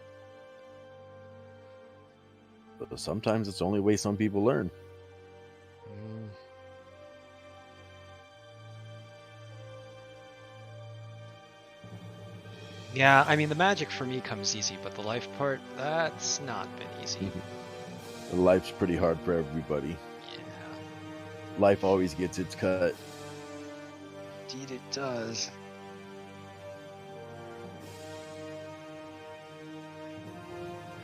S3: But sometimes it's the only way some people learn.
S2: Mm. Yeah, I mean, the magic for me comes easy, but the life part, that's not been easy.
S3: Life's pretty hard for everybody.
S2: Yeah,
S3: Life always gets its cut.
S2: indeed it does.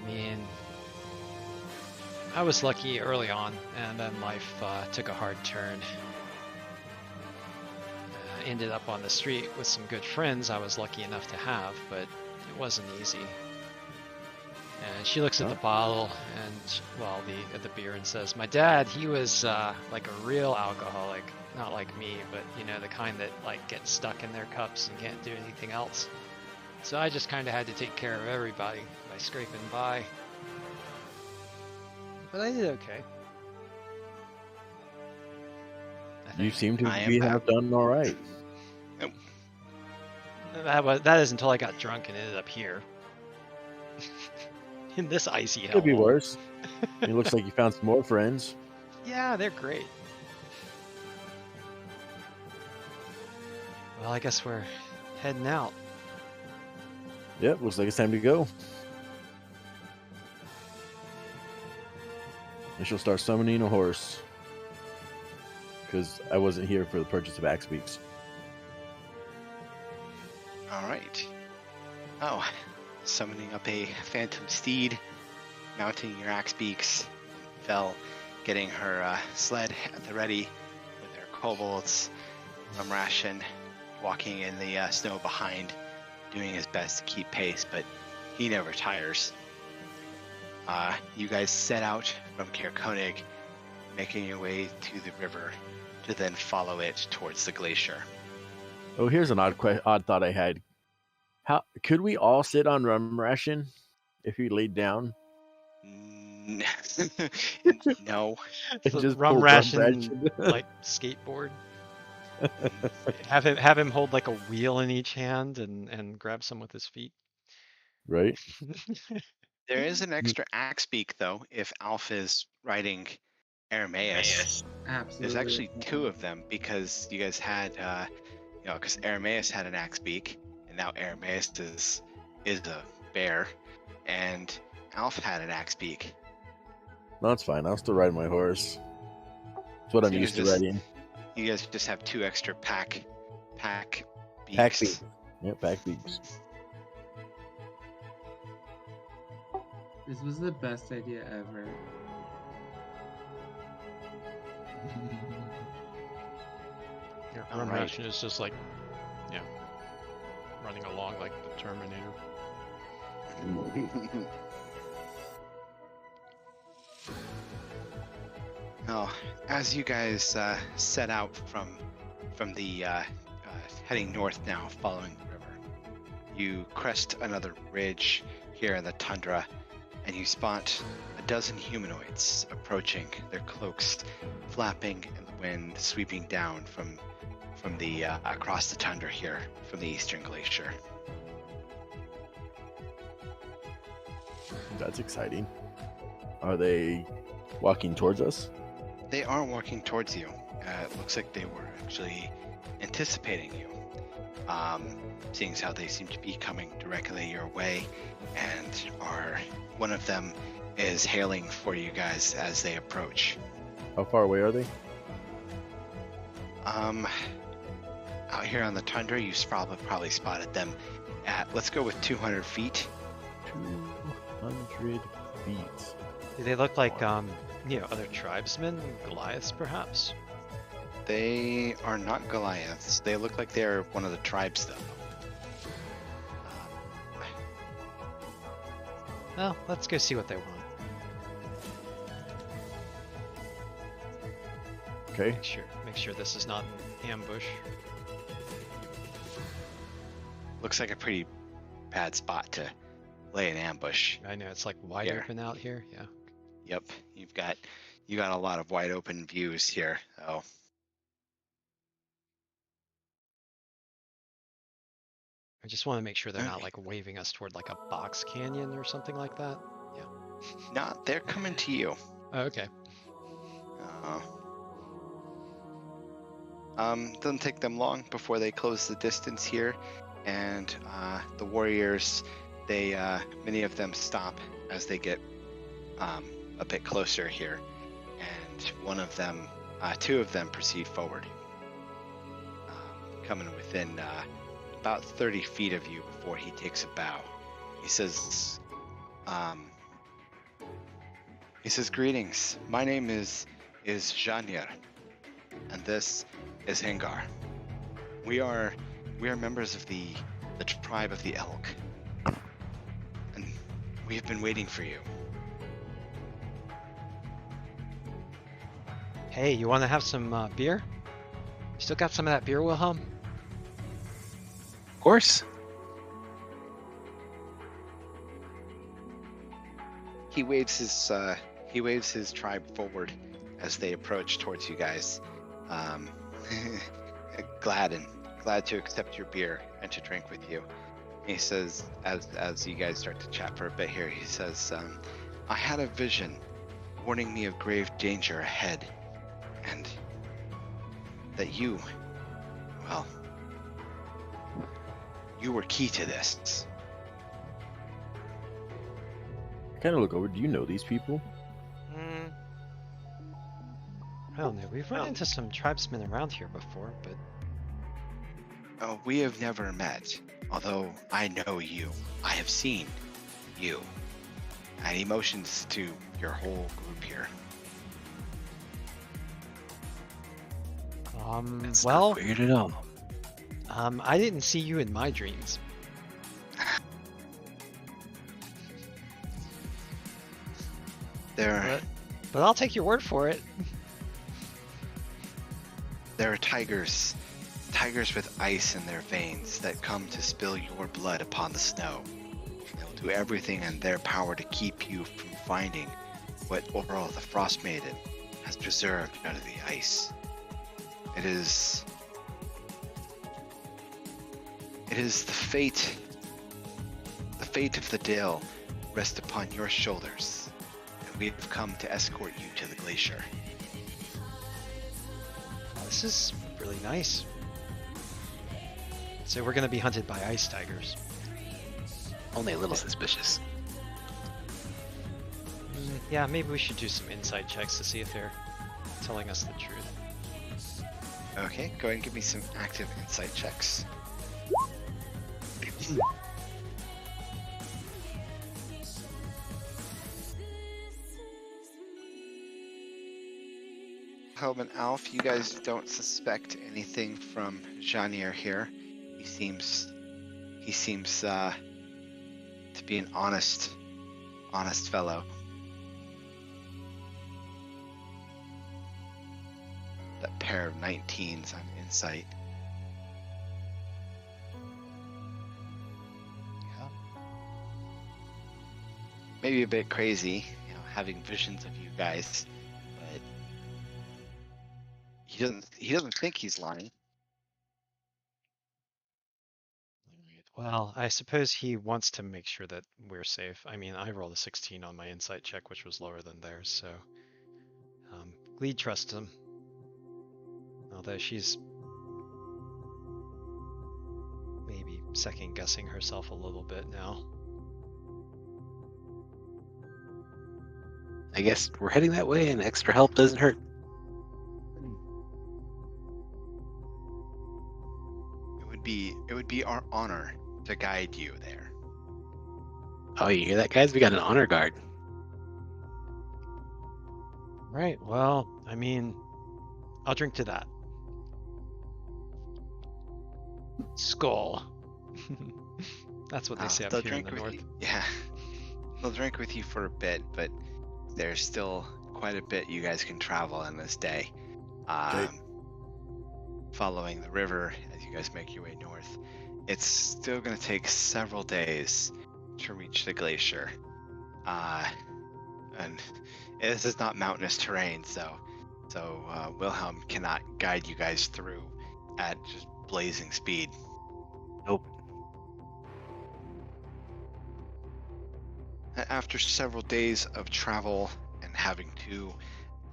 S2: I mean, I was lucky early on, and then life took a hard turn. Ended up on the street with some good friends I was lucky enough to have, but it wasn't easy. And she looks at the bottle and, well, the beer, and says, "My dad, he was like a real alcoholic, not like me, but you know, the kind that like gets stuck in their cups and can't do anything else. So I just kind of had to take care of everybody by scraping by. But I did okay.
S3: You seem to
S8: I am
S3: have done all right.
S2: That is until I got drunk and ended up here. In this icy hell.
S3: Could be worse. It looks like you found some more friends.
S2: Yeah, they're great. Well, I guess we're heading out.
S3: Yep, looks like it's time to go. And she'll start summoning a horse. Because I wasn't here for the purchase of axe beaks.
S8: All right. Oh, summoning up a phantom steed, mounting your axe beaks, Fel getting her sled at the ready with her kobolds, rum ration, walking in the snow behind, doing his best to keep pace, but he never tires. You guys set out from Caer Konig, making your way to the river to then follow it towards the glacier.
S3: Oh, here's an odd thought I had. How could we all sit on rum ration if we laid down?
S8: No.
S3: And just
S2: rum
S3: pull
S2: ration like skateboard. have him hold like a wheel in each hand and grab some with his feet.
S3: Right?
S8: There is an extra axe beak, though, if Alf is riding Aramaeus.
S5: Absolutely.
S8: There's actually two of them because you guys had, because Aramaeus had an axe beak, and now Aramaeus is a bear, and Alf had an axe beak.
S3: No, that's fine. I'll still ride my horse. That's what I'm
S8: So
S3: used to
S8: just-
S3: riding.
S8: You guys just have two extra pack beaks.
S3: Pack beaks. Yep, pack beaks.
S5: This was the best idea ever.
S2: Your
S8: All
S2: rum
S8: right.
S2: ration is just like, running along like the Terminator.
S8: Oh, as you guys set out from the heading north now, following the river, you crest another ridge here in the tundra, and you spot a dozen humanoids approaching, their cloaks flapping in the wind, sweeping down from the across the tundra here from the eastern glacier.
S3: That's exciting. Are they walking towards us?
S8: They are walking towards you. It looks like they were actually anticipating you. seeing as how they seem to be coming directly your way, and one of them is hailing for you guys as they approach.
S3: How far away are they?
S8: Out here on the tundra, you probably spotted them at, let's go with 200 feet.
S3: 200 feet.
S2: Do they look like other tribesmen, Goliaths perhaps?
S8: They are not Goliaths. They look like they're one of the tribes, though.
S2: Well, let's go see what they want.
S3: Okay.
S2: Make sure this is not an ambush.
S8: Looks like a pretty bad spot to lay an ambush.
S2: I know it's like wide
S8: Here.
S2: open out here. Yeah.
S8: Yep, you got a lot of wide open views here. Oh,
S2: I just want to make sure they're not
S8: Okay.
S2: like waving us toward like a box canyon or something like that. Yeah.
S8: not they're coming to you.
S2: Oh, okay.
S8: Doesn't take them long before they close the distance here, and the warriors, they many of them stop as they get a bit closer here, and two of them proceed forward, coming within about 30 feet of you before he takes a bow. He says, "Greetings. My name is Janir, and this is Hengar. We are members of the tribe of the Elk, and we have been waiting for you."
S2: Hey, you want to have some beer? Still got some of that beer, Wilhelm?
S6: Of course.
S8: He waves his tribe forward as they approach towards you guys. Glad to accept your beer and to drink with you. He says, as you guys start to chat for a bit here, he says, "I had a vision warning me of grave danger ahead, and that you were key to this."
S3: Kind of look over. Do you know these people?
S2: I don't know. We've run into some tribesmen around here before, but
S8: Oh, we have never met, although I know you. I have seen you. And he motions to your whole group here.
S6: It's
S2: well,
S6: not weird at all.
S2: I didn't see you in my dreams.
S8: There
S2: But I'll take your word for it.
S8: are tigers with ice in their veins that come to spill your blood upon the snow. They'll do everything in their power to keep you from finding what Oral the Frostmaiden has preserved out of the ice. It is the fate of the Dale rest upon your shoulders, and we have come to escort you to the glacier.
S2: This is really nice. So we're gonna be hunted by ice tigers.
S6: Only a little suspicious.
S2: Yeah, maybe we should do some insight checks to see if they're telling us the truth.
S8: Okay, go ahead and give me some active insight checks. Helm and Alf, you guys don't suspect anything from Janir here. He seems to be an honest fellow. That pair of 19s on insight. Yeah. Maybe a bit crazy, having visions of you guys, but he doesn't think he's lying.
S2: Well, I suppose he wants to make sure that we're safe. I mean, I rolled a 16 on my insight check, which was lower than theirs, so Gleed trusts him. Although she's second guessing herself a little bit now.
S6: I guess we're heading that way, and extra help doesn't hurt.
S8: It would be our honor to guide you there.
S6: Oh, you hear that, guys? We got an honor guard.
S2: Right, well, I mean, I'll drink to that. Skull. That's what they say up
S8: They'll
S2: here in
S8: drink
S2: the
S8: with
S2: north.
S8: you. Yeah, they'll drink with you for a bit, but there's still quite a bit you guys can travel in this day. Following the river as you guys make your way north, it's still going to take several days to reach the glacier. And this is not mountainous terrain, so Wilhelm cannot guide you guys through at just blazing speed.
S6: Nope.
S8: After several days of travel and having to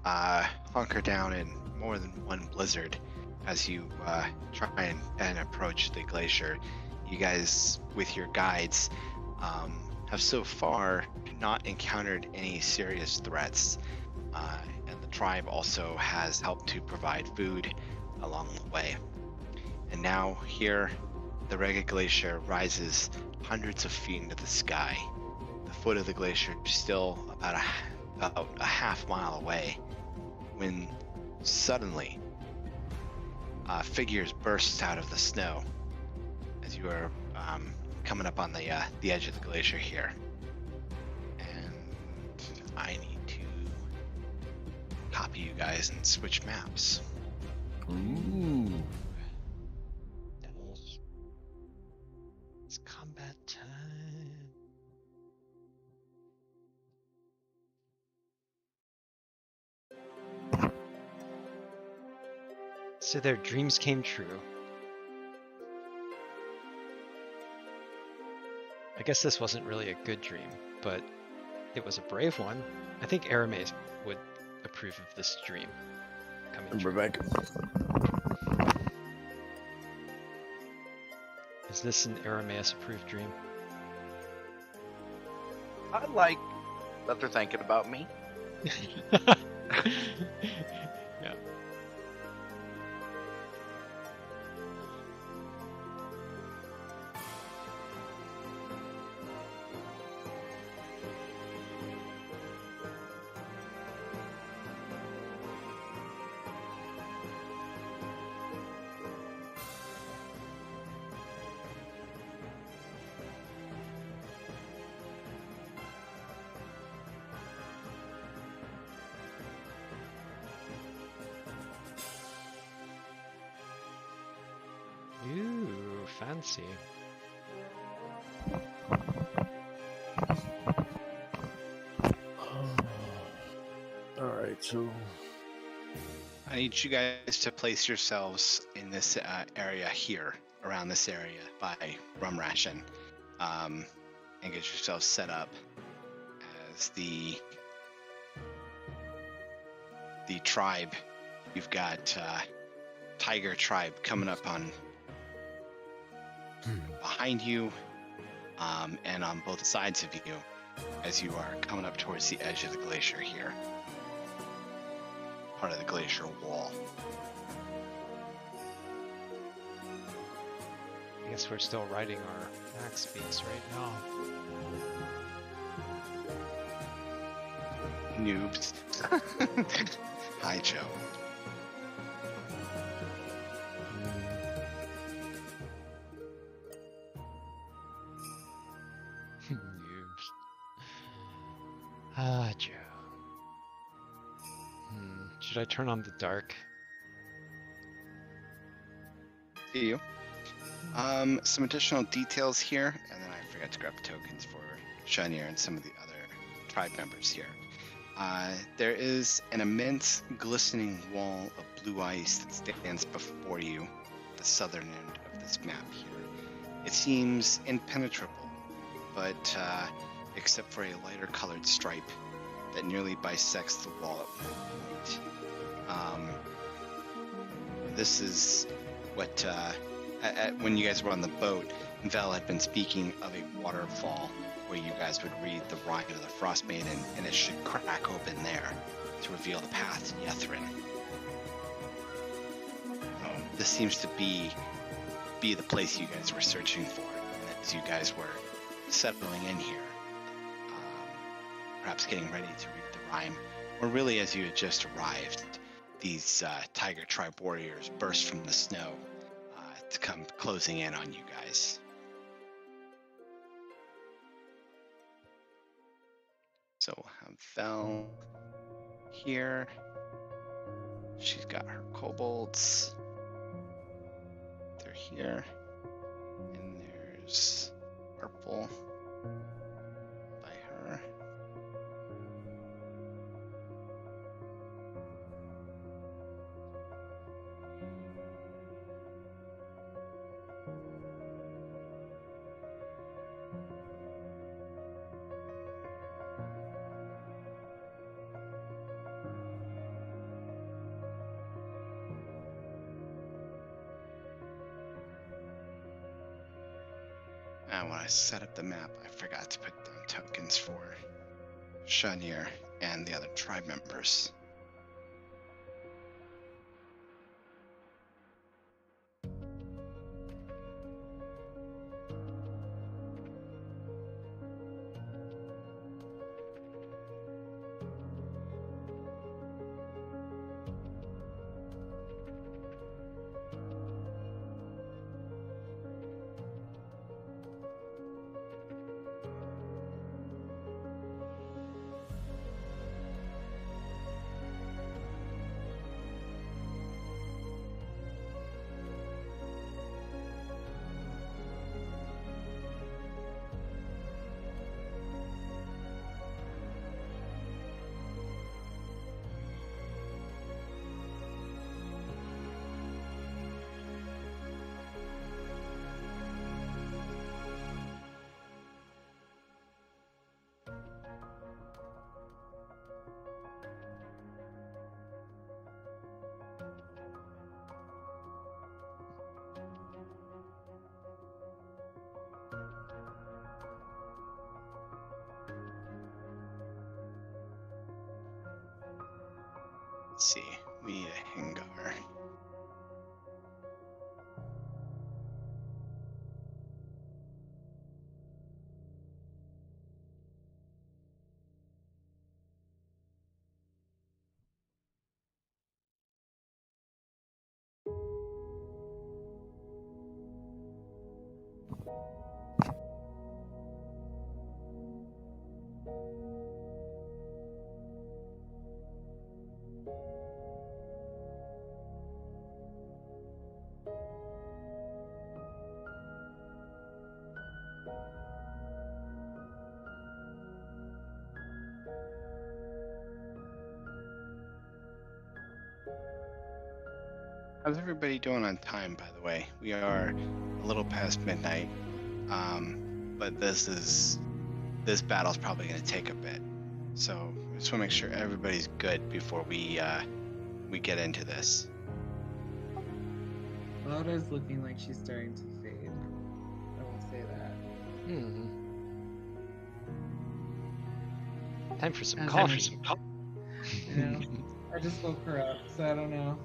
S8: hunker down in more than one blizzard as you try and approach the glacier, you guys, with your guides, have so far not encountered any serious threats. And the tribe also has helped to provide food along the way. And now here, the Reghed Glacier rises hundreds of feet into the sky. The foot of the glacier is still about a half mile away, when suddenly figures burst out of the snow as you are coming up on the edge of the glacier here. And I need to copy you guys and switch maps.
S3: Ooh.
S2: It's combat time. So their dreams came true. I guess this wasn't really a good dream, but it was a brave one. I think Arame would approve of this dream coming
S3: And
S2: true.
S3: Rebecca.
S2: Is this an Arameus approved dream?
S4: I like that they're thinking about me.
S2: Yeah. Ooh, fancy.
S3: Alright, so
S8: I need you guys to place yourselves in this area here, around this area by Rum Ration, and get yourselves set up as the tribe. You've got Tiger Tribe coming up on behind you, and on both sides of you as you are coming up towards the edge of the glacier here. Part of the glacier wall.
S2: I guess we're still riding our max speeds right now.
S8: Noobs. Hi, Joe.
S2: Noobs. Ah, Joe. Should I turn on the dark?
S8: See you. Some additional details here, and then I forgot to grab tokens for Shanier and some of the other tribe members here. There is an immense glistening wall of blue ice that stands before you, the southern end of this map here. It seems impenetrable, but except for a lighter colored stripe that nearly bisects the wall at one point. This is what when you guys were on the boat, Vel had been speaking of a waterfall where you guys would read the Rime of the Frostmaiden, and it should crack open there to reveal the path to Yithryn. This seems to be the place you guys were searching for, as you guys were settling in here, perhaps getting ready to read the Rime, or really as you had just arrived, these Tiger Tribe warriors burst from the snow to come closing in on you guys. So we'll have Vel here. She's got her kobolds. They're here. And there's purple by her. And when I set up the map, I forgot to put down tokens for Shanir and the other tribe members. Let's see, we need a Hengar. How's everybody doing on time, by the way? We are a little past midnight, but this battle's probably going to take a bit. So I just want to make sure everybody's good before we get into this.
S5: Lauda's looking like she's starting to fade. I will say that.
S2: Time for some
S5: As
S2: coffee.
S5: Yeah, I just woke her up, so I don't know.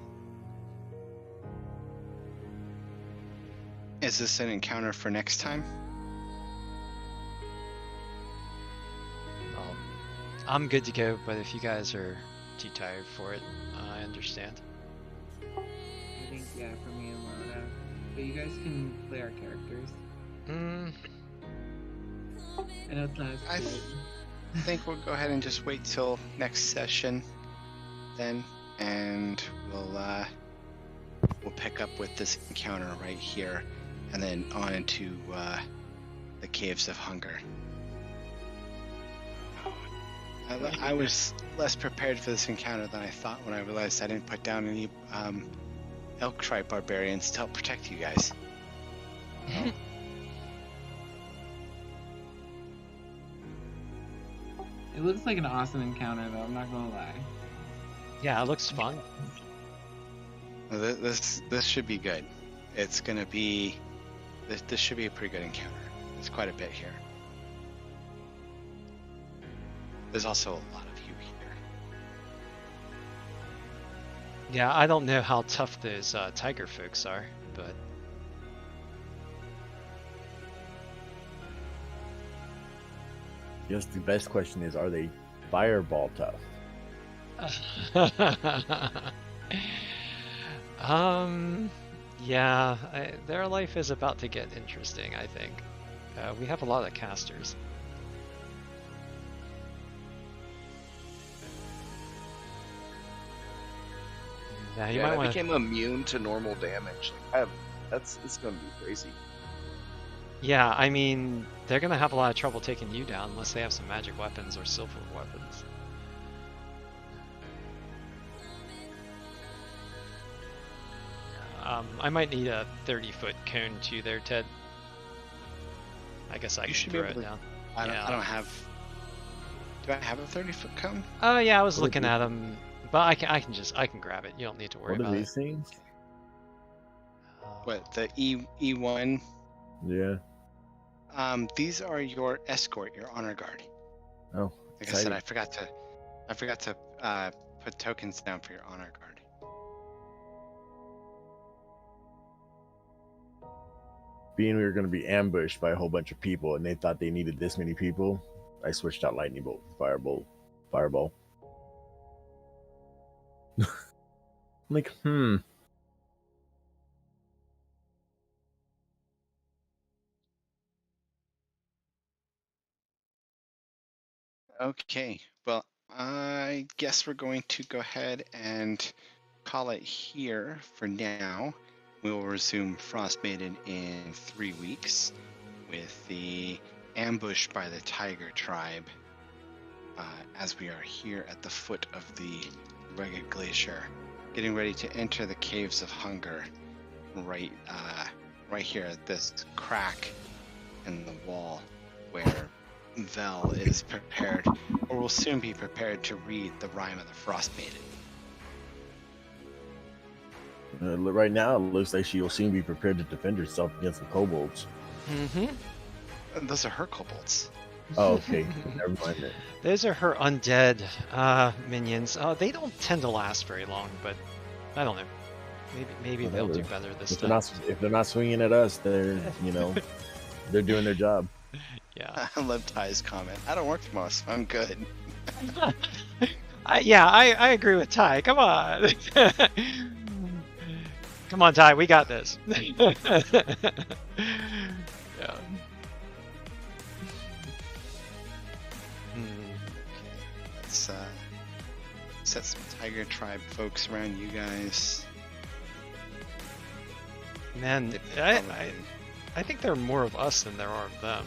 S8: Is this an encounter for next time?
S2: I'm good to go, but if you guys are too tired for it, I understand.
S5: I think, yeah, for me and Lauda. But you guys can play our characters. I know it's not as
S8: I
S5: cool.
S8: think we'll go ahead and just wait till next session then, and we'll pick up with this encounter right here, and then on into the Caves of Hunger. I was less prepared for this encounter than I thought when I realized I didn't put down any Elk Tribe barbarians to help protect you guys.
S5: It looks like an awesome encounter, though. I'm not gonna lie.
S2: Yeah, it looks fun.
S8: This should be good. it's gonna be. This should be a pretty good encounter. There's quite a bit here. There's also a lot of you here.
S2: Yeah, I don't know how tough those tiger folks are, but
S3: I guess the best question is, are they fireball tough?
S2: Yeah, their life is about to get interesting, I think. We have a lot of casters. Yeah, you
S4: Yeah,
S2: might
S4: I
S2: want
S4: became immune to normal damage. Like, it's gonna be crazy.
S2: Yeah, I mean, they're gonna have a lot of trouble taking you down unless they have some magic weapons or silver weapons. I might need a 30-foot cone too there, Ted. I guess I
S8: You
S2: can
S8: should be
S2: throw
S8: able
S2: it
S8: to-
S2: down.
S8: I
S2: Yeah.
S8: don't have. Do I have a 30-foot cone?
S2: Oh yeah, I was
S3: What are
S2: looking at them, but I can grab it. You don't need to worry
S3: What are
S2: about
S3: these things?
S8: What, the E1?
S3: Yeah.
S8: These are your escort, your honor guard.
S3: Oh,
S8: Like I said,
S3: exciting.
S8: I forgot to put tokens down for your honor guard.
S3: Being we were going to be ambushed by a whole bunch of people, and they thought they needed this many people, I switched out lightning bolt, fireball. I'm like,
S8: Okay, well, I guess we're going to go ahead and call it here for now. We will resume Frostmaiden in 3 weeks with the ambush by the Tiger Tribe as we are here at the foot of the Reghed Glacier, getting ready to enter the Caves of Hunger right here at this crack in the wall where Vel is prepared, or will soon be prepared, to read the Rime of the Frostmaiden.
S3: right now, it looks like she will soon be prepared to defend herself against the kobolds.
S2: Mm-hmm.
S8: Those are her kobolds.
S3: Oh, okay. Never mind then.
S2: Those are her undead minions. They don't tend to last very long, but I don't know. Maybe they'll do
S3: Whatever.
S2: better this
S3: If
S2: time.
S3: they're not swinging at us, they're they're doing their job.
S2: Yeah.
S8: I love Ty's comment. I don't work for most. I'm good.
S2: I agree with Ty. Come on. Come on, Ty. We got this. Yeah.
S8: Let's set some Tiger Tribe folks around you guys.
S2: Man,
S8: They
S2: I think there are more of us than there are of them.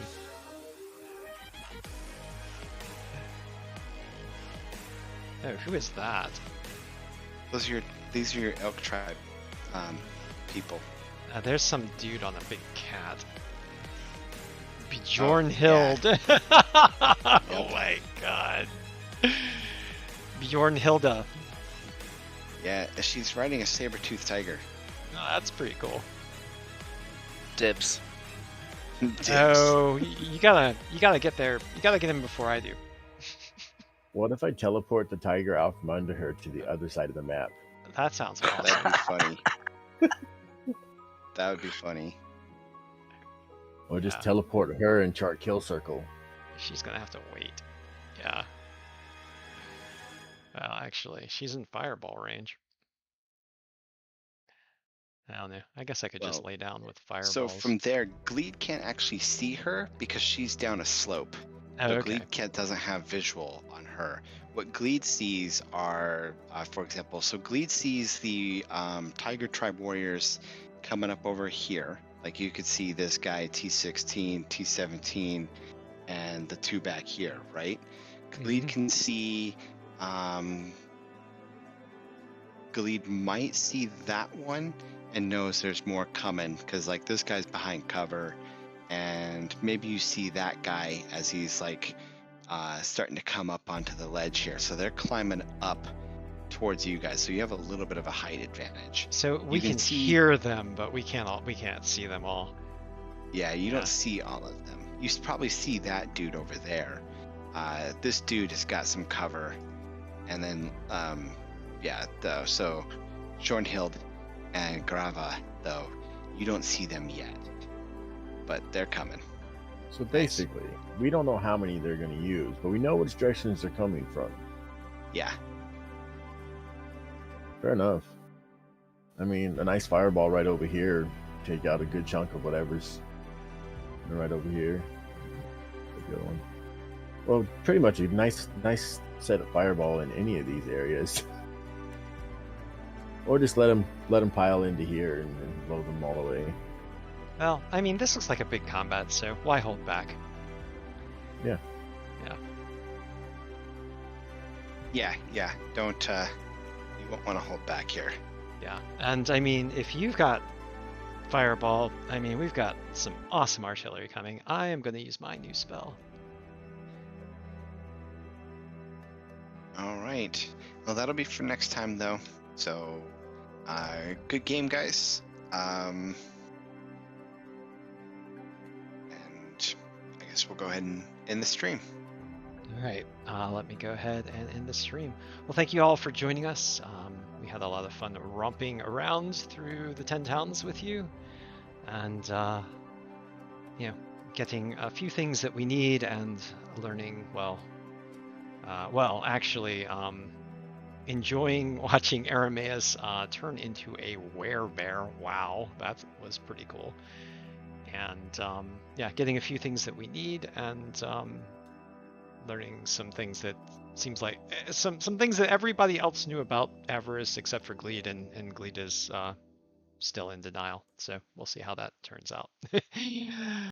S2: Oh, who is that?
S8: These are your Elk Tribe people.
S2: There's some dude on a big cat.
S8: Oh,
S2: Bjornhild. Oh my god. Bjornhilda.
S8: Yeah, she's riding a saber-toothed tiger.
S2: Oh, that's pretty cool.
S4: Dibs.
S8: Dibs.
S2: Oh, you gotta get there. You gotta get him before I do.
S3: What if I teleport the tiger out from under her to the other side of the map?
S2: That sounds
S8: That'd
S2: awesome.
S8: be funny. That would be funny.
S3: Or just
S2: Yeah.
S3: teleport her and chart kill circle.
S2: She's gonna have to wait. Yeah. Well, actually, she's in fireball range. I don't know. I guess I could just
S8: Well,
S2: lay down with fireballs.
S8: So from there, Gleed can't actually see her because she's down a slope.
S2: Oh,
S8: So
S2: okay.
S8: Gleed doesn't have visual on her. What Gleed sees are, for example, so Gleed sees the Tiger Tribe warriors coming up over here. Like you could see this guy T16, T17, and the two back here, right? Gleed
S2: Mhm.
S8: can see. Gleed might see that one and knows there's more coming because like this guy's behind cover, and maybe you see that guy as he's like starting to come up onto the ledge here. So they're climbing up towards you guys, so you have a little bit of a height advantage.
S2: So we
S8: can
S2: can
S8: see-
S2: hear them, but we can't see them all.
S8: Yeah, you
S2: Yeah.
S8: don't see all of them. You probably see that dude over there. This dude has got some cover, and then so Shornhild and Grava, though, you don't see them yet, but they're coming.
S3: So basically, we don't know how many they're going to use, but we know which directions they're coming from.
S8: Yeah.
S3: Fair enough. I mean, a nice fireball right over here, take out a good chunk of whatever's right over here. A good one. Well, pretty much a nice set of fireball in any of these areas. Or just let them pile into here and blow them all away.
S2: Well, I mean, this looks like a big combat, so why hold back?
S3: Yeah.
S8: Yeah. Don't you won't want to hold back here.
S2: Yeah, and I mean, if you've got fireball, I mean, we've got some awesome artillery coming. I am going to use my new spell.
S8: All right. Well, that'll be for next time, though. So, good game, guys. And I guess we'll go ahead and end the stream.
S2: All right, let me go ahead and end the stream. Well, thank you all for joining us. We had a lot of fun romping around through the 10 towns with you, and getting a few things that we need and learning. Actually, enjoying watching Arameus turn into a werebear. Wow, that was pretty cool. And getting a few things that we need, and learning some things that seems like some things that everybody else knew about Avarice except for Gleed, and Gleed is still in denial. So we'll see how that turns out.